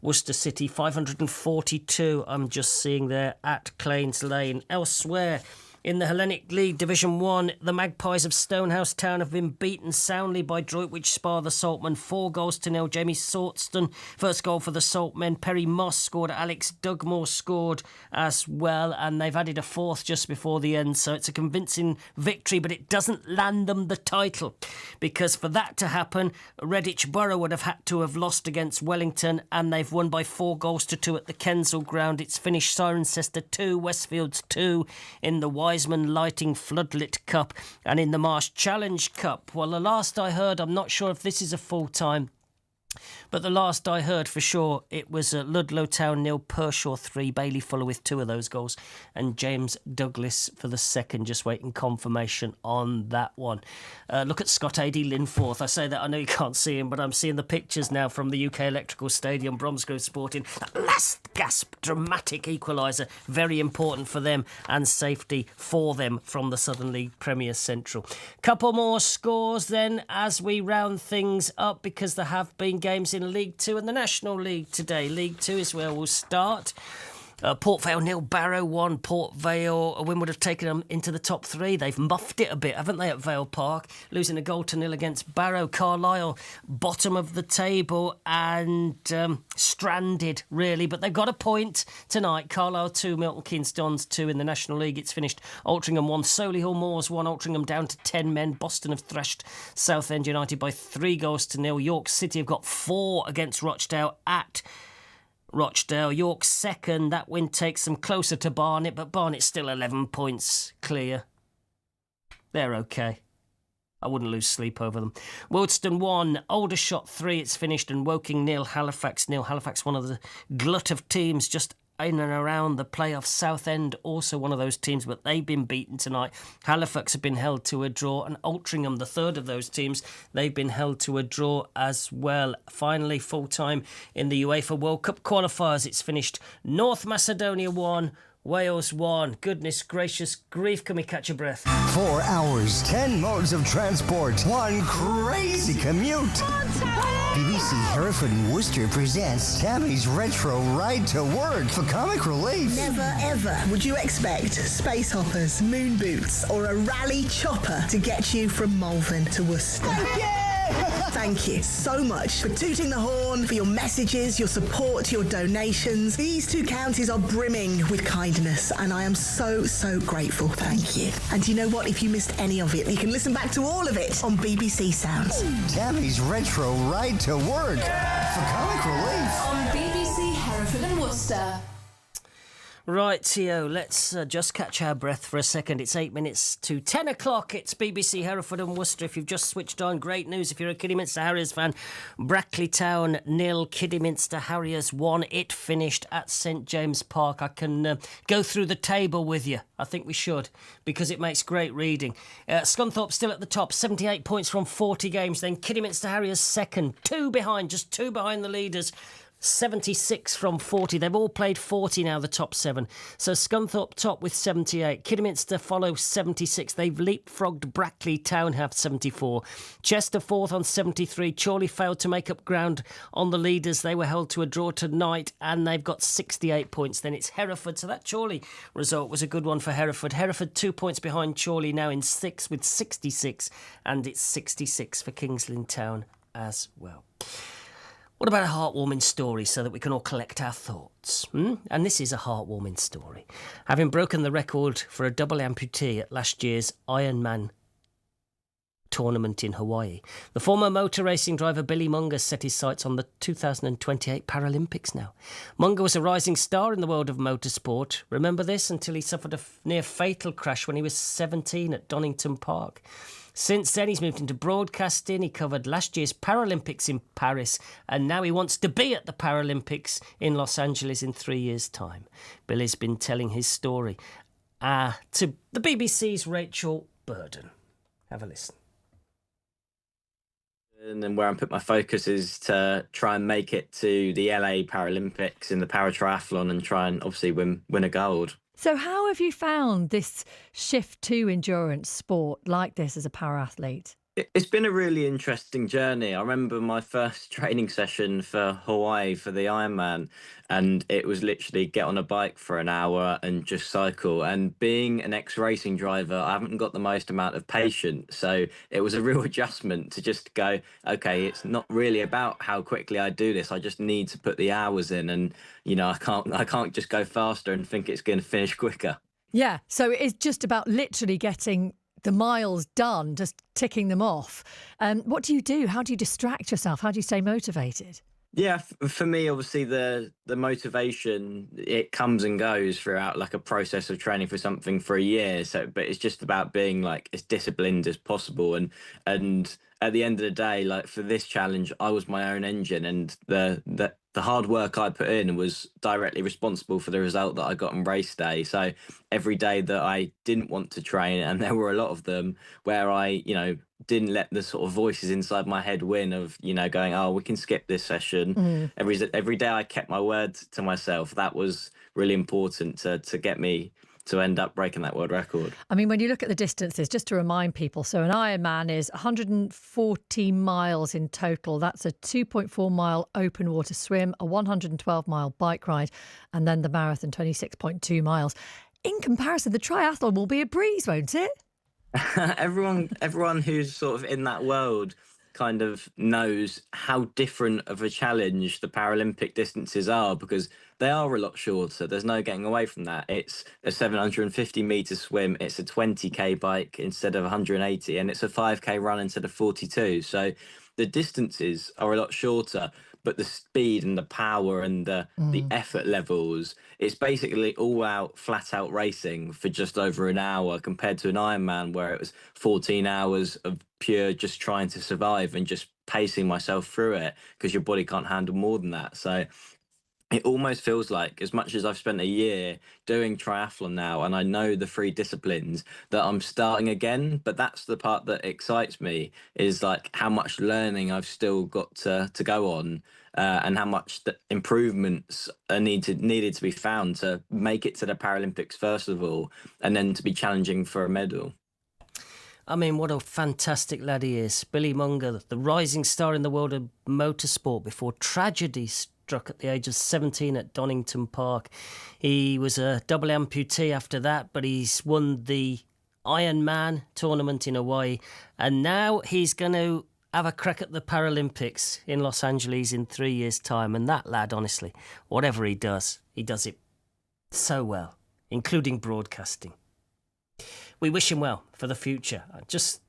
Worcester City 542, I'm just seeing there, at Claines Lane. Elsewhere, in the Hellenic League Division 1, the Magpies of Stonehouse Town have been beaten soundly by Droitwich Spa, the Saltmen, 4-0. Jamie Sortston, first goal for the Saltmen. Perry Moss scored, Alex Dugmore scored as well, and they've added a 4th just before the end, so it's a convincing victory, but it doesn't land them the title, because for that to happen, Redditch Borough would have had to have lost against Wellington, and they've won by 4-2 at the Kensal Ground. It's finished Cirencester 2, Westfields 2 in the Wiseman Lighting Floodlit Cup, and in the Marsh Challenge Cup. Well, the last I heard, I'm not sure if this is a full-time, but the last I heard for sure, it was Ludlow Town 0, Pershaw 3, Bailey Fuller with 2 of those goals, and James Douglas for the second, just waiting confirmation on that one. Look at Scott A.D. Linforth. I say that, I know you can't see him, but I'm seeing the pictures now from the UK Electrical Stadium, Bromsgrove Sporting. That last gasp, dramatic equaliser, very important for them and safety for them from the Southern League Premier Central. Couple more scores then as we round things up, because there have been games in League 2 and the National League today. League 2 is where we'll start. Port Vale 0, Barrow 1. Port Vale, a win would have taken them into the top 3. They've muffed it a bit, haven't they, at Vale Park? Losing 1-0 against Barrow. Carlisle, bottom of the table and stranded, really. But they've got a point tonight. Carlisle 2, Milton Keynes Dons 2 in the National League. It's finished Altrincham 1, Solihull Moors 1. Altrincham down to 10 men. Boston have thrashed Southend United by 3-0. York City have got 4 against Rochdale at Rochdale. York second. That win takes them closer to Barnet, but Barnet's still 11 points clear. They're okay. I wouldn't lose sleep over them. Wildston 1, Aldershot 3. It's finished, and Woking 0, Halifax 0. Halifax, one of the glut of teams just in and around the playoffs. Southend, also one of those teams, but they've been beaten tonight. Halifax have been held to a draw, and Altrincham, the third of those teams, they've been held to a draw as well. Finally, full-time in the UEFA World Cup qualifiers. It's finished North Macedonia 1, Wales 1. Goodness gracious grief, can we catch a breath? 4 hours, 10 modes of transport, one crazy commute. BBC Hereford and Worcester presents Tammy's Retro Ride to Work for comic relief. Never ever would you expect space hoppers, moon boots, or a rally chopper to get you from Malvern to Worcester. Thank you so much for tooting the horn, for your messages, your support, your donations. These two counties are brimming with kindness, and I am so, so grateful. Thank you. And you know what? If you missed any of it, you can listen back to all of it on BBC Sounds. Tammy's Retro Ride to Work for comic relief. On BBC Hereford and Worcester. Right, Theo, let's just catch our breath for a second. It's 8 minutes to 10 o'clock. It's BBC Hereford and Worcester. If you've just switched on, great news. If you're a Kidderminster Harriers fan, Brackley Town 0, Kidderminster Harriers 1. It finished at St James Park. I can go through the table with you. I think we should, because it makes great reading. Scunthorpe still at the top, 78 points from 40 games. Then Kidderminster Harriers second, just two behind the leaders. 76 from 40. They've all played 40 now, the top 7. So Scunthorpe top with 78. Kidderminster follow 76. They've leapfrogged Brackley. Town have 74. Chester fourth on 73. Chorley failed to make up ground on the leaders. They were held to a draw tonight and they've got 68 points. Then it's Hereford. So that Chorley result was a good one for Hereford. Hereford 2 points behind Chorley now in 6th with 66. And it's 66 for Kingsland Town as well. What about a heartwarming story so that we can all collect our thoughts? And this is a heartwarming story. Having broken the record for a double amputee at last year's Ironman tournament in Hawaii, the former motor racing driver Billy Munger set his sights on the 2028 Paralympics now. Munger was a rising star in the world of motorsport. Remember this? Until he suffered a near fatal crash when he was 17 at Donington Park. Since then, he's moved into broadcasting. He covered last year's Paralympics in Paris, and now he wants to be at the Paralympics in Los Angeles in 3 years' time. Billy's been telling his story to the BBC's Rachel Burden. Have a listen. And then where I put my focus is to try and make it to the LA Paralympics in the paratriathlon and try and obviously win a gold. So how have you found this shift to endurance sport like this as a para-athlete? It's been a really interesting journey. I remember my first training session for Hawaii for the Ironman, and it was literally get on a bike for an hour and just cycle. And being an ex-racing driver, I haven't got the most amount of patience. So it was a real adjustment to just go, okay, it's not really about how quickly I do this. I just need to put the hours in, and I can't just go faster and think it's going to finish quicker. Yeah, so it's just about literally getting the miles done, just ticking them off. What do you do? How do you distract yourself? How do you stay motivated? Yeah, for me, obviously, the motivation, it comes and goes throughout like a process of training for something for a year. But it's just about being like as disciplined as possible. And at the end of the day, like for this challenge, I was my own engine, and the hard work I put in was directly responsible for the result that I got on race day. So every day that I didn't want to train, and there were a lot of them where I, didn't let the sort of voices inside my head win of, going, oh, we can skip this session. Every day I kept my word to myself. That was really important to get me to end up breaking that world record. I mean, when you look at the distances, just to remind people, so an Ironman is 140 miles in total. That's a 2.4 mile open water swim, a 112 mile bike ride, and then the marathon, 26.2 miles. In comparison, the triathlon will be a breeze, won't it? Everyone who's sort of in that world kind of knows how different of a challenge the Paralympic distances are, because they are a lot shorter. There's no getting away from that. It's a 750 metre swim, it's a 20k bike instead of 180, and it's a 5k run instead of 42. So the distances are a lot shorter, but the speed and the power and the effort levels, it's basically all out, flat out racing for just over an hour, compared to an Ironman where it was 14 hours of pure just trying to survive and just pacing myself through it, because your body can't handle more than that. So it almost feels like, as much as I've spent a year doing triathlon now and I know the 3 disciplines, that I'm starting again. But that's the part that excites me, is like how much learning I've still got to go on, and how much improvements are needed to be found to make it to the Paralympics first of all, and then to be challenging for a medal. I mean, what a fantastic lad he is. Billy Munger, the rising star in the world of motorsport before tragedy struck at the age of 17 at Donington Park. He was a double amputee after that, but he's won the Ironman tournament in Hawaii, and now he's going to have a crack at the Paralympics in Los Angeles in 3 years' time. And that lad, honestly, whatever he does it so well, including broadcasting. We wish him well for the future. Just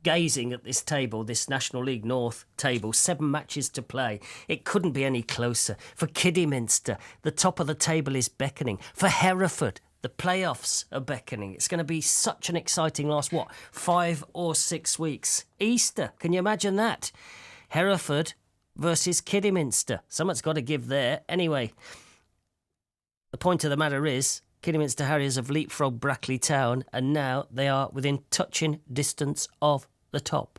gazing at this table, this National League North table, 7 matches to play. It couldn't be any closer. For Kidderminster, the top of the table is beckoning. For Hereford, the playoffs are beckoning. It's going to be such an exciting last, 5 or 6 weeks. Easter, can you imagine that? Hereford versus Kidderminster. Someone's got to give there. Anyway, the point of the matter is, Kidderminster Harriers have leapfrogged Brackley Town, and now they are within touching distance of the top.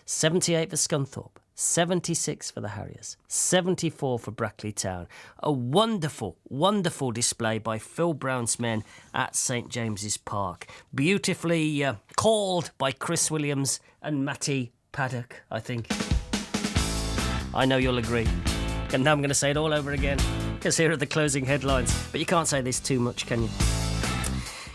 78 for Scunthorpe, 76 for the Harriers, 74 for Brackley Town. A wonderful, wonderful display by Phil Brown's men at St James's Park. Beautifully called by Chris Williams and Matty Paddock, I think. I know you'll agree. And now I'm going to say it all over again, because here are the closing headlines. But you can't say this too much, can you?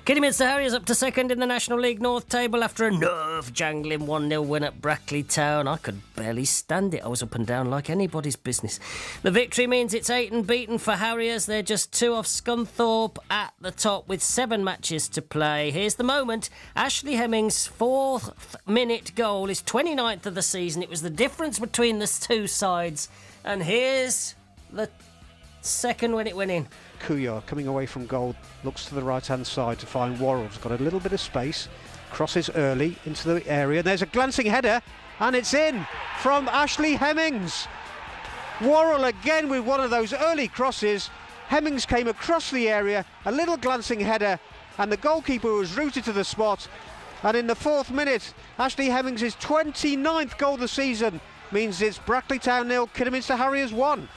Kidderminster Harriers up to second in the National League North table after a nerve-jangling 1-0 win at Brackley Town. I could barely stand it. I was up and down like anybody's business. The victory means it's 8 unbeaten for Harriers. They're just 2 off Scunthorpe at the top with 7 matches to play. Here's the moment. Ashley Hemmings' 4th-minute goal is 29th of the season. It was the difference between the 2 sides. And here's the second when it went in. Couillard coming away from goal, looks to the right-hand side to find Worrell's got a little bit of space, crosses early into the area. There's a glancing header, and it's in from Ashley Hemmings. Worrell again with one of those early crosses. Hemmings came across the area, a little glancing header, and the goalkeeper was rooted to the spot. And in the 4th minute, Ashley Hemmings' 29th goal of the season means it's Brackley Town 0, Kidderminster Harriers 1.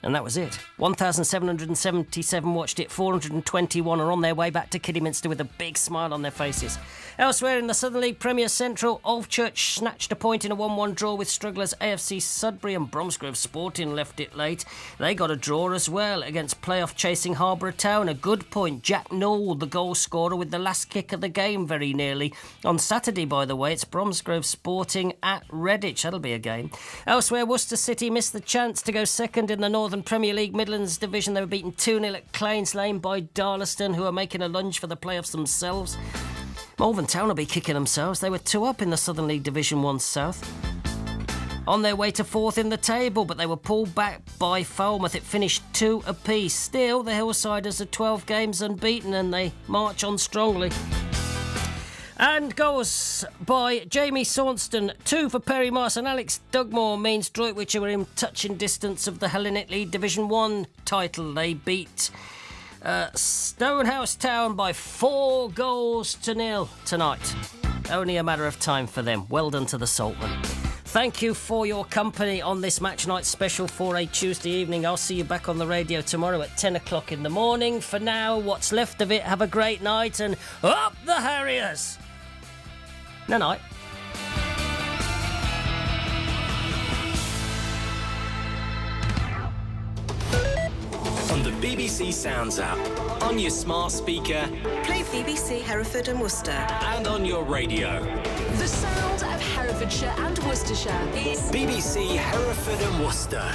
And that was it. 1,777 watched it, 421 are on their way back to Kidderminster with a big smile on their faces. Elsewhere in the Southern League Premier Central, Alvechurch snatched a point in a 1-1 draw with strugglers AFC Sudbury, and Bromsgrove Sporting left it late. They got a draw as well against playoff-chasing Harborough Town. A good point. Jack Knoll, the goal scorer, with the last kick of the game very nearly. On Saturday, by the way, it's Bromsgrove Sporting at Redditch. That'll be a game. Elsewhere, Worcester City missed the chance to go second in the Northern Premier League Midlands Division. They were beaten 2-0 at Claines Lane by Darlaston, who are making a lunge for the playoffs themselves. Malvern Town will be kicking themselves. They were 2 up in the Southern League Division 1 South. On their way to 4th in the table, but they were pulled back by Falmouth. It finished 2 apiece. Still, the Hillsiders are 12 games unbeaten, and they march on strongly. And goals by Jamie Saunston, 2 for Perry Moss, and Alex Dugmore means Droitwich were in touching distance of the Hellenic League Division 1 title. They beat Stonehouse Town by 4 goals to 0 tonight. Only a matter of time for them. Well done to the Saltmen. Thank you for your company on this Match Night special for a Tuesday evening. I'll see you back on the radio tomorrow at 10 o'clock in the morning. For now, what's left of it, have a great night, and up the Harriers! Night. On the BBC Sounds app, on your smart speaker, play BBC Hereford and Worcester, and on your radio. The sound of Herefordshire and Worcestershire is BBC Hereford and Worcester.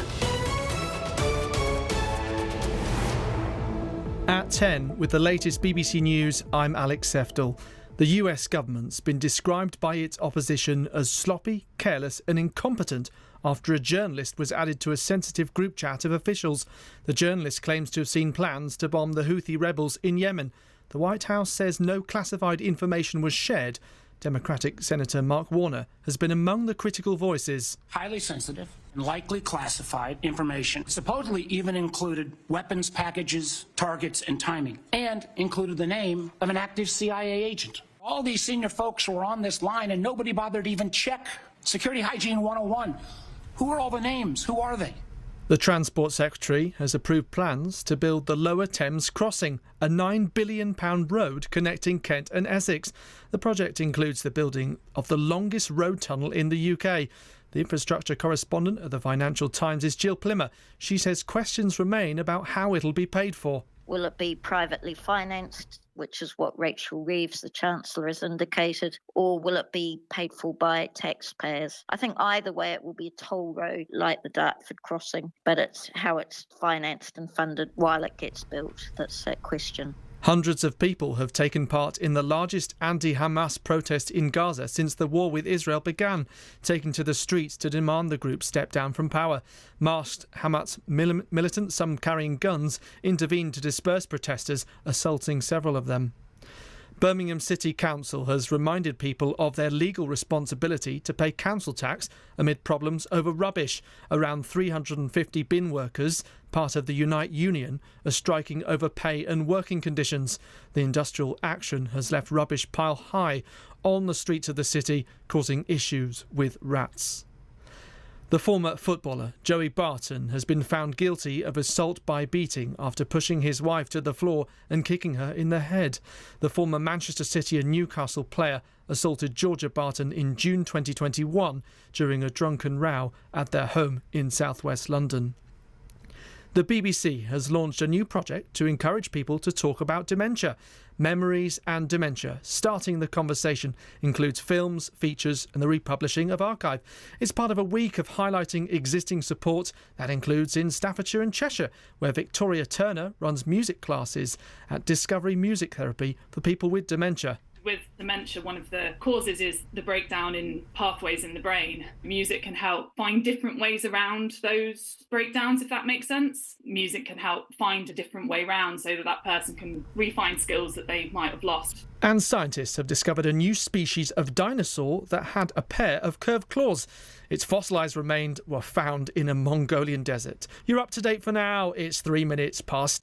At 10, with the latest BBC News, I'm Alex Seftel. The US government's been described by its opposition as sloppy, careless and incompetent after a journalist was added to a sensitive group chat of officials. The journalist claims to have seen plans to bomb the Houthi rebels in Yemen. The White House says no classified information was shared. Democratic Senator Mark Warner has been among the critical voices. Highly sensitive, likely classified information. Supposedly even included weapons packages, targets, and timing, and included the name of an active CIA agent. All these senior folks were on this line and nobody bothered to even check Security Hygiene 101. Who are all the names? Who are they? The Transport Secretary has approved plans to build the Lower Thames Crossing, a £9 billion road connecting Kent and Essex. The project includes the building of the longest road tunnel in the UK. The infrastructure correspondent at the Financial Times is Jill Plimmer. She says questions remain about how it'll be paid for. Will it be privately financed, which is what Rachel Reeves, the Chancellor, has indicated, or will it be paid for by taxpayers? I think either way it will be a toll road like the Dartford crossing, but it's how it's financed and funded while it gets built that's that question. Hundreds of people have taken part in the largest anti-Hamas protest in Gaza since the war with Israel began, taking to the streets to demand the group step down from power. Masked Hamas militants, some carrying guns, intervened to disperse protesters, assaulting several of them. Birmingham City Council has reminded people of their legal responsibility to pay council tax amid problems over rubbish. Around 350 bin workers, part of the Unite Union, are striking over pay and working conditions. The industrial action has left rubbish pile high on the streets of the city, causing issues with rats. The former footballer, Joey Barton, has been found guilty of assault by beating after pushing his wife to the floor and kicking her in the head. The former Manchester City and Newcastle player assaulted Georgia Barton in June 2021 during a drunken row at their home in southwest London. The BBC has launched a new project to encourage people to talk about dementia. Memories and Dementia, Starting the Conversation, includes films, features and the republishing of archive. It's part of a week of highlighting existing support that includes in Staffordshire and Cheshire, where Victoria Turner runs music classes at Discovery Music Therapy for people with dementia. With dementia, one of the causes is the breakdown in pathways in the brain. Music can help find different ways around those breakdowns, if that makes sense. Music can help find a different way around so that person can refine skills that they might have lost. And scientists have discovered a new species of dinosaur that had a pair of curved claws. Its fossilised remains were found in a Mongolian desert. You're up to date for now. It's 3 minutes past